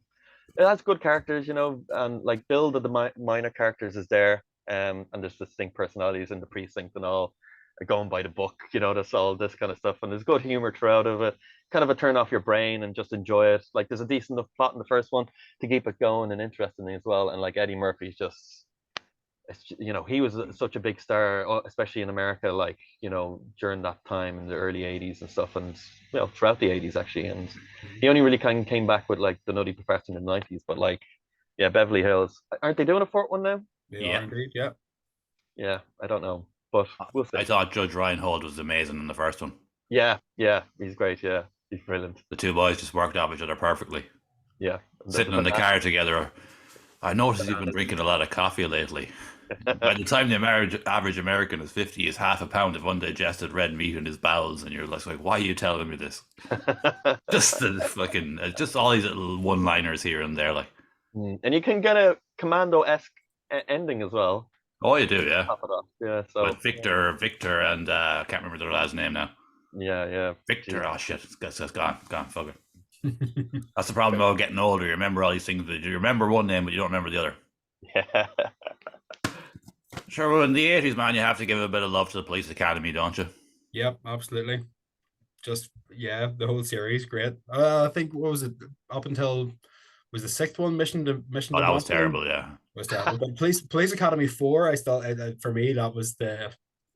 It has good characters, and like build of the minor characters is there. And there's distinct personalities in the precinct and all, going by the book, that's all this kind of stuff, and there's good humor throughout of it, kind of a turn off your brain and just enjoy it. Like there's a decent enough plot in the first one to keep it going and interesting as well. And like Eddie Murphy's just, he was such a big star, especially in America, like during that time in the early 80s and stuff, and throughout the 80s actually. And he only really kind of came back with like the Nutty Professor in the 90s, but like Beverly Hills, aren't they doing a fourth one now? Yeah, indeed, yeah. Yeah, I don't know, but we'll see. I thought Judge Reinhold was amazing in the first one. Yeah, he's great. Yeah, he's brilliant. The two boys just worked off each other perfectly. Yeah, sitting in the car together. I noticed you've been drinking a lot of coffee lately. By the time the average American is 50, is half a pound of undigested red meat in his bowels, and you're like, why are you telling me this? just all these little one-liners here and there, like. And you can get a Commando-esque ending as well. Oh, you do, yeah. Yeah. So with Victor, and I can't remember their last name now. Yeah. Victor. Oh shit, it's gone. Fuck it. That's the problem about getting older. You remember all these things. You remember one name, but you don't remember the other. Yeah. Sure. Well, in the 80s, man, you have to give a bit of love to the Police Academy, don't you? Yep, absolutely. Just the whole series, great. I think what was it up until. Was the sixth one Mission to that was terrible, yeah. It was terrible. But Police Academy 4, for me that was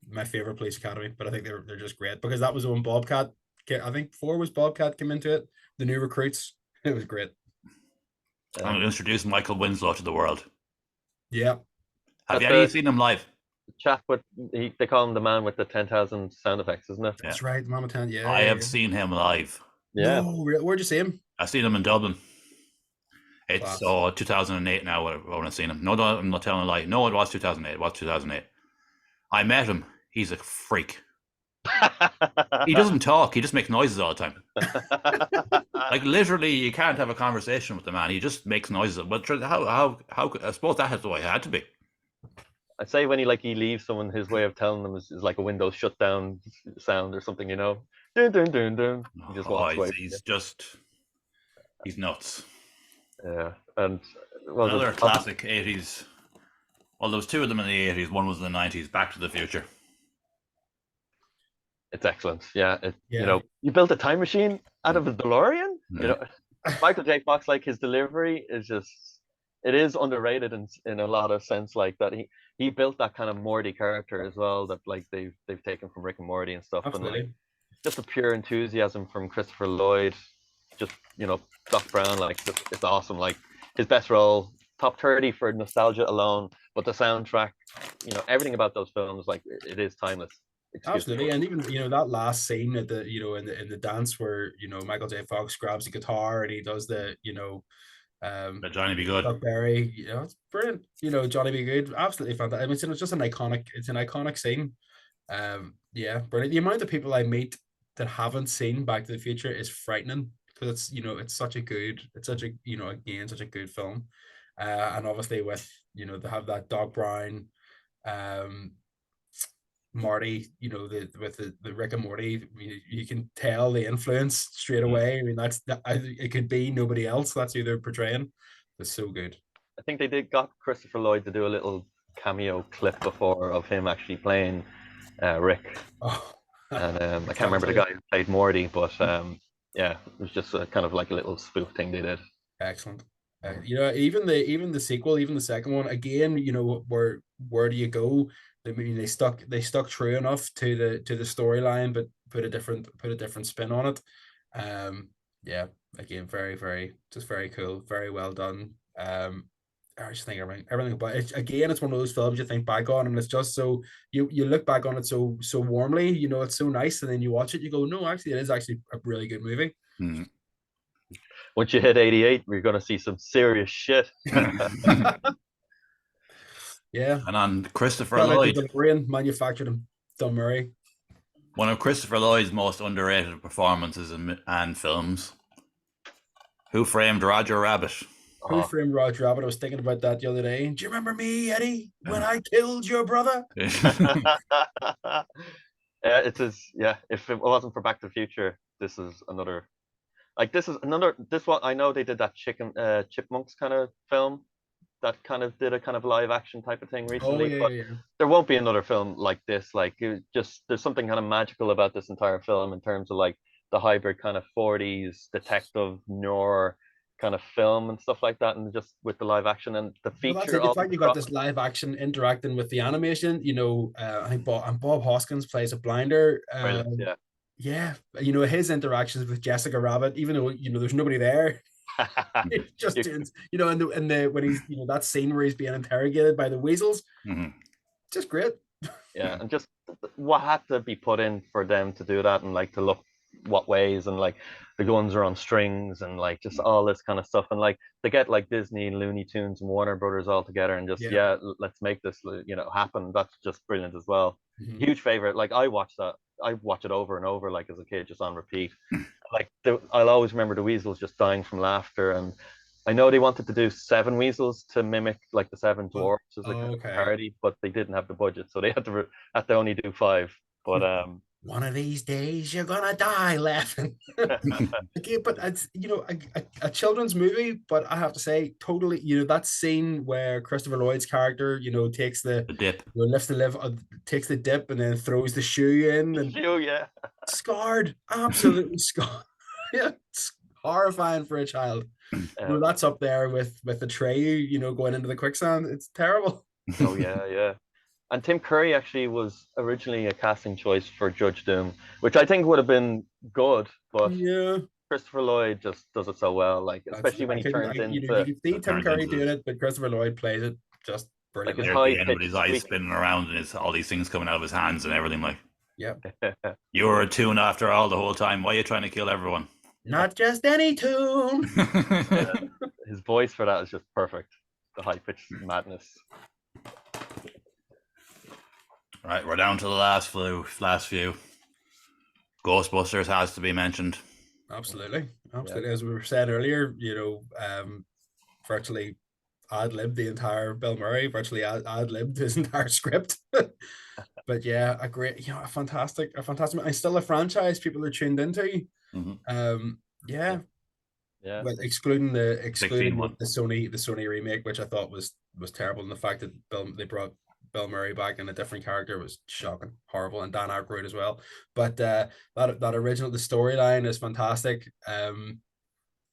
my favorite Police Academy. But I think they're just great because that was when Bobcat. I think 4 was Bobcat came into it. The new recruits. It was great. I'm going to introduce Michael Winslow to the world. Yeah. Have you seen him live? Chap they call him the man with the 10,000 sound effects, isn't it? That's right, the man with 10. Yeah. I have seen him live. Yeah. No, where'd you see him? I've seen him in Dublin. It's 2008 now when I've seen him. No, I'm not telling a lie. No, it was 2008. I met him. He's a freak. He doesn't talk. He just makes noises all the time. Like literally, you can't have a conversation with the man. He just makes noises. But how? I suppose that has the way it had to be. I'd say when he leaves someone, his way of telling them is like a Windows shutdown sound or something, you know. Dun, dun, dun, dun. He just walks away. He's nuts. Yeah, and another classic 80s. Well, there was two of them in the 80s. One was in the 90s. Back to the Future. It's excellent. Yeah, you know, you built a time machine out of a DeLorean. You know, Michael J. Fox, like his delivery is just, it is underrated in a lot of sense. Like that, he built that kind of Morty character as well. That like they've taken from Rick and Morty and stuff. Absolutely. And like, just a pure enthusiasm from Christopher Lloyd. Just, you know, Doc Brown. Like it's awesome. Like his best role, top 30 for nostalgia alone. But the soundtrack, you know, everything about those films, like it is timeless. Absolutely, and even, you know, that last scene at the, you know, in the dance where, you know, Michael J. Fox grabs the guitar and he does the, you know, Johnny Be Good, Chuck Berry, you know, it's brilliant. You know, Johnny Be Good, absolutely fantastic. I mean, it's just an iconic scene. Yeah, brilliant. The amount of people I meet that haven't seen Back to the Future is frightening, because it's, you know, it's such a, you know, again, such a good film. And obviously with, you know, they have that Doc Brown, Marty, you know, with the Rick and Morty, you can tell the influence straight away. I mean, it could be nobody else. That's who they're portraying. It's so good. I think they got Christopher Lloyd to do a little cameo clip before of him actually playing Rick. Oh. And I can't remember the guy who played Morty, but yeah, it was just kind of like a little spoof thing they did. Excellent. You know, even the sequel, even the second one, again, you know, where do you go? I mean, they stuck true enough to the storyline, but put a different spin on it. Yeah, again, just very cool, very well done. I just think everything about it. Again, it's one of those films you think back on, and it's just so you look back on it so warmly. You know, it's so nice, and then you watch it, you go, no, actually, it is actually a really good movie. Mm-hmm. Once you hit 88, we're going to see some serious shit. Yeah. And on Christopher Lloyd, DeLorean manufactured in Dunmurray. One of Christopher Lloyd's most underrated performances and films. Who Framed Roger Rabbit? Who Framed Roger Rabbit? I was thinking about that the other day. Do you remember me, Eddie, when I killed your brother? Yeah, it is. Yeah, if it wasn't for Back to the Future, this is another. Like this one. I know they did that Chipmunks kind of film that kind of did a kind of live action type of thing recently. But there won't be another film like this. Like there's something kind of magical about this entire film in terms of like the hybrid kind of 40s detective noir kind of film and stuff like that, and just with the live action and the feature. The fact you got this live action interacting with the animation, you know, I think Bob Hoskins plays a blinder. Yeah, you know, his interactions with Jessica Rabbit, even though, you know, there's nobody there. Just doing, you know, and the when he's, you know, that scene where he's being interrogated by the weasels, just great. Yeah, and just what had to be put in for them to do that, and like to look what ways, and like the guns are on strings, and like just all this kind of stuff, and like they get like Disney, Looney Tunes, and Warner Brothers all together, and just let's make this, you know, happen. That's just brilliant as well. Huge favorite. Like I watch it over and over, like as a kid, just on repeat. Like I'll always remember the weasels just dying from laughter, and I know they wanted to do 7 weasels to mimic like the 7 dwarfs as a parody, but they didn't have the budget, so they had to only do 5. But one of these days you're gonna die laughing. Okay, but it's, you know, a children's movie, but I have to say, totally, you know, that scene where Christopher Lloyd's character, you know, takes the dip, takes the dip, and then throws the shoe in, and scarred, absolutely scarred. Yeah, it's horrifying for a child. You know, that's up there with the tray, you know, going into the quicksand. It's terrible. Oh yeah. And Tim Curry actually was originally a casting choice for Judge Doom, which I think would have been good, but Christopher Lloyd just does it so well, like especially when he turns into. You can see Tim Curry doing it, but Christopher Lloyd plays it just brilliant. Like at the end with his eyes spinning around and all these things coming out of his hands and everything. Like, you were a tune after all the whole time. Why are you trying to kill everyone? Not just any tune. His voice for that is just perfect. The high pitched madness. Right, we're down to the last few. Ghostbusters has to be mentioned. Absolutely. As we were saying earlier, virtually ad-libbed the entire Bill Murray, virtually ad-libbed his entire script. But yeah, a fantastic, and still a franchise people are tuned into. Yeah. But excluding the 16 Sony remake, which I thought was terrible, and the fact that they brought Bill Murray back in a different character was shocking, horrible, and Dan Aykroyd as well. But that original, the storyline is fantastic.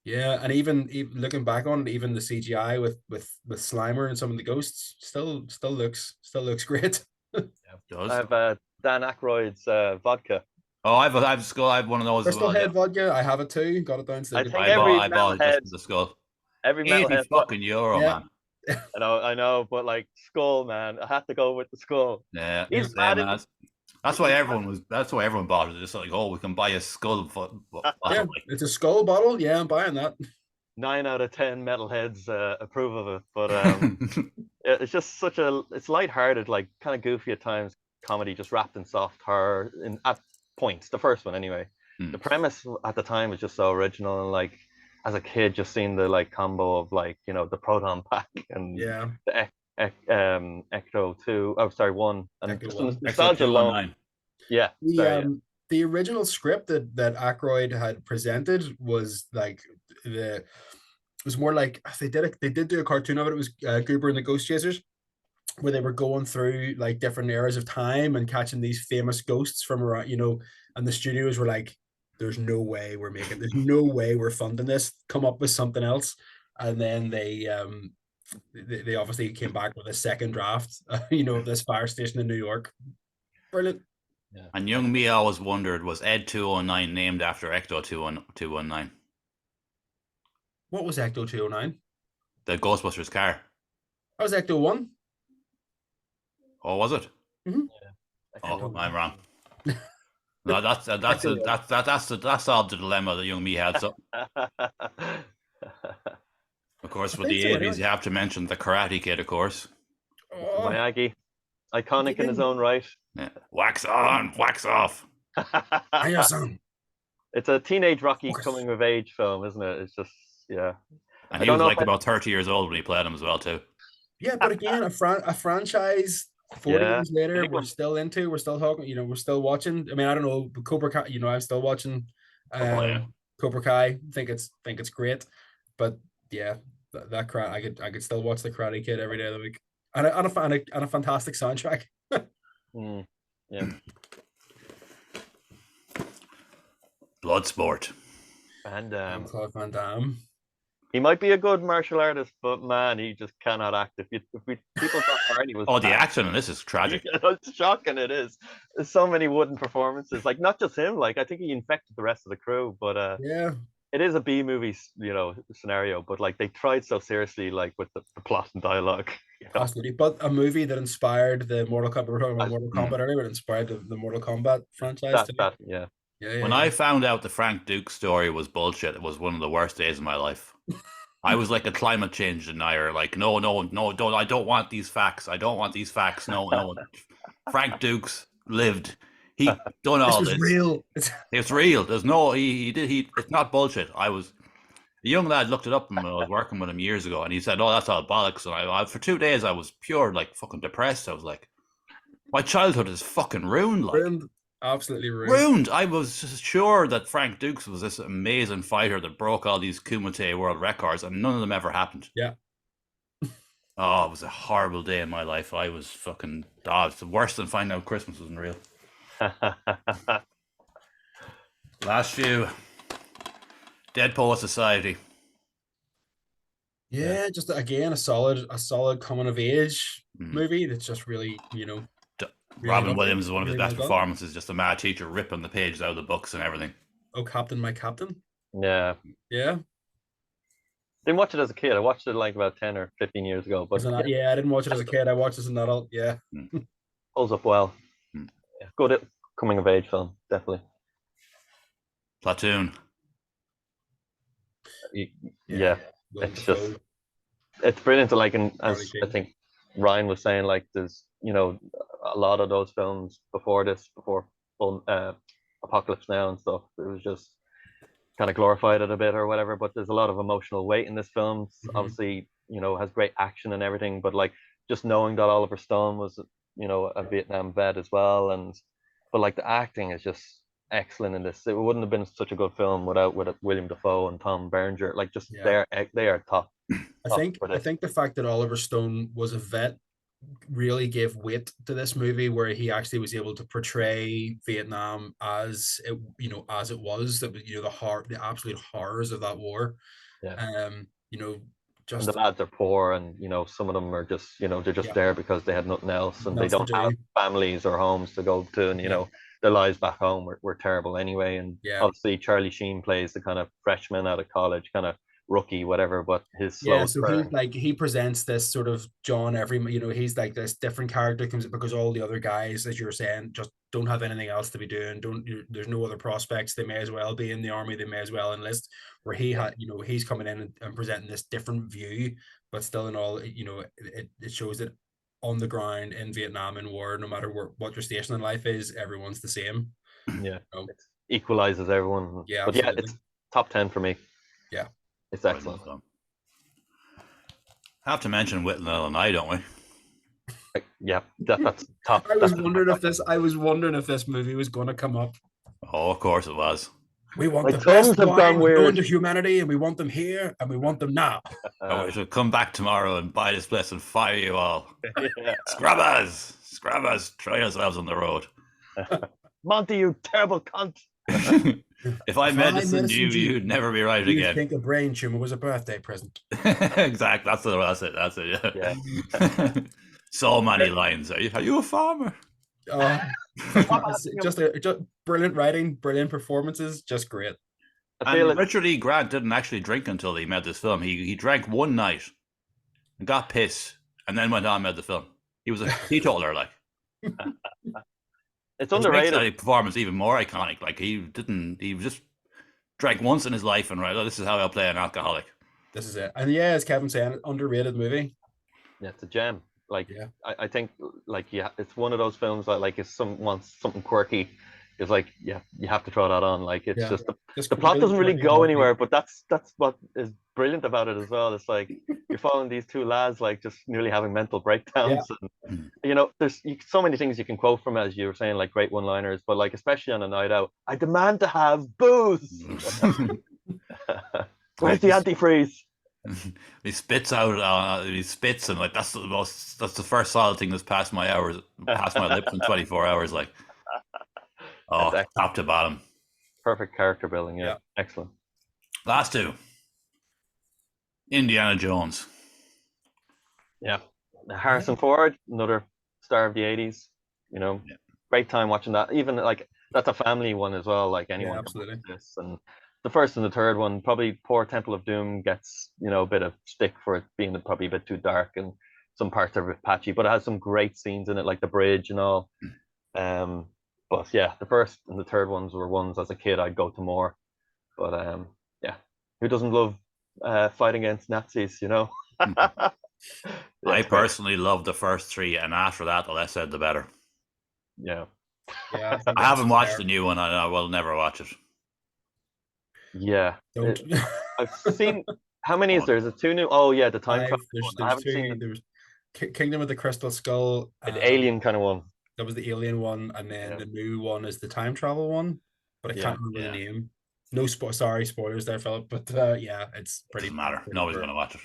Yeah, and even looking back on it, even the CGI with Slimer and some of the ghosts still looks great. It does. I have Dan Aykroyd's vodka. Oh, I have a skull. I have one of those. Crystal as well, Head vodka. I have it too. Got it downstairs. I bought it just for the skull. Every 80 metalhead fucking euro, man. I know, but like skull, man, I had to go with the skull. Yeah, He's that's why everyone bought it. It's like, oh, we can buy a skull. Yeah, it's a skull bottle. Yeah, I'm buying that. 9 out of 10 metalheads approve of it, but it's just it's lighthearted, like kind of goofy at times, comedy just wrapped in soft horror at points. The first one, anyway. The premise at the time was just so original, and like as a kid, just seeing the like combo of like the proton pack and the Ecto 2. Oh, sorry, 1 and just nostalgia alone. Yeah. The original script that Aykroyd had presented was like it was more like they did do a cartoon of it. It was Goober and the Ghost Chasers, where they were going through like different eras of time and catching these famous ghosts from around, and the studios were like, there's no way we're funding this, come up with something else. And then they obviously came back with a second draft, of this fire station in New York. Brilliant. Yeah. And young me always wondered, was Ed 209 named after Ecto 219? What was Ecto 209? The Ghostbusters car. That was Ecto 1. Oh, was it? Mm-hmm. Yeah. Oh, I'm wrong. No, that's solved the dilemma that young me had. So, of course, for the 80s, you have to mention the Karate Kid, of course. Miyagi, iconic in his own right. Yeah. Wax on, wax off. It's a teenage Rocky coming of age film, isn't it? It's just And he was like about 30 years old when he played him as well too. Yeah, but again, a franchise 40 years later, we're still talking, we're still watching. I mean, I don't know, but Cobra Kai, I'm still watching Cobra Kai. I think it's great. But yeah, that I could still watch the Karate Kid every day of the week. And a fantastic soundtrack. Yeah. Bloodsport. And Claude Van Damme. He might be a good martial artist, but man, he just cannot act. People thought Arnie was. Oh, the action in this is tragic. It's shocking. It is. There's so many wooden performances. Like not just him. Like I think he infected the rest of the crew. But it is a B movie, scenario. But like they tried so seriously, like with the plot and dialogue. Absolutely. But a movie that inspired the Mortal Kombat. We were talking about Mortal Kombat earlier. It inspired the Mortal Kombat franchise. Yeah. When I found out the Frank Duke story was bullshit, it was one of the worst days of my life. I was like a climate change denier. Like, no, don't. I don't want these facts. No. Frank Dukes lived. He done all this. Real. It's real. There's no. He did. It's not bullshit. I was a young lad. Looked it up when I was working with him years ago, and he said, "Oh, that's all bollocks." And I for 2 days, I was pure like fucking depressed. I was like, my childhood is fucking ruined. Like. Ruined. Absolutely ruined. I was just sure that Frank Dukes was this amazing fighter that broke all these Kumite world records, and none of them ever happened. Yeah. Oh, it was a horrible day in my life. I was fucking. Oh, it's worse than finding out Christmas wasn't real. Last few. Dead Poet Society. Yeah, just again a solid coming of age movie that's just really, Robin Williams is one of his best performances, just a mad teacher ripping the pages out of the books and everything. Oh, Captain, my Captain. Yeah. Didn't watch it as a kid. I watched it like about 10 or 15 years ago. But I didn't watch it as a kid. I watched it as an adult. Yeah. Holds up well. Yeah, good coming of age film, definitely. Platoon. Yeah. It's brilliant to like, and as I think Ryan was saying, like there's a lot of those films before this, before Apocalypse Now and stuff. It was just kind of glorified it a bit or whatever. But there's a lot of emotional weight in this film. Obviously, has great action and everything. But like just knowing that Oliver Stone was, a Vietnam vet as well, but like the acting is just excellent in this. It wouldn't have been such a good film without William Dafoe and Tom Berenger. Like just they are top. I think the fact that Oliver Stone was a vet really gave weight to this movie, where he actually was able to portray Vietnam as it, as it was, that was, the absolute horrors of that war. Yeah. Just and the lads are poor, and some of them are just they're just there because they had nothing else, and they don't have families or homes to go to, and their lives back home were terrible anyway. And obviously Charlie Sheen plays the kind of freshman out of college, kind of rookie, whatever, but his slow he presents this sort of John Everyman, he's like this different character comes because all the other guys, as you were saying, just don't have anything else to be doing. There's no other prospects. They may as well be in the army. They may as well enlist. Where he had, he's coming in and presenting this different view, but still in all, it shows that on the ground in Vietnam and war, no matter what your station in life is, everyone's the same. Yeah, it equalizes everyone. Yeah, but absolutely. it's top 10 for me. Yeah, it's excellent. Have to mention Whitnell and I, don't we? Yeah, that's top. I was wondering if this movie was going to come up. Oh, of course it was. We want the best wine known to humanity, and we want them here, and we want them now. We should come back tomorrow and buy this place and fire you all. Scrubbers, try yourselves on the road. Monty, you terrible cunt. If I medicine you, you'd never be right again. I think a brain tumor was a birthday present. Exactly. That's it. Yeah. So many lines. Are you a farmer? Just brilliant writing, brilliant performances, just great. And Richard E. Grant didn't actually drink until he made this film. He drank one night and got pissed, and then went on and made the film. He was a teetotaler, like. It's underrated. Makes that performance even more iconic. Like he just drank once in his life and this is how I'll play an alcoholic. This is it. And as Kevin saying, underrated movie. Yeah, it's a gem. Like I think it's one of those films that like if someone wants something quirky, it's like you have to throw that on. Like it's just the plot doesn't really go anywhere, but that's what is brilliant about it as well. It's like you're following these two lads like just nearly having mental breakdowns, and there's so many things you can quote from it, as you were saying, like great one-liners, but like especially on a night out, I demand to have booze. Where's the antifreeze? He spits out. He spits, and like that's the first solid thing that's past my lips in 24 hours. Like, top to bottom, perfect character building. Yeah, excellent. Last two, Indiana Jones. Yeah, Harrison Ford, another star of the 80s. Great time watching that. Even like that's a family one as well. Like anyone can watch this. And the first and the third one, probably poor Temple of Doom gets, a bit of stick for it being probably a bit too dark and some parts are a bit patchy, but it has some great scenes in it, like the bridge and all. But yeah, the first and the third ones were ones as a kid I'd go to more. But who doesn't love fighting against Nazis, I personally love the first three, and after that, the less said, the better. Yeah. I haven't watched the new one, and I will never watch it. Yeah, I've seen. How many is there? Is it two new? Oh yeah, the time travel. I haven't seen. There was Kingdom of the Crystal Skull, the alien kind of one. That was the alien one, and then the new one is the time travel one, but I can't remember the name. No, sorry, spoilers there, Philip. But it's pretty. Doesn't matter. Nobody's gonna watch it.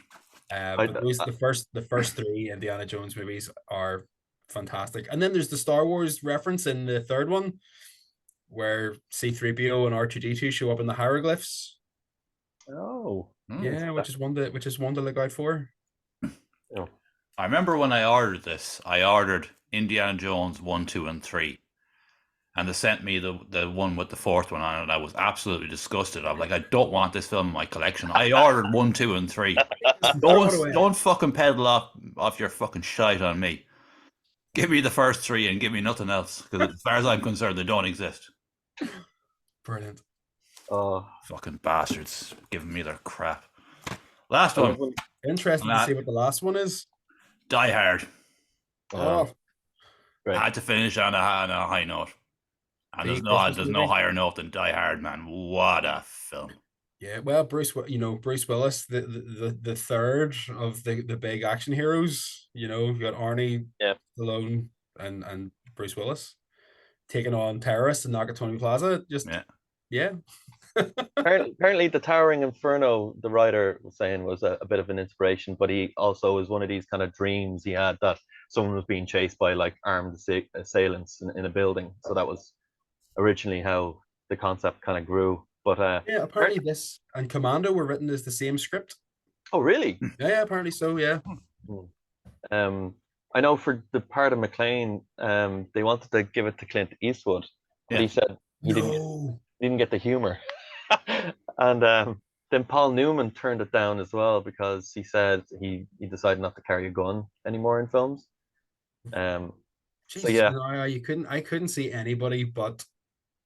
But the first three Indiana Jones movies are fantastic, and then there's the Star Wars reference in the third one, where C-3PO and R2-D2 show up in the hieroglyphs. Oh, which is one to look out for. Oh. I remember when I ordered this, I ordered Indiana Jones 1, 2, and 3, and they sent me the one with the fourth one on it. I was absolutely disgusted. I'm like, I don't want this film in my collection. I ordered 1, 2, and 3. Don't fucking peddle off your fucking shite on me. Give me the first three and give me nothing else, because as far as I'm concerned, they don't exist. Brilliant. Oh, fucking bastards, giving me their crap. Last one. Interesting to see what the last one is. Die Hard. Oh, I had to finish on a high note. And B Christmas there's no movie. higher note than Die Hard, man. What a film. Yeah, well, Bruce Willis, the third of the big action heroes. You've got Arnie, Yeah. Stallone, and Bruce Willis taking on terrorists in Nakatomi Plaza. Just yeah. Apparently, the Towering Inferno, the writer was saying, was a bit of an inspiration, but he also was one of these kind of dreams he had that someone was being chased by like armed assailants in a building. So that was originally how the concept kind of grew. But Yeah, apparently this and Commando were written as the same script. oh, really? Yeah, apparently so. Yeah. I know for the part of McClane, they wanted to give it to Clint Eastwood, but he said he didn't get the humor. And then Paul Newman turned it down as well because he said he decided not to carry a gun anymore in films. So yeah, I couldn't see anybody but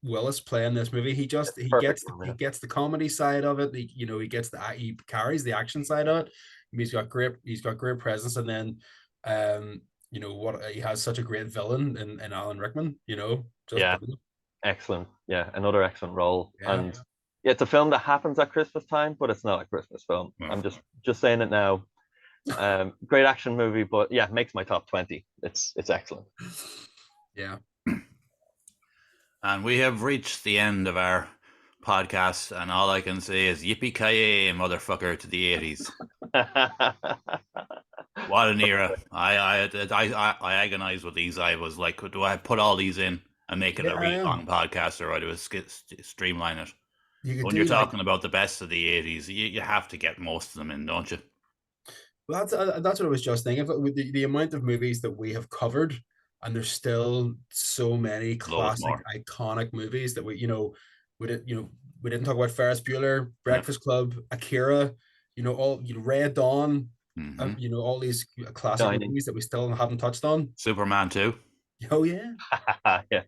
Willis playing this movie. He gets the comedy side of it. He carries the action side of it. He's got great presence, and then he has such a great villain in Alan Rickman. Brilliant. Excellent. Yeah, another excellent role. Yeah. And yeah, it's a film that happens at Christmas time, but it's not a Christmas film. I'm just saying it now. Great action movie, but yeah, makes my top 20. It's excellent. Yeah. And we have reached the end of our podcast, and all I can say is yippee-ki-yay, motherfucker, to the 80s. What an era. I agonized with these. I was like, do I put all these in and make it a really long podcast, or do I streamline it? When you're talking about the best of the 80s, you have to get most of them in, don't you? Well, that's what I was just thinking. With the amount of movies that we have covered, and there's still so many classic, iconic movies that we didn't talk about Ferris Bueller, Breakfast Club, Akira, Red Dawn, all these classic movies that we still haven't touched on. Superman 2. Oh yeah. Yeah.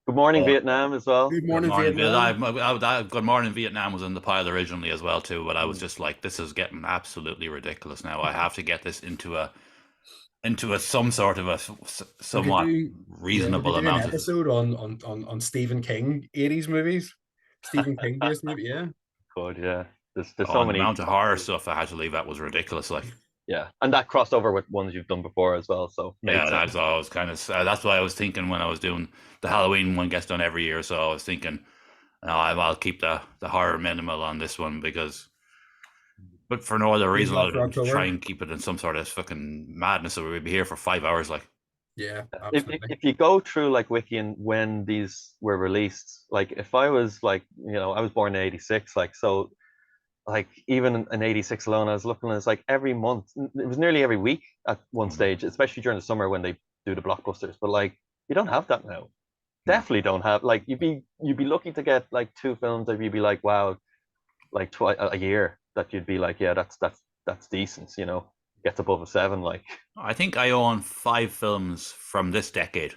Good Morning Vietnam as well. Good Morning Vietnam. Good Morning Vietnam was in the pile originally as well too, but I was just like, this is getting absolutely ridiculous now. I have to get this into some sort of a somewhat reasonable amount. An episode on Stephen King 80s movies, Stephen King based movie. Yeah. Good. Yeah. There's so many. The amount of horror stuff I had to leave out was ridiculous. Like. Yeah, and that crossed over with ones you've done before as well. So yeah, that's all I was kind of. That's why I was thinking when I was doing the Halloween one gets done every year. So I was thinking, I'll keep the horror minimal on this one but for no other reason other than try and keep it in some sort of fucking madness. So we'd be here for 5 hours, like. Yeah, if you go through like Wiki and when these were released, like if I was like, I was born in '86, like so. Like even in '86 alone, I was looking at it's like every month. It was nearly every week at one stage, especially during the summer when they do the blockbusters. But like you don't have that now. Definitely don't have. Like you'd be lucky to get like 2 films that you'd be like, wow, like a year that you'd be like, yeah, that's decent. Gets above a 7. Like I think I own 5 films from this decade.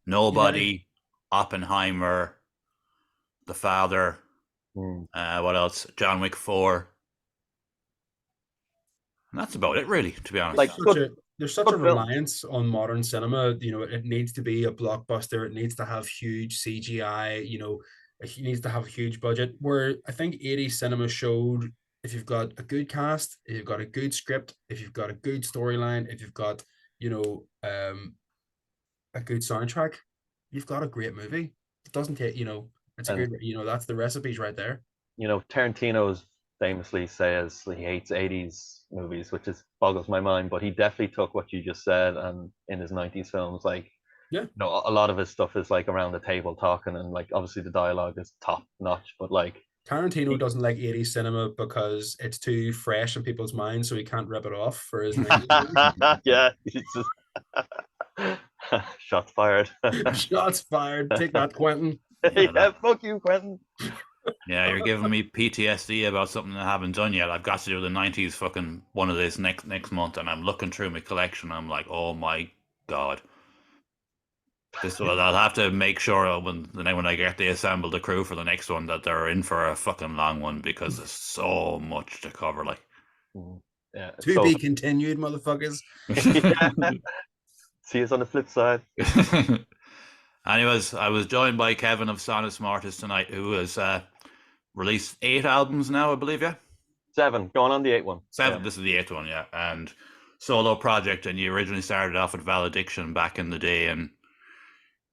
Nobody, Oppenheimer, The Father. What else? John Wick 4. And that's about it, really, to be honest. Like there's such a reliance on modern cinema. It needs to be a blockbuster. It needs to have huge CGI. It needs to have a huge budget. Where I think 80s cinema showed if you've got a good cast, if you've got a good script, if you've got a good storyline, if you've got a good soundtrack, you've got a great movie. It doesn't take it's a good, that's the recipes right there. Tarantino's famously says he hates 80s movies, which boggles my mind, but he definitely took what you just said and in his 90s films, like, a lot of his stuff is like around the table talking, and like obviously the dialogue is top notch, but like Tarantino doesn't like 80s cinema because it's too fresh in people's minds, so he can't rip it off for his 90s. Yeah, he's just shots fired. Shots fired. Take that, Quentin. Yeah, fuck you, Quentin. Yeah, you're giving me PTSD about something I haven't done yet. I've got to do the 90s fucking one of this next month, and I'm looking through my collection. I'm like, oh my god. I'll have to make sure when I get to assemble the crew for the next one that they're in for a fucking long one, because there's so much to cover. Like, yeah, to be continued, motherfuckers. See us on the flip side. Anyways, I was joined by Kevin of Sonus Mortis tonight, who has released 8 albums now, I believe, yeah? 7, going on the 8th one. 7, Yeah. this is the 8th one, yeah. And solo project, and you originally started off with Valediction back in the day, and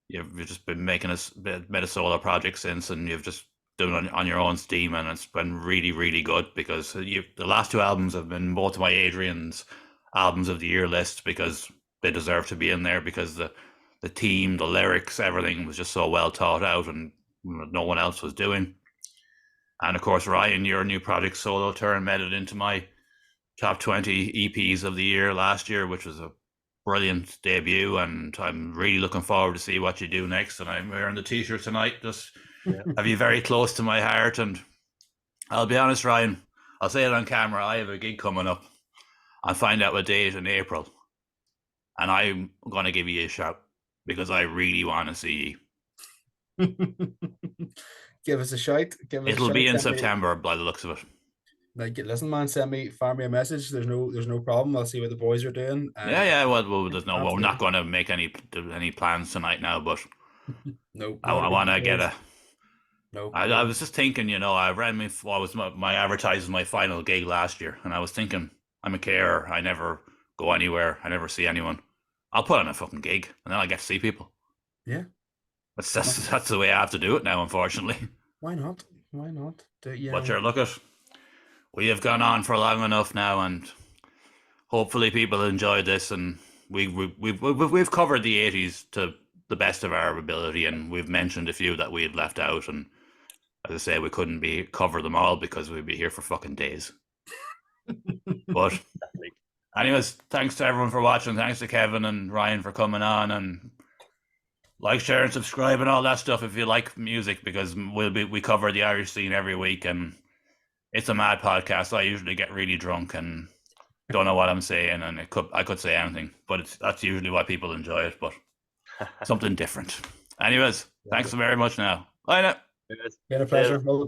you've just been made a solo project since, and you've just done it on your own steam, and it's been really, really good, because the last 2 albums have been both of my Adrian's albums of the year list, because they deserve to be in there, because the team, the lyrics, everything was just so well thought out, and no one else was doing. And of course, Ryan, your new project Solo Turn made it into my top 20 EPs of the year last year, which was a brilliant debut, and I'm really looking forward to see what you do next. And I'm wearing the t-shirt tonight, just have you very close to my heart. And I'll be honest, Ryan, I'll say it on camera, I have a gig coming up. I'll find out what date in April, and I'm going to give you a shout, because I really want to see you. Give us a shout. It'll be in September by the looks of it. Like, listen, man, fire me a message. There's no problem. I'll see what the boys are doing. Yeah. Well, there's no. We're not going to make any plans tonight now, but no. I want to get a. No. I was just thinking, I ran my advertising my final gig last year, and I was thinking, I'm a carer. I never go anywhere. I never see anyone. I'll put on a fucking gig, and then I get to see people. Yeah. That's the way I have to do it now, unfortunately. Why not? But sure, look at. We have gone on for long enough now, and hopefully people enjoyed this. And we've covered the 80s to the best of our ability, and we've mentioned a few that we had left out. And as I say, we couldn't cover them all, because we'd be here for fucking days. But anyways, thanks to everyone for watching. Thanks to Kevin and Ryan for coming on, and like, share, and subscribe, and all that stuff if you like music, because we cover the Irish scene every week, and it's a mad podcast. I usually get really drunk and don't know what I'm saying, and I could say anything, but that's usually why people enjoy it. But something different. Anyways, thanks very much now. Bye now. Been a pleasure. All the best.